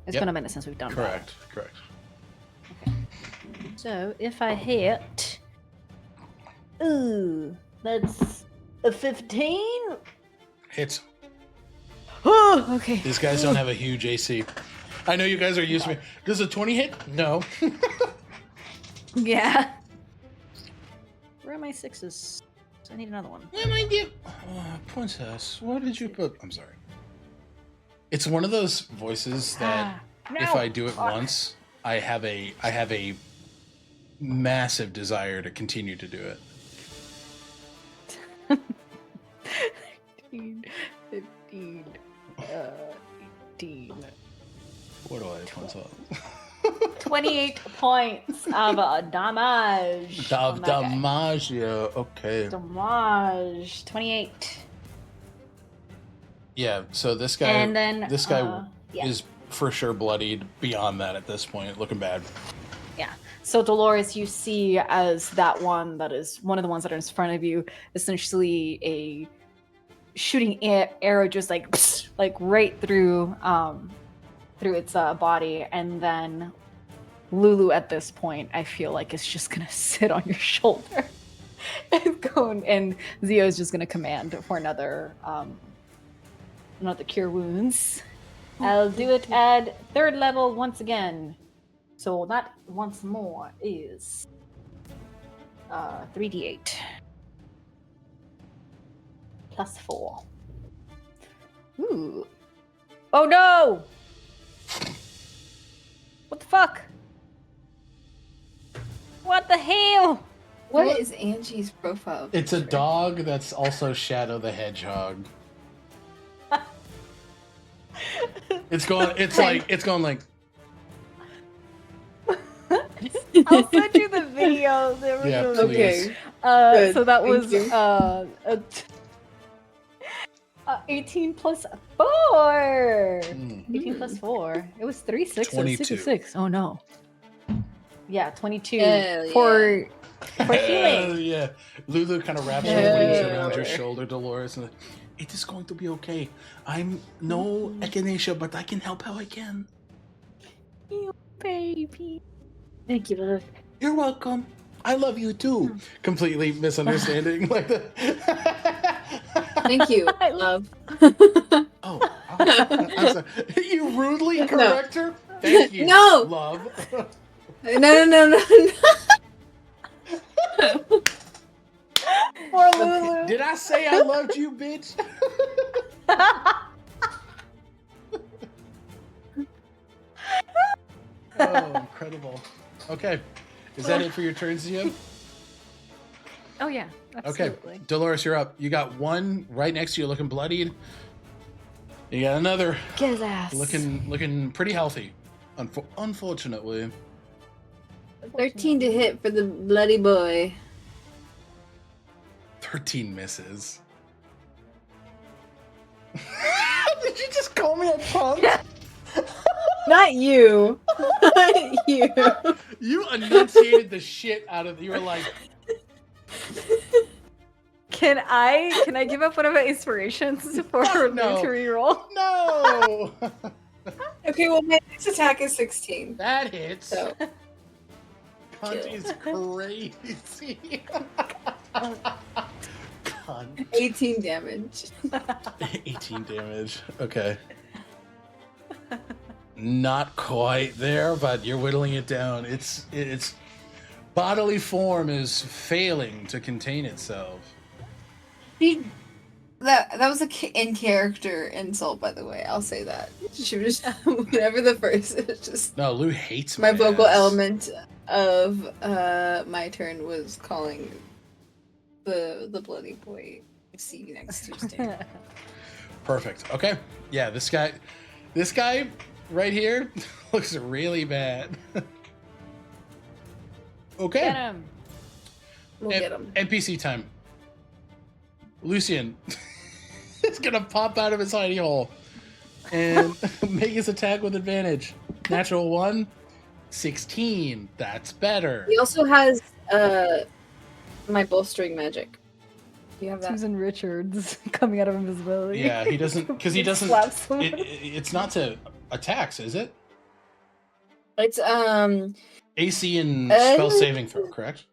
It's been a minute since we've done that. Correct. Okay. So if I hit, ooh, that's a 15. Hits. Oh, okay. These guys don't have a huge AC. I know you guys are used to me. Does a 20 hit? No. Yeah. Where are my 6s? I need another one. Where am I get? Princess, what did you put? I'm sorry. It's one of those voices that if I do it once, I have a massive desire to continue to do it. 15, 18. What do I pencil? 28 points of damage. on that guy. Damage, yeah, okay. Damage. 28. Yeah, so this guy, And then yeah. is for sure bloodied beyond that at this point, looking bad. Yeah. So Dolores, you see as that one that is one of the ones that are in front of you, essentially shooting arrow just like like right through its body, and then Lulu at this point I feel like is just gonna sit on your shoulder and Zio is just gonna command for another cure wounds. I'll do it at 3rd level once again. So that once more is 3d8 plus 4. Ooh. Oh no! What the fuck? What the hell? What is Angie's profile? It's a picture? dog that's also Shadow the Hedgehog. It's going like I'll send you the video. yeah, please. Okay. So that Thank was you. 18 plus 4. Mm. 18 plus 4. It was 3 6. 22. 6. Oh no. Yeah, 22 Hell for Hell healing. yeah. Lulu kind of wraps her Hell wings yeah. around your shoulder, Dolores, and it is going to be okay. I'm no Echinacea, but I can help how I can. You baby. Thank you, love. You're welcome. I love you too. Completely misunderstanding like that. Thank you, I love. Oh, I'm sorry. You rudely correct her? Thank you. No. Love. No. Poor Lulu. Did I say I loved you, bitch? Oh, incredible. Okay. Is that it for your turn, Zio? Oh yeah, Okay. absolutely. Dolores, you're up. You got one right next to you looking bloodied. You got another Get his ass. looking pretty healthy. Unfortunately. 13 to hit for the bloody boy. 13 misses. Did you just call me a punk? Not you. Not you. You enunciated the shit out of. You were like, Can I give up one of my inspirations for Fuck her no. to reroll? no. Okay, well, my next attack is 16. That hits. So, Cunt is crazy. Cunt. 18 damage. 18 damage. Okay. Not quite there, but you're whittling it down. Its bodily form is failing to contain itself. That was a in character insult, by the way. I'll say that. She was just whenever the first. It's just No, Lou hates my vocal ass. element of my turn was calling the bloody boy see next Tuesday. Perfect. Okay. Yeah, this guy right here looks really bad. Okay. Get him. We'll get him. NPC time. Lucian is gonna pop out of his hidey hole and make his attack with advantage. Natural 1, 16. That's better. He also has my bolstering magic. Do you have that? Susan Richards coming out of invisibility. Yeah, he doesn't because he doesn't. Slap someone. It's not to attacks, is it? It's AC and spell saving throw, correct?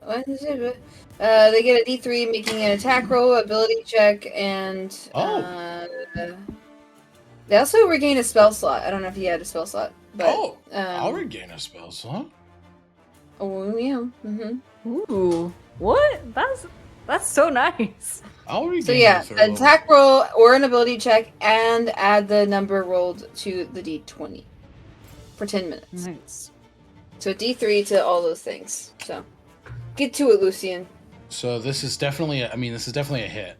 what is it? They get a D3 making an attack roll, ability check, and they also regain a spell slot. I don't know if he had a spell slot, but I'll regain a spell slot. oh yeah. Mm-hmm. Ooh, what? That's so nice. I'll regain. So yeah, a throw. an attack roll or an ability check, and add the number rolled to the D20 for 10 minutes. Nice. So D3 to all those things. So get to it, Lucian. So this is definitely. This is definitely a hit.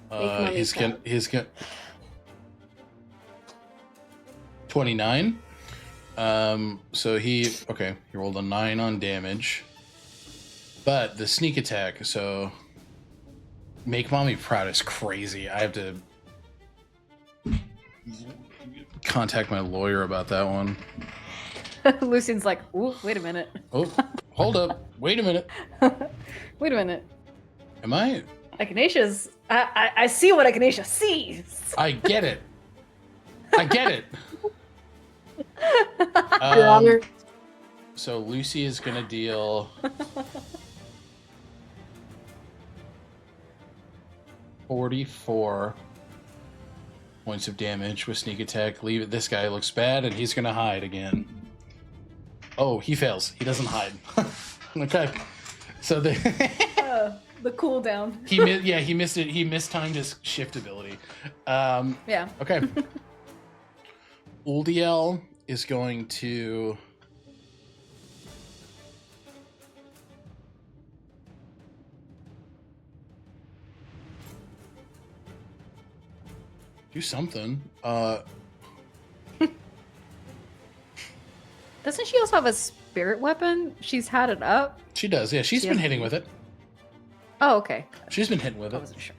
money He's gonna. count. He's gonna. 29. So he rolled a 9 on damage. But the sneak attack, so make mommy proud is crazy. I have to contact my lawyer about that one. Lucian's like, ooh, wait a minute. Oh, hold up. Wait a minute. Wait a minute. Am I Echinacea's. I see what Echinacea sees. I get it. Your Honor. So Lucy is gonna deal 44 points of damage with sneak attack. Leave it. This guy looks bad, and he's gonna hide again. Oh, he fails. He doesn't hide. Okay. So the cooldown. he missed it. He mistimed his shift ability. Yeah. Okay. Uldiel is going to do something. Doesn't she also have a spirit weapon? She's had it up. She does, yeah. She's been hitting with it. Oh, okay. She's been hitting with I it. wasn't sure.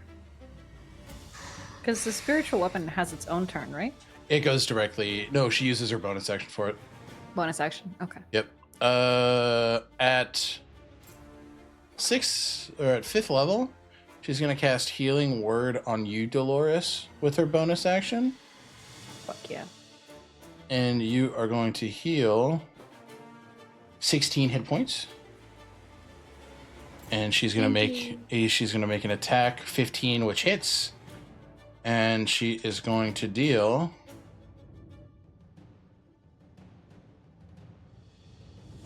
Because the spiritual weapon has its own turn, right? It goes directly. No, she uses her bonus action for it. Bonus action. Okay. Yep. At 5th level, she's gonna cast Healing Word on you, Dolores, with her bonus action. Fuck yeah. And you are going to heal 16 hit points. And she's gonna make an attack 15, which hits. And she is going to deal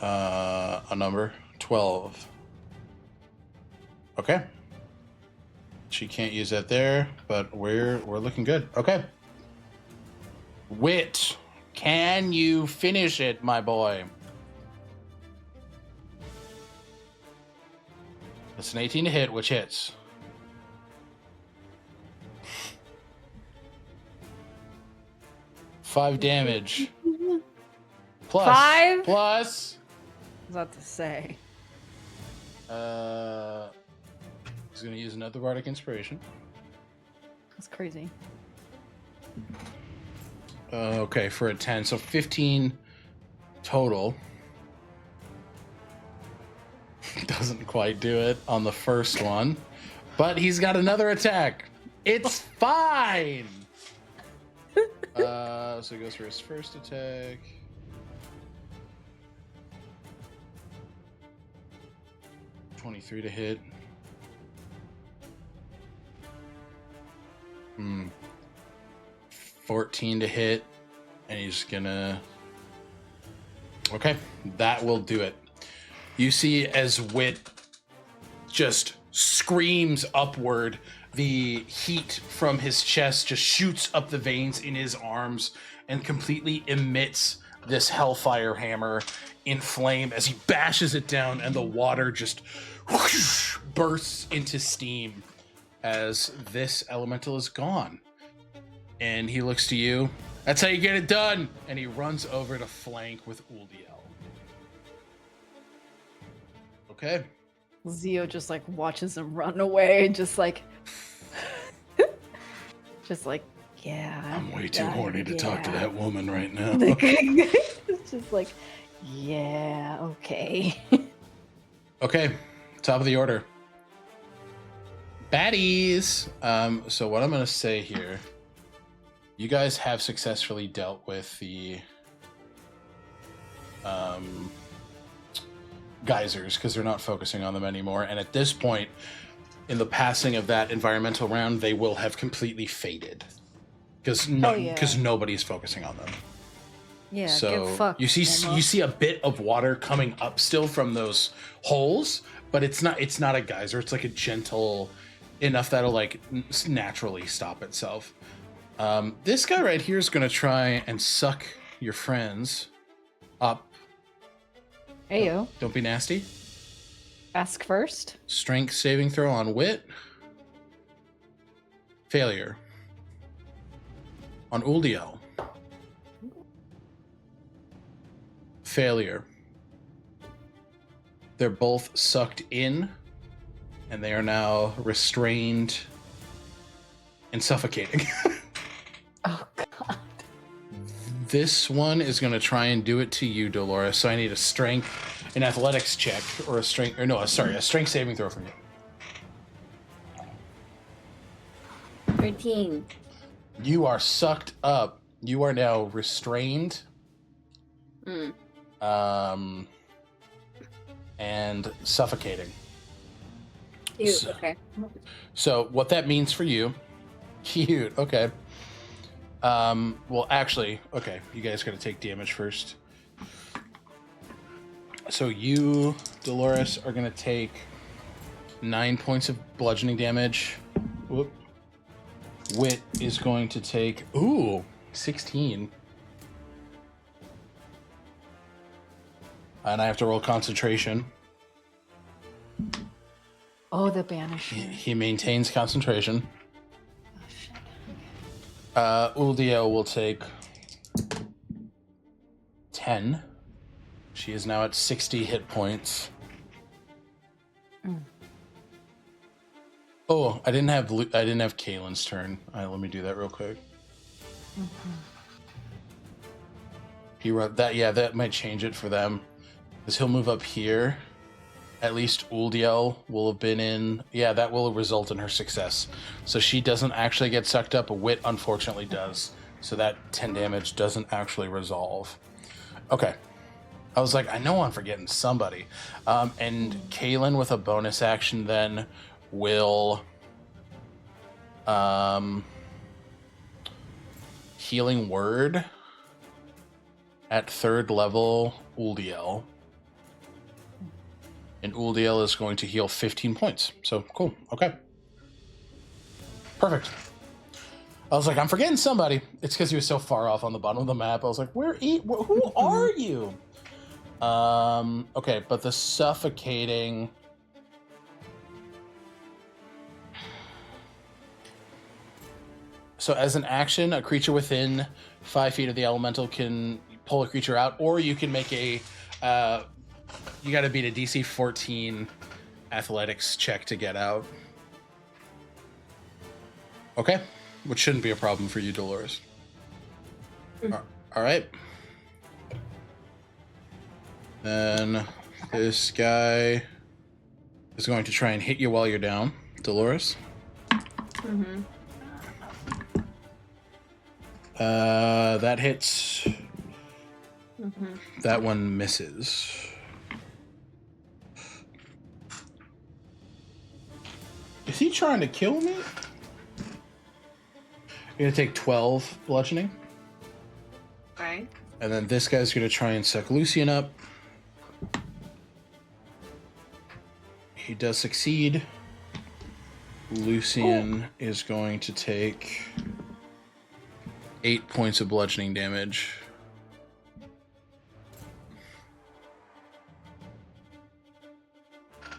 a number 12. Okay. She can't use that there, but we're looking good. Okay. Wit, can you finish it, my boy? It's an 18 to hit, which hits. Five damage. Plus. 5? Plus. What's that to say? He's going to use another Bardic Inspiration. That's crazy. Okay, for a 10. So 15 total. Doesn't quite do it on the first one. But he's got another attack. It's fine! So he goes for his first attack. .23 to hit. 14 to hit. And he's gonna... Okay, that will do it. You see as Wit just screams upward, the heat from his chest just shoots up the veins in his arms and completely emits this hellfire hammer in flame as he bashes it down, and the water just whoosh, bursts into steam as this elemental is gone. And he looks to you. That's how you get it done. And he runs over to flank with Uldiel. Okay. Zio just like watches him run away and just like yeah. I'm way too horny to talk to that woman right now. It's just like, yeah, okay. Okay, top of the order. Baddies. So what I'm gonna say here, you guys have successfully dealt with the geysers because they're not focusing on them anymore. And at this point, in the passing of that environmental round, they will have completely faded because nobody's focusing on them. Yeah. So you see a bit of water coming up still from those holes, but it's not a geyser. It's like a gentle enough that'll like naturally stop itself. This guy right here is going to try and suck your friends up. Ayo. Don't be nasty. Ask first. Strength saving throw on Wit. Failure. On Uldiel. Failure. They're both sucked in, and they are now restrained and suffocating. Oh, God. This one is going to try and do it to you, Dolores. So I need an athletics check, or a strength saving throw from you. 13. You are sucked up. You are now restrained. And suffocating. Cute, okay. So what that means for you, cute, okay. Well, actually, okay, you guys got to take damage first. So you, Dolores, are going to take 9 points of bludgeoning damage. Whoop. Wit is going to take, 16. And I have to roll concentration. Oh, the banisher. He maintains concentration. Oh, shit. Uldiel will take 10. She is now at 60 hit points. Oh, I didn't have Kaylin's turn. Let me do that real quick. He wrote that. Yeah, that might change it for them, because he'll move up here. At least Uldiel will have been in. Yeah, that will result in her success. So she doesn't actually get sucked up. Wit unfortunately does. So that 10 damage doesn't actually resolve. Okay. I was like, I know I'm forgetting somebody. And Kaylin with a bonus action then will Healing Word at 3rd level Uldiel. And Uldiel is going to heal 15 points. So, cool. Okay. Perfect. I was like, I'm forgetting somebody. It's because he was so far off on the bottom of the map. I was like, who are you? Okay, but the suffocating... So as an action, a creature within 5 feet of the elemental can pull a creature out, or you can make a... you gotta beat a DC 14 athletics check to get out. Okay, which shouldn't be a problem for you, Dolores. All right. Then this guy is going to try and hit you while you're down, Dolores. That hits. That one misses. Is he trying to kill me? You're gonna take 12 bludgeoning. Right. And then this guy's gonna try and suck Lucian up. He does succeed. Lucian is going to take 8 points of bludgeoning damage.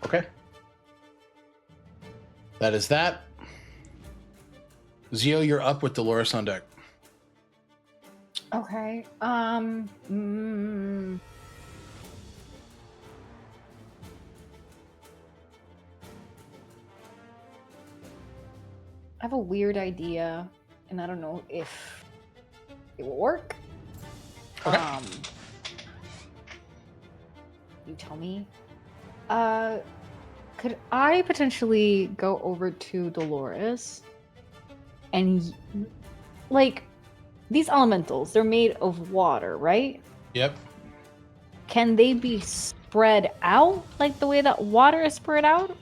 Okay. That is that. Zio, you're up with Dolores on deck. Okay. I have a weird idea, and I don't know if it will work. Okay. You tell me. Could I potentially go over to Dolores and, like, these elementals, they're made of water, right? Yep. Can they be spread out like the way that water is spread out?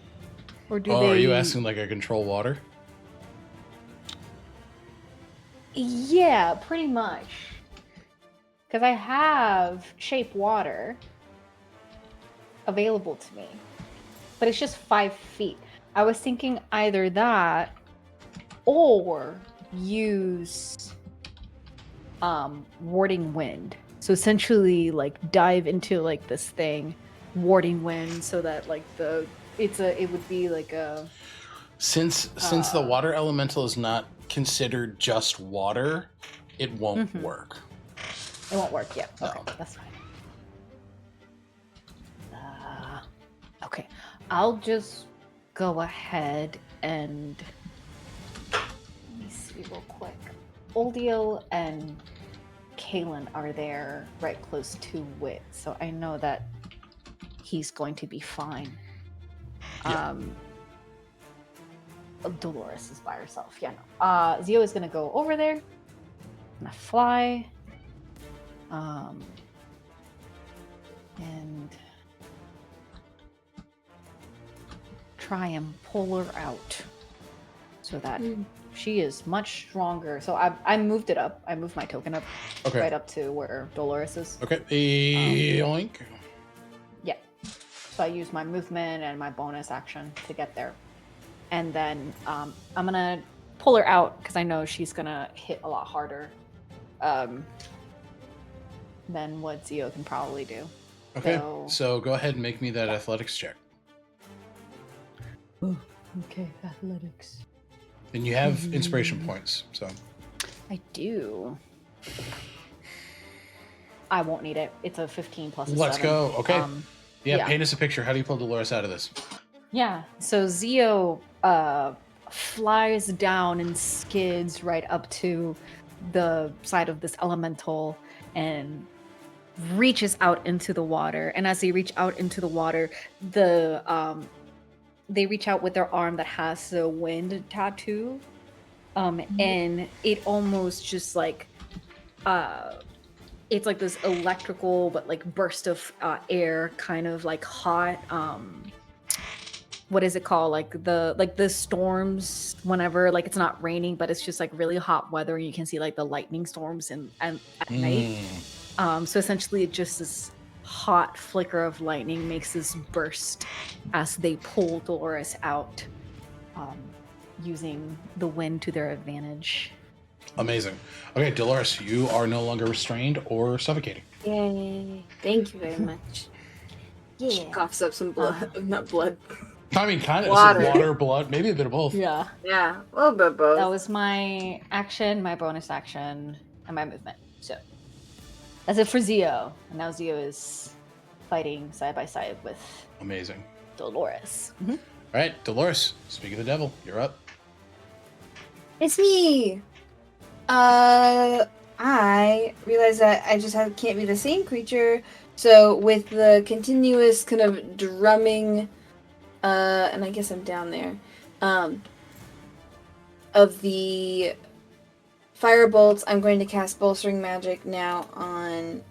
Or do they... Are you asking like I control water? Yeah, pretty much. Because I have shape water available to me. But it's just 5 feet. I was thinking either that or use warding wind. So essentially like dive into like this thing, warding wind, so that like it would be like a... Since the water elemental is not considered just water, it won't work. It won't work, yeah. No. Okay, that's fine. Okay, I'll just go ahead and... Let me see real quick. Uldiel and Kaylin are there right close to Wit, so I know that he's going to be fine. Yeah. Dolores is by herself. Yeah, no. Zio is gonna go over there. Gonna fly. And try and pull her out so that she is much stronger. So I moved it up. I moved my token up right up to where Dolores is. Okay. Yoink. Yeah. So I use my movement and my bonus action to get there. And then I'm going to pull her out because I know she's going to hit a lot harder than what Zio can probably do. Okay. So go ahead and make me that athletics check. Oh, okay. Athletics. And you have inspiration points, so. I do. I won't need it. It's a 15 plus a Let's 7. go. Okay. Yeah. Paint us a picture. How do you pull Dolores out of this? Yeah. So Zio flies down and skids right up to the side of this elemental and reaches out into the water. And as they reach out into the water, they reach out with their arm that has the wind tattoo. And it almost just like it's like this electrical but like burst of air, kind of like hot what is it called, like the storms whenever like it's not raining but it's just like really hot weather and you can see like the lightning storms and at night. So essentially it just this hot flicker of lightning makes this burst as they pull Dolores out, using the wind to their advantage. Amazing. Okay, Dolores, you are no longer restrained or suffocating. Yay. Thank you very much. She coughs up some blood. Not blood. I mean, kind of. Water. Water, blood, maybe a bit of both. Yeah. Yeah, a little bit of both. That was my action, my bonus action, and my movement. So that's it for Zio. And now Zio is fighting side by side with Amazing. Dolores. All right, Dolores, speak of the devil. You're up. It's me! I realized that I just can't be the same creature, so with the continuous kind of drumming, and I guess I'm down there, of the fire bolts, I'm going to cast Bolstering Magic now on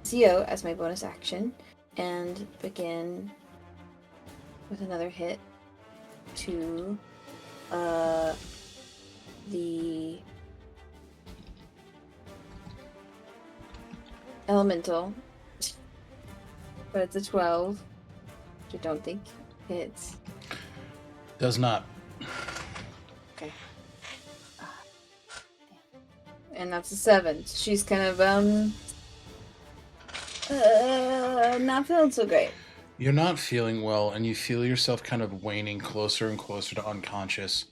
Zio as my bonus action, and begin with another hit to the elemental, but it's a 12, which I don't think hits. Does not. Okay. And that's a 7. She's kind of not feeling so great. You're not feeling well, and you feel yourself kind of waning closer and closer to unconscious.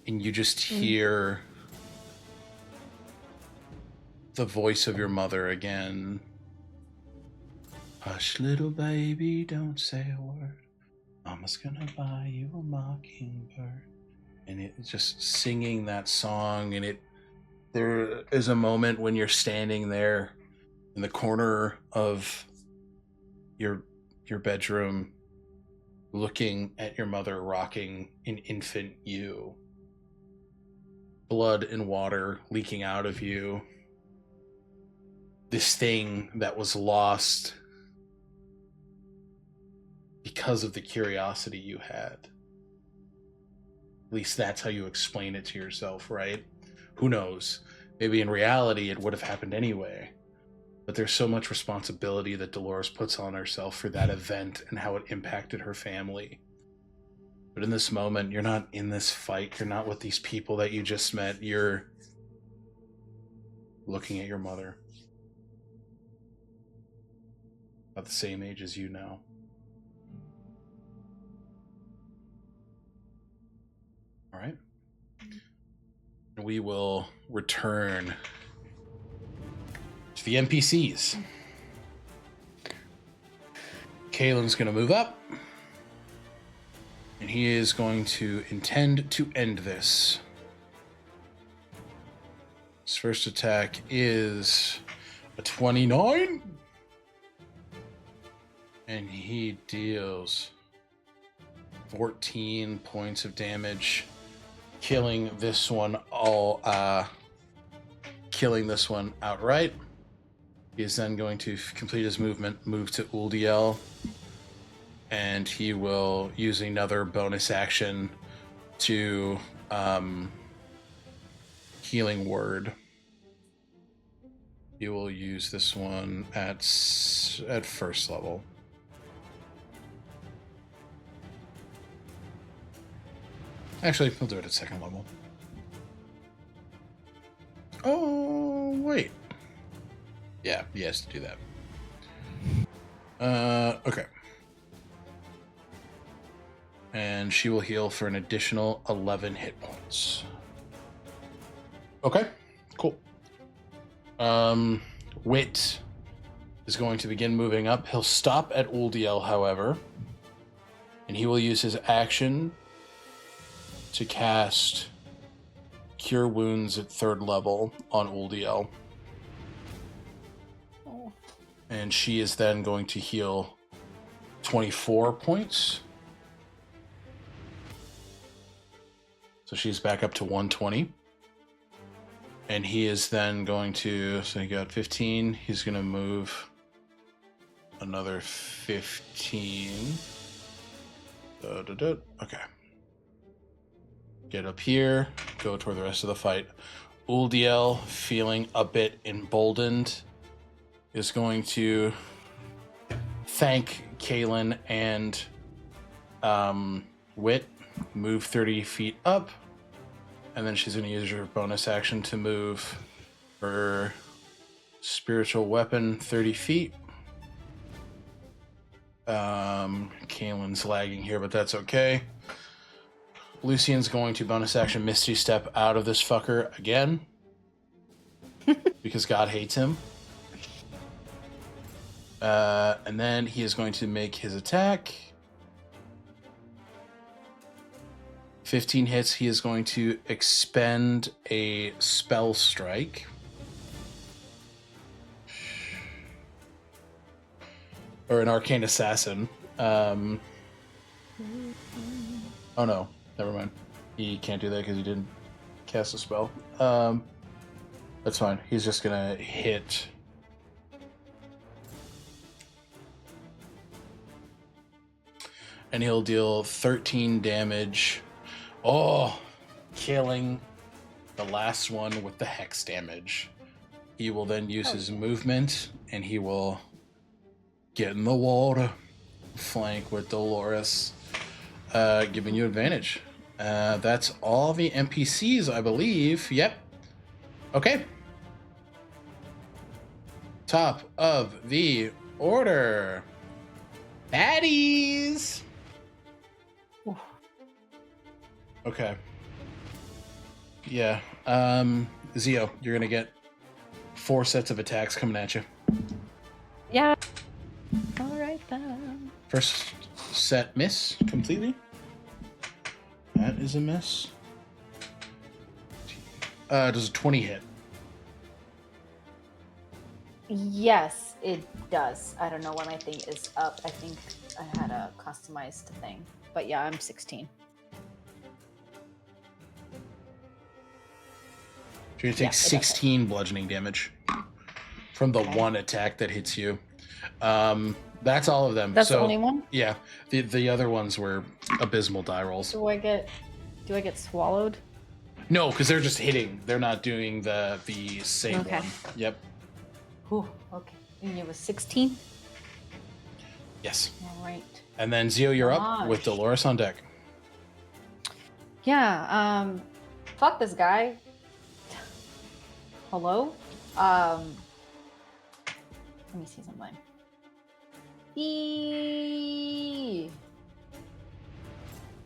And you just hear the voice of your mother again. Hush, little baby, don't say a word. Mama's gonna buy you a mockingbird. And it's just singing that song, and there is a moment when you're standing there in the corner of your bedroom, looking at your mother rocking an infant you. Blood and water leaking out of you. This thing that was lost because of the curiosity you had. At least that's how you explain it to yourself, right? Who knows? Maybe in reality it would have happened anyway. But there's so much responsibility that Dolores puts on herself for that event and how it impacted her family. But in this moment, you're not in this fight. You're not with these people that you just met. You're looking at your mother. About the same age as you now. All right. And we will return to the NPCs. Kalen's going to move up. And he is going to intend to end this. His first attack is a 29. And he deals 14 points of damage, killing this one outright. He is then going to complete his movement, move to Uldiel, and he will use another bonus action to Healing Word. He will use this one at first level. Actually, he'll do it at second level. Oh, wait. Yeah, he has to do that. Okay. And she will heal for an additional 11 hit points. Okay, cool. Wit is going to begin moving up. He'll stop at Uldiel, however, and he will use his action to cast Cure Wounds at 3rd level on Uldiel. Oh. And she is then going to heal 24 points. So she's back up to 120. And he is then going to, so he got 15. He's going to move another 15. Okay. Get up here, go toward the rest of the fight. Uldiel, feeling a bit emboldened, is going to thank Kaylin and Wit, move 30 feet up, and then she's going to use her bonus action to move her spiritual weapon 30 feet. Kaylin's lagging here, but that's okay. Lucian's going to bonus action Misty Step out of this fucker again. Because God hates him. And then he is going to make his attack. 15 hits. He is going to expend a spell strike. Or an arcane assassin. Oh no. Never mind. He can't do that because he didn't cast a spell. That's fine. He's just gonna hit. And he'll deal 13 damage. Oh, killing the last one with the hex damage. He will then use his movement, and he will get in the water, flank with Dolores, giving you advantage. That's all the NPCs, I believe. Yep. Okay. Top of the order. Baddies! Okay. Yeah. Zio, you're gonna get 4 sets of attacks coming at you. Yeah. All right then. First set miss completely. That is a miss. Does a 20 hit? Yes, it does. I don't know when my thing is up. I think I had a customized thing. But yeah, I'm 16. So you're gonna take 16 bludgeoning damage from the one attack that hits you. That's all of them. That's the only one? Yeah. The other ones were abysmal die rolls. Do I get swallowed? No, because they're just hitting. They're not doing the same one. Yep. Ooh, okay. And it was 16? Yes. All right. And then Zio, you're up with Dolores on deck. Yeah, fuck this guy. Hello? Let me see something. What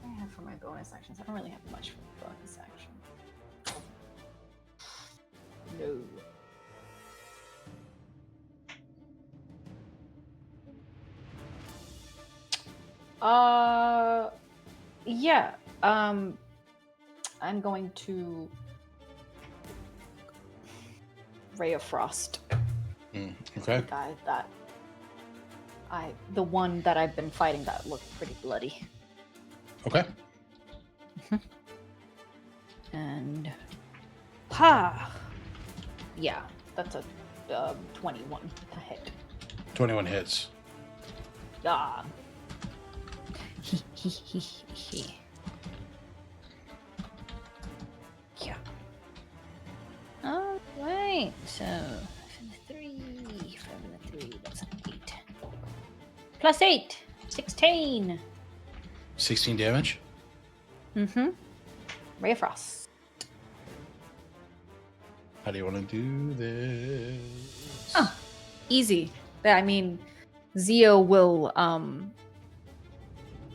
do I have for my bonus actions? I don't really have much for bonus action. No. Yeah. I'm going to Ray of Frost. Okay. The guy the one that I've been fighting that looked pretty bloody. Okay. And yeah, that's a 21 a hit. 21 hits. Ah. Yeah. All right. So 3, that's an 8. Plus 8, 16. 16 damage. Mm-hmm. Ray of Frost. How do you want to do this? Oh, easy. I mean, Zio will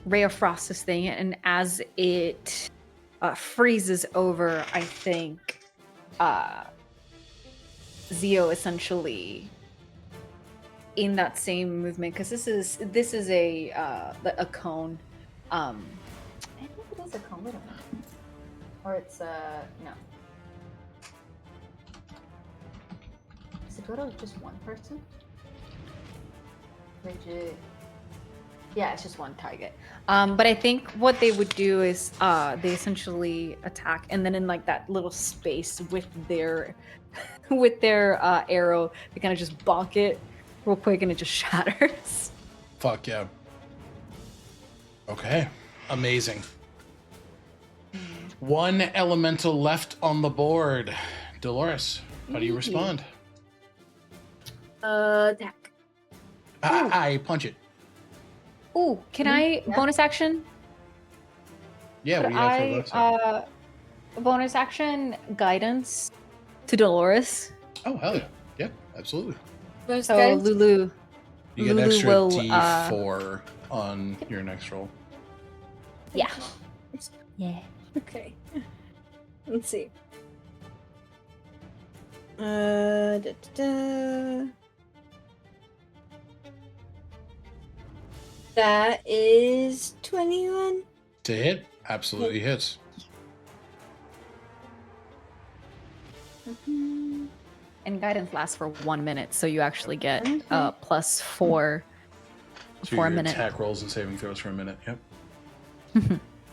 Ray of Frost this thing, and as it freezes over, I think Zio essentially in that same movement, because this is a cone. I think it is a cone. Wait a minute. Or it's no. Does it go to just one person? Rigid. Yeah, it's just one target. But I think what they would do is they essentially attack, and then in like that little space with their arrow, they kind of just bonk it real quick, and it just shatters. Fuck yeah. Okay. Amazing. One elemental left on the board. Dolores, how do you respond? Attack. I punch it. Ooh, can I bonus action? Yeah, Could we have I bonus action guidance to Dolores? Oh, hell yeah. Yeah, absolutely. Those So guys? Lulu. You get an Lulu extra will, D4 on your next roll. Yeah. Yeah. Okay. Let's see. Da, da, da. That is 21. To hit, absolutely hits. Mhm. And guidance lasts for 1 minute, so you actually get Okay. plus 4 So for a your minute. attack rolls and saving throws for a minute. Yep.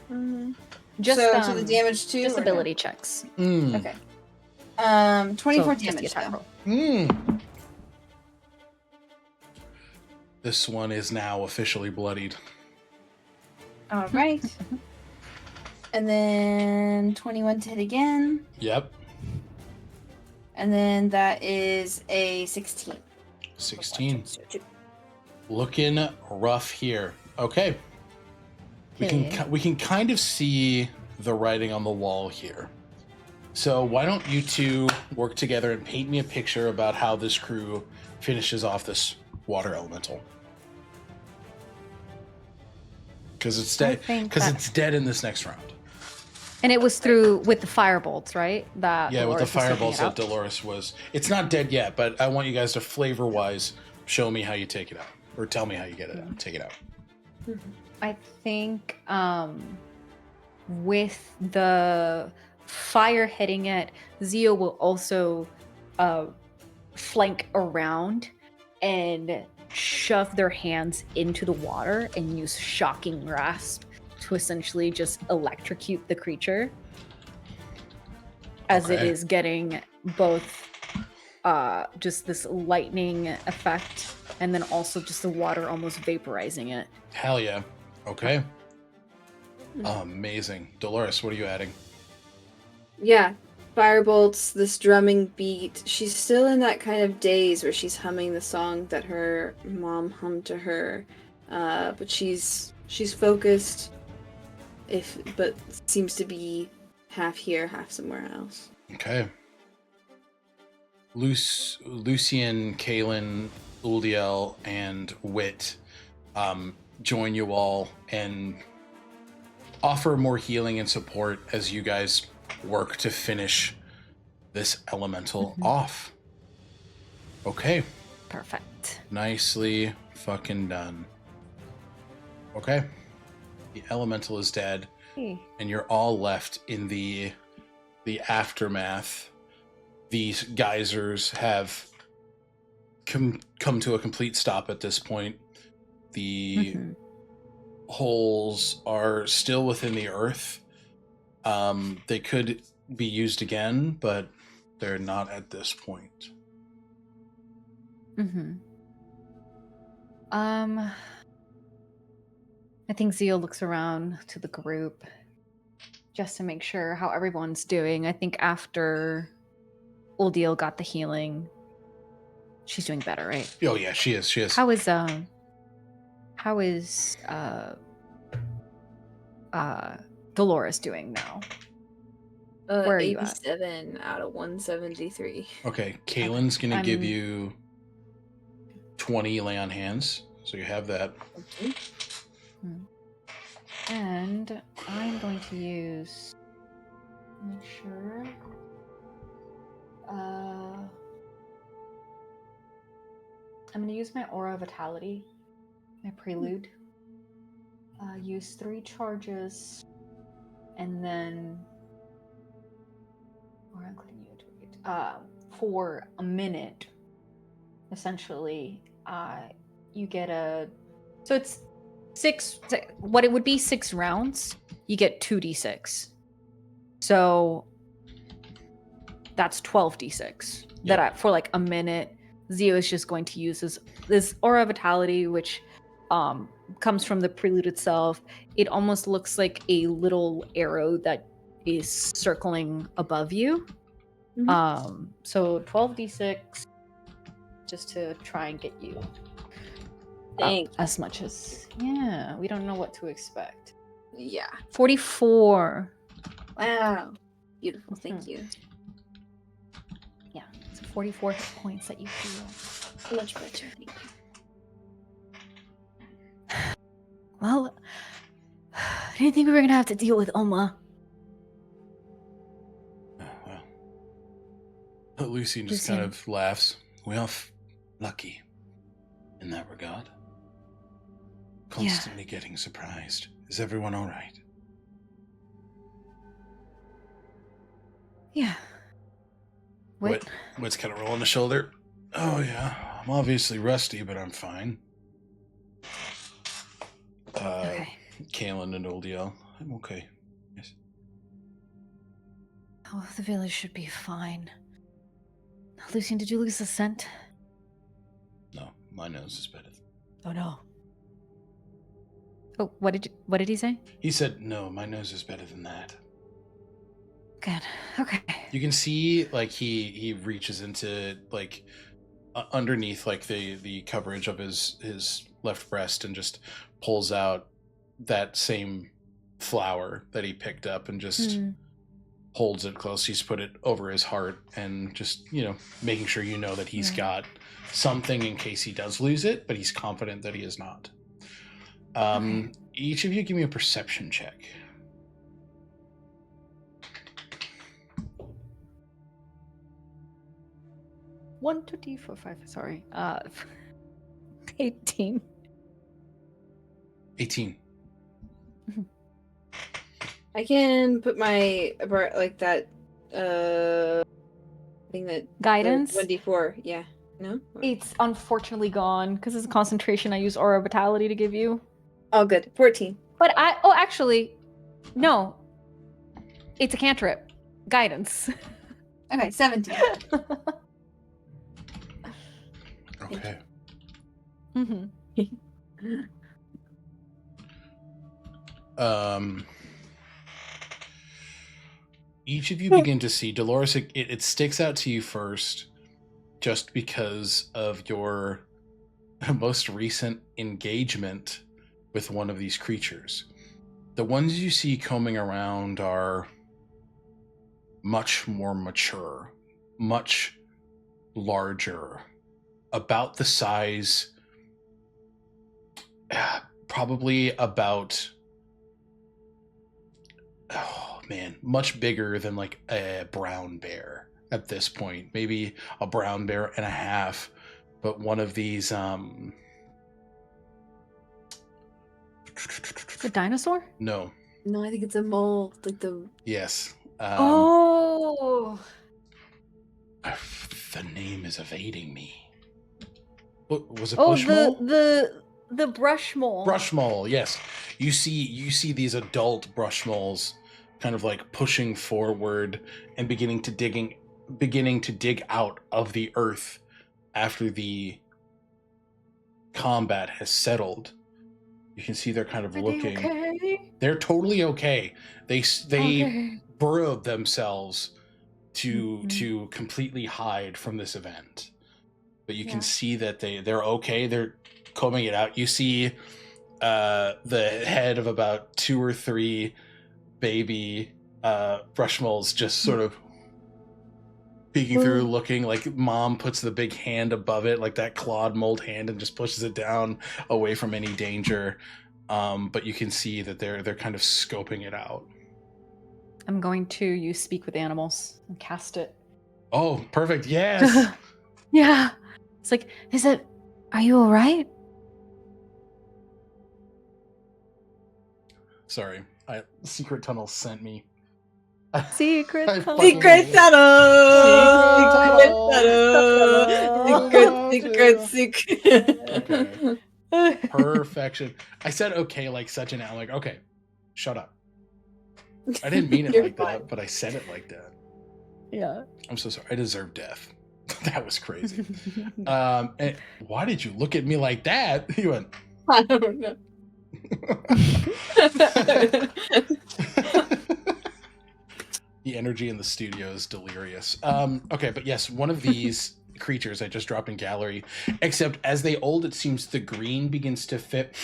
Mhm. Just so the damage too? just or no? ability checks. Mm. Okay. 24 So just the damage attack though. roll. Mm. This one is now officially bloodied. All right. And then 21 to hit again. Yep. And then that is a 16. 16. Looking rough here. Okay. We can kind of see the writing on the wall here. So why don't you two work together and paint me a picture about how this crew finishes off this water elemental? Because it's dead. Because it's dead in this next round. And it was through with the firebolts, right? That Yeah, Dolores with the was taking fireballs it that out. Dolores was. It's not dead yet, but I want you guys to flavor-wise show me how you take it out, or tell me how you get it out. Take it out. I think with the fire hitting it, Zio will also flank around and shove their hands into the water and use Shocking Grasp to essentially just electrocute the creature as it Okay. is getting both just this lightning effect and then also just the water almost vaporizing it. Hell yeah. Okay. Amazing. Dolores, what are you adding? Yeah. Firebolts, this drumming beat. She's still in that kind of daze where she's humming the song that her mom hummed to her. But she's focused, but seems to be half here, half somewhere else. Okay. Lucian, Kalen, Uldiel, and Wit join you all and offer more healing and support as you guys work to finish this elemental off. Okay. Perfect. Nicely fucking done. Okay. The elemental is dead, and you're all left in the aftermath. These geysers have come to a complete stop at this point. The holes are still within the earth. They could be used again, but they're not at this point. Mm-hmm. I think Zio looks around to the group just to make sure how everyone's doing. I think after Uldiel got the healing, she's doing better, right? Oh yeah, she is. She is. How is Dolores doing now? Where are you at? 87 out of 173. Okay, Kaylin's gonna give I'm- you 20 lay on hands, so you have that. Okay. And I'm going to use. Make sure. I'm going to use my Aura of Vitality, my Prelude. Use 3 charges, and then. Or including you. For a minute, essentially, you get a. So it's 6. What it would be 6 rounds. You get 2d6. So that's 12d6. Yep. For like a minute, Zio is just going to use this Aura of Vitality, which comes from the prelude itself. It almost looks like a little arrow that is circling above you. Mhm. So 12d6, just to try and get you Thank up as much as we don't know what to expect. Yeah. 44. Wow. Beautiful. Thank you. Yeah, so 44 hit points that you feel. Much better. Thank you. Well, I didn't think we were gonna have to deal with Ulma. Well, Lucian just Lucian. kind of laughs. We're lucky in that regard. Constantly getting surprised. Is everyone all right? Yeah. Wit's kind of rolling the shoulder. Oh yeah, I'm obviously rusty, but I'm fine. Okay. Kaelin and Uldiel, I'm okay. Yes. Oh, the village should be fine. Lucian, did you lose the scent? No, my nose is better. Oh no. Oh, what did he say? He said, no, my nose is better than that. Good. Okay. You can see, like, he reaches into, like, underneath, like, the coverage of his left breast and just pulls out that same flower that he picked up and just holds it close. He's put it over his heart and just, making sure that he's got something in case he does lose it, but he's confident that he is not. Okay. Each of you give me a perception check. 1, 2, 3, 4, 5. Sorry. 18. 18. I can put my like that thing that Guidance? 1d4. Yeah. No? It's unfortunately gone because it's a concentration. I use Aura Vitality to give you. Oh, good. 14. But actually, no. It's a cantrip. Guidance. Okay, 17. Okay. Each of you begin to see Dolores. It sticks out to you first, just because of your most recent engagement with one of these creatures. The ones you see combing around are much more mature, much larger, about the size, probably about, much bigger than like a brown bear at this point. Maybe a brown bear and a half, but one of these, The dinosaur? No. No, I think it's a mole. Like the. Yes. Oh! The name is evading me. What was it? Oh, Bushmole? The brush mole. Brush mole, yes. You see these adult brush moles kind of like pushing forward and beginning to dig out of the earth after the combat has settled. You can see they're kind of looking. They okay? They're totally okay. They Okay. burrowed themselves to completely hide from this event. But you can see that they're okay. They're combing it out. You see the head of about 2 or 3 baby brush moles just sort of peeking through, looking like mom puts the big hand above it, like that clawed mold hand, and just pushes it down away from any danger. But you can see that they're kind of scoping it out. I'm going to use Speak with Animals and cast it. Oh, perfect. Yes. Yeah. It's like, are you all right? Sorry. Secret Tunnel sent me. Secret I tunnel. fucking- Secret tunnel. Secret. Okay. Perfection. I said okay like such an I'm like, okay, shut up. I didn't mean it You're like fine. that, but I said it like that. Yeah. I'm so sorry. I deserve death. That was crazy. And why did you look at me like that? He went. I don't know. The energy in the studio is delirious. Okay, but yes, one of these creatures I just dropped in gallery, except as they old, it seems the green begins to fit.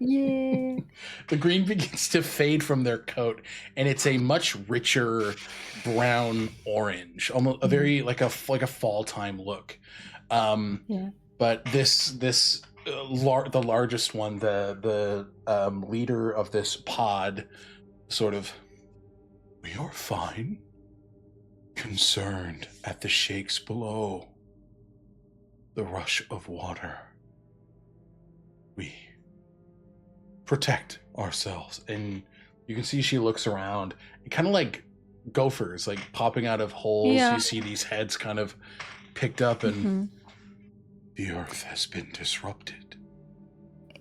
Yeah. The green begins to fade from their coat, and it's a much richer brown orange, almost a very like a fall time look. Yeah. But the largest one, the leader of this pod, sort of, we are fine. Concerned at the shakes below. The rush of water. We protect ourselves. And you can see she looks around, kind of like gophers, like popping out of holes. Yeah. You see these heads kind of picked up, and Mhm. the earth has been disrupted.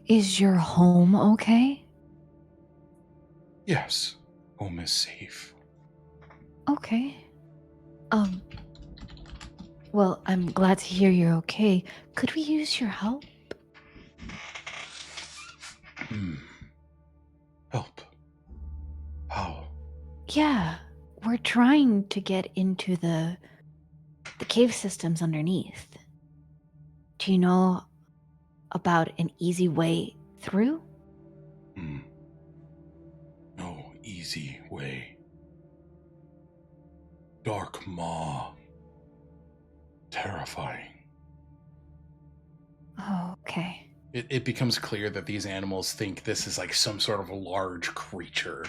Is your home okay? Yes, home is safe. Okay. Well, I'm glad to hear you're okay. Could we use your help? Help. How? Yeah, we're trying to get into the cave systems underneath. Do you know about an easy way through? No easy way. Dark maw. Terrifying. Oh, okay. It becomes clear that these animals think this is like some sort of a large creature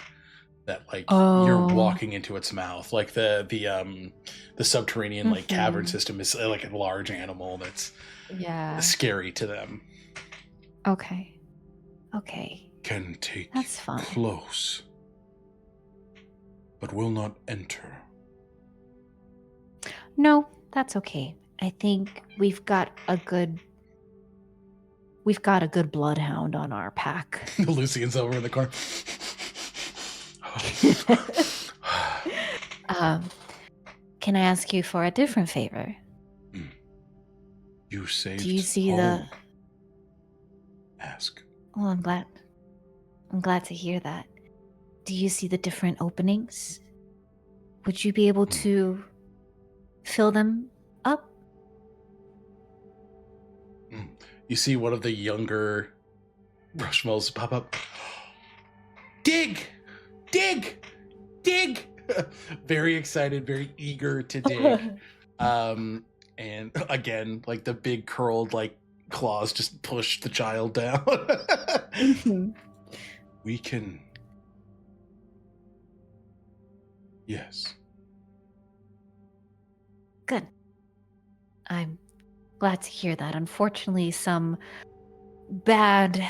that like you're Oh. walking into its mouth. Like the subterranean like cavern system is like a large animal that's Yeah. scary to them. Okay. Okay. Can take That's fine. close, but will not enter. No, that's okay. I think we've got a good bloodhound on our pack. Lucian's over in the corner. Can I ask you for a different favor? You saved. Do you see home. Ask. Oh, I'm glad to hear that. Do you see the different openings? Would you be able to fill them up? You see one of the younger Rushmalls pop up. Dig! Dig! Dig! Very excited, very eager to dig. And again, like the big curled like claws just push the child down. We can. Yes. Good. I'm glad to hear that. Unfortunately, some bad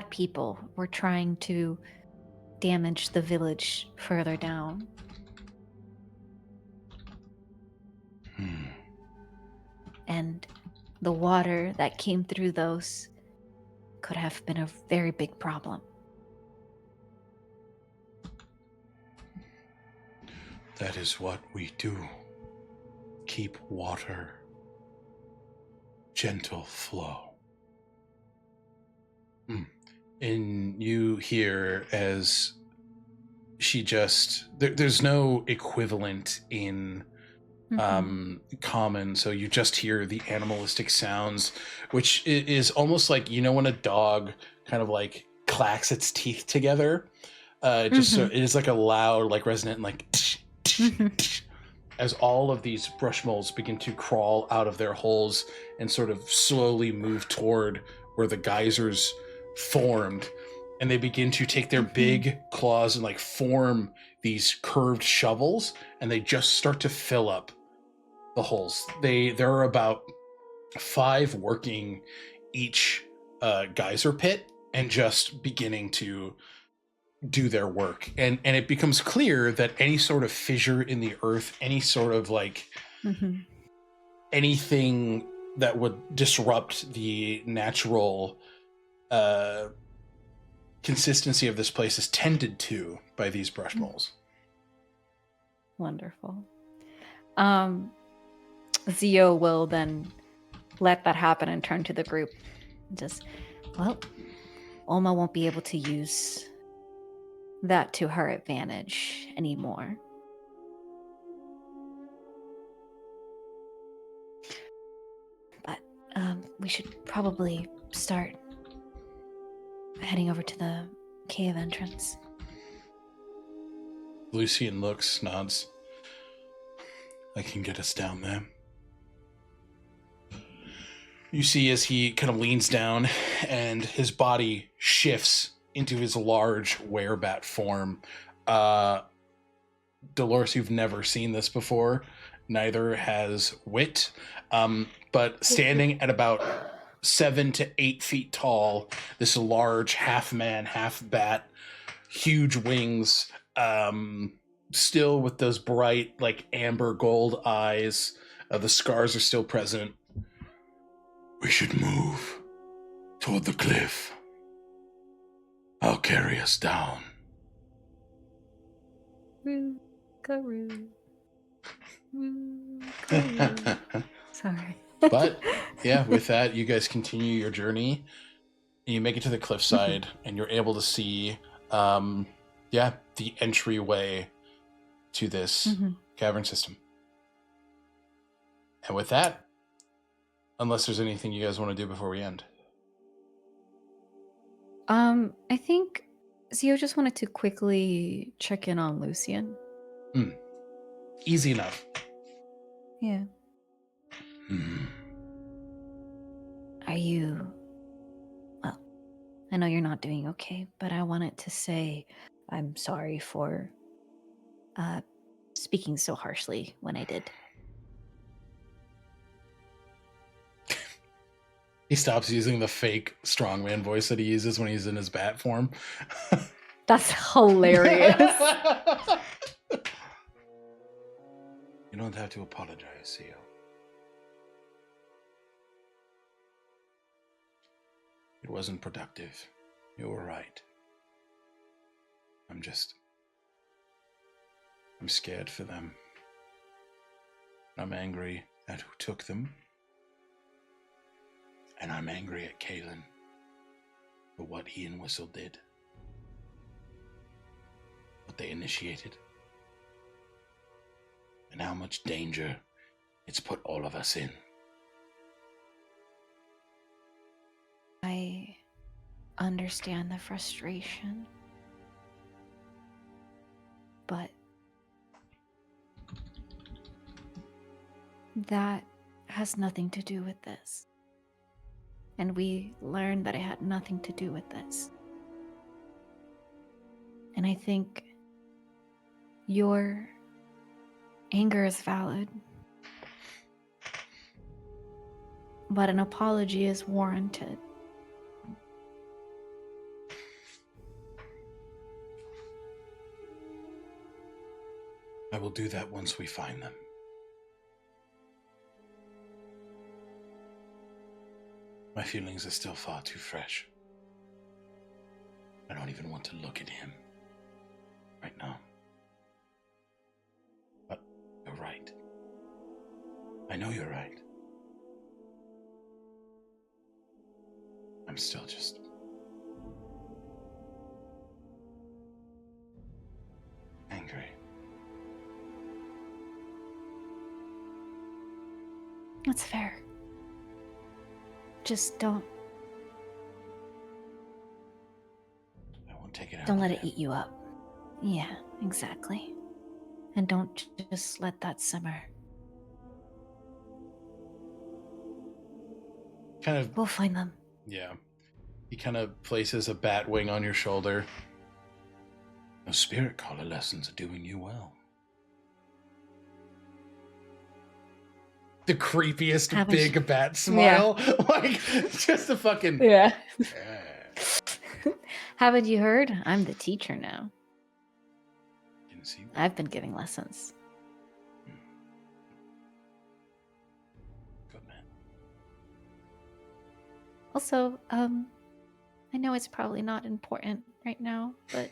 people were trying to damage the village further down. And the water that came through those could have been a very big problem. That is what we do. Keep water. Gentle flow. And you hear as she just... There's no equivalent in common, so you just hear the animalistic sounds, which is almost like, you know, when a dog kind of like clacks its teeth together. So it is like a loud, like resonant, like as all of these brush moles begin to crawl out of their holes and sort of slowly move toward where the geysers formed, and they begin to take their big claws and like form these curved shovels, and they just start to fill up the holes. There are about 5 working each geyser pit and just beginning to do their work. And it becomes clear that any sort of fissure in the earth, any sort of like anything that would disrupt the natural consistency of this place is tended to by these brush moles. Wonderful. Zio will then let that happen and turn to the group. Just, well, Ulma won't be able to use that to her advantage anymore. But we should probably start heading over to the cave entrance. Lucian looks, nods. I can get us down there. You see as he kind of leans down and his body shifts into his large werebat form. Dolores, you've never seen this before. Neither has Wit. But standing at about 7 to 8 feet tall, this large half-man, half-bat, huge wings, still with those bright, like, amber gold eyes. The scars are still present. We should move toward the cliff. I'll carry us down. Sorry. But, yeah, with that, you guys continue your journey. And you make it to the cliffside, and you're able to see, the entryway to this cavern system. And with that, unless there's anything you guys want to do before we end. I think Zio just wanted to quickly check in on Lucian. Easy enough. Yeah. Are you... Well, I know you're not doing okay, but I wanted to say I'm sorry for speaking so harshly when I did. He stops using the fake strongman voice that he uses when he's in his bat form. That's hilarious. You don't have to apologize, Zio. It wasn't productive. You were right. I'm scared for them. I'm angry at who took them. And I'm angry at Kaelin for what he and Whistle did. What they initiated. And how much danger it's put all of us in. I understand the frustration. But that has nothing to do with this. And we learned that it had nothing to do with this. And I think your anger is valid. But an apology is warranted. I will do that once we find them. My feelings are still far too fresh. I don't even want to look at him right now. But you're right. I know you're right. I'm still just... angry. That's fair. Just don't I won't take it out. don't let on it him. eat you up. Yeah, exactly. And don't just let that simmer. Kind of, We'll find them. yeah. He kind of places a bat wing on your shoulder. Those spirit caller lessons are doing you well. The creepiest Haven't big you- bat smile. Like, just a fucking... Yeah. Yeah. Haven't you heard? I'm the teacher now. Didn't see what- I've been giving lessons. Good man. Also, I know it's probably not important right now, but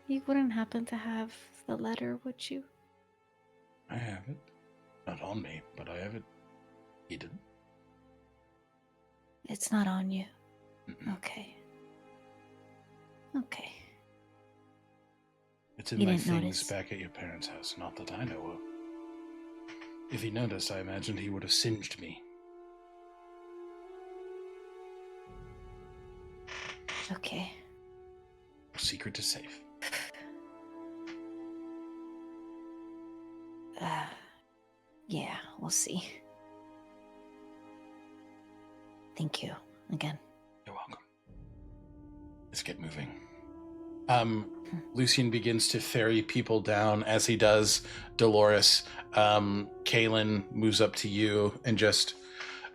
you wouldn't happen to have the letter, would you? I have it. Not on me, but I have it hidden. It's not on you. Mm-mm. Okay. Okay. It's in You my didn't things notice. back at your parents' house, not that I know of. If he noticed, I imagined he would have singed me. Okay. Secret is safe. Yeah, we'll see. Thank you again. You're welcome. Let's get moving. Lucian begins to ferry people down. As he does, Dolores, Kaylin moves up to you and just,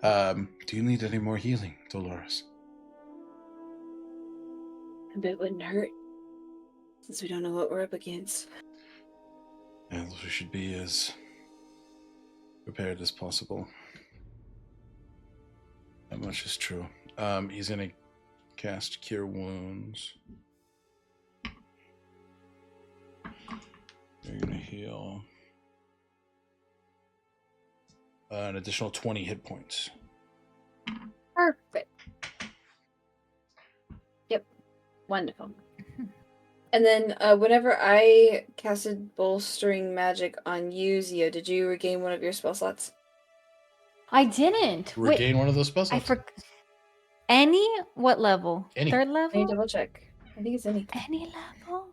do you need any more healing, Dolores? A bit wouldn't hurt, since we don't know what we're up against. And we should be as prepared as possible. That much is true. He's gonna cast Cure Wounds. You're gonna heal an additional 20 hit points. Perfect. Yep. Wonderful. And then whenever I casted Bolstering Magic on you, Zio, did you regain one of your spell slots? I didn't. Regain one of those spell I slots. forgot. Any? What level? Any. Third Let me level? double check. I think it's any. Any level?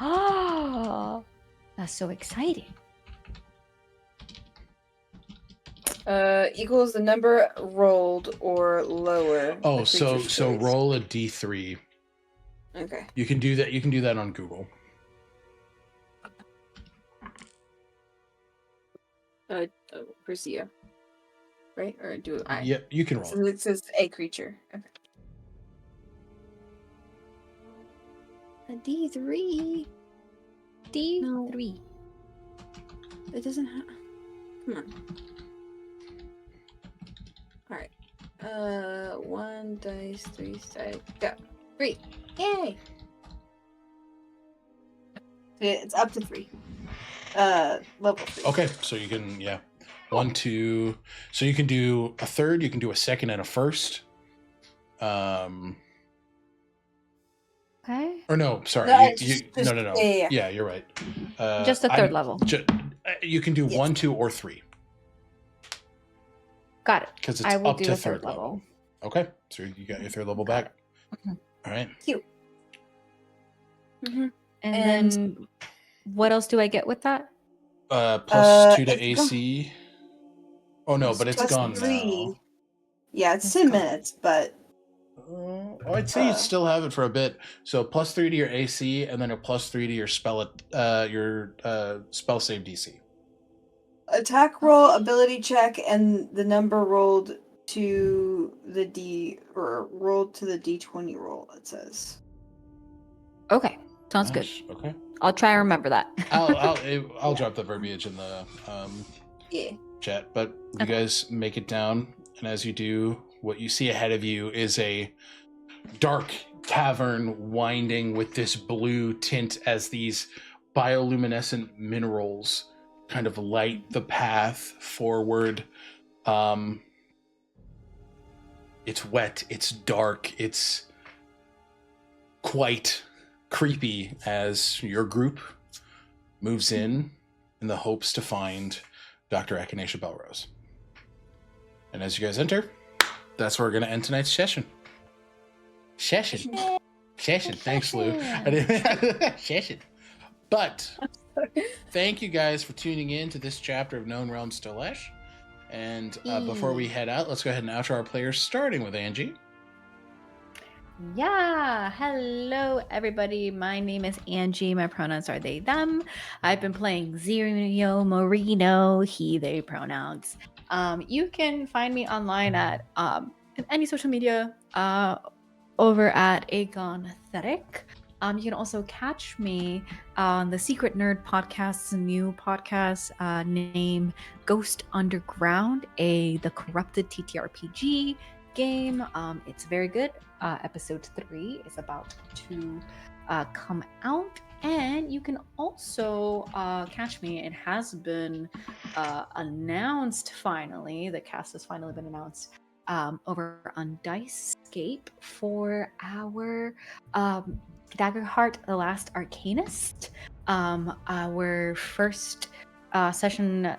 Oh, that's so exciting. Equals the number rolled or lower. Oh, the so creature's choice. roll a d3. Okay. You can do that. You can do that on Google. For Zio. Right? Or do I? Yeah, you can roll. So it says a creature. Okay. A D3. D3. It doesn't have. Come on. Alright. 1 dice, 3 side. Go. 3. Yay! It's up to 3. Level 3. Okay, so you can, yeah. 1, 2. So you can do a third, you can do a second and a first. Okay. Or no, sorry. No, you, it's you, just- no. yeah. Yeah, you're right. Just a third level. You can do Yes. 1, 2, or 3. Got it. Because it's I will up do to a third level. Okay, so you got your third level back. Mhm. All right. Mm-hmm. And And- then what else do I get with that? Plus 2 to it's AC. Oh no, but it's plus gone 3. Yeah, it's It's 10 gone. minutes, but now. I'd say you'd still have it for a bit. So plus 3 to your AC, and then a plus 3 to your spell save DC. attack roll, ability check, and the number rolled to the D20 roll, it says. Okay. Sounds good. Nice. Okay. I'll try and remember that. I'll drop the verbiage in the Yeah. chat, but you Okay. guys make it down. And as you do, what you see ahead of you is a dark cavern winding with this blue tint as these bioluminescent minerals kind of light the path forward. It's wet, it's dark, it's quite creepy as your group moves in the hopes to find Dr. Echinacea Belrose. And as you guys enter, that's where we're going to end tonight's session. Session. Thanks, Lou. Session. But thank you guys for tuning in to this chapter of Known Realms Tolesh. And before we head out, let's go ahead and outro our players, starting with Angie. Yeah, hello everybody. My name is Angie. My pronouns are they, them. I've been playing Zero Marino, he, they pronouns. You can find me online at any social media over at Agonethetic. You can also catch me on the Secret Nerd Podcast's new podcast named Ghost Underground, the corrupted TTRPG game. It's very good. Episode 3 is about to come out, and you can also catch me. It has been announced finally. The cast has finally been announced over on Dicescape for our Daggerheart: The Last Arcanist. Our first session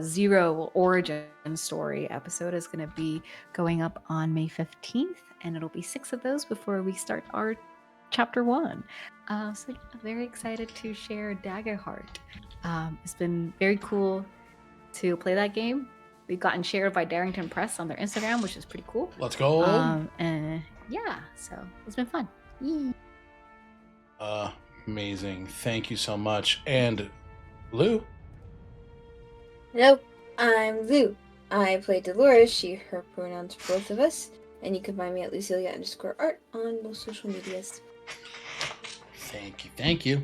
0 origin story episode is going to be going up on May 15th, and it'll be 6 of those before we start our chapter 1. So yeah, very excited to share Daggerheart. It's been very cool to play that game. We've gotten shared by Darrington Press on their Instagram, which is pretty cool. Let's go. And yeah, so it's been fun. Amazing. Thank you so much. And Lou? Hello, I'm Lou. I play Dolores, she, her pronouns for both of us, and you can find me at Lucilia_art on most social medias. Thank you.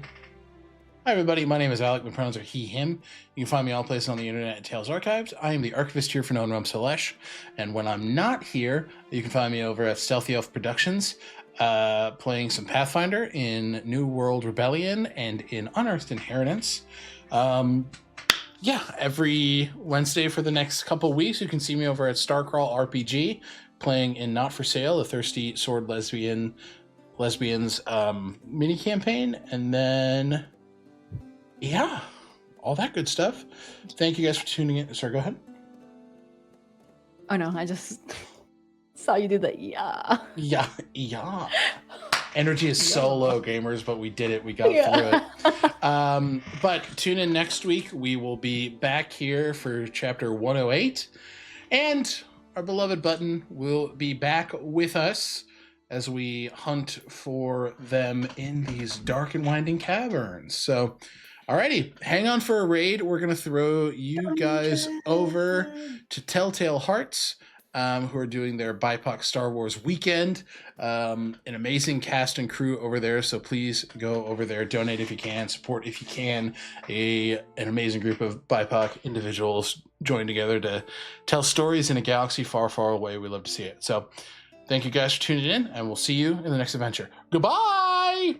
Hi everybody, my name is Alec, my pronouns are he, him. You can find me all places on the internet at Tales Archived. I am the Archivist here for Known Realms Tolesh, and when I'm not here, you can find me over at Stealthy Elf Productions, playing some Pathfinder in New World Rebellion and in Unearthed Inheritance. Every Wednesday for the next couple weeks, you can see me over at Starcrawl RPG, playing in Not For Sale, the Thirsty Sword Lesbians mini campaign, and then all that good stuff. Thank you guys for tuning in. Sorry, go ahead. Oh no, I just saw you do the Yeah. Energy is so low, gamers, but we did it. We got through it. But tune in next week. We will be back here for chapter 108. And our beloved Button will be back with us as we hunt for them in these dark and winding caverns. So, alrighty, hang on for a raid. We're going to throw you guys over to Telltale Hearts, who are doing their BIPOC Star Wars weekend. An amazing cast and crew over there, so please go over there, donate if you can, support if you can. An amazing group of BIPOC individuals joined together to tell stories in a galaxy far, far away. We love to see it. So thank you guys for tuning in, and we'll see you in the next adventure. Goodbye!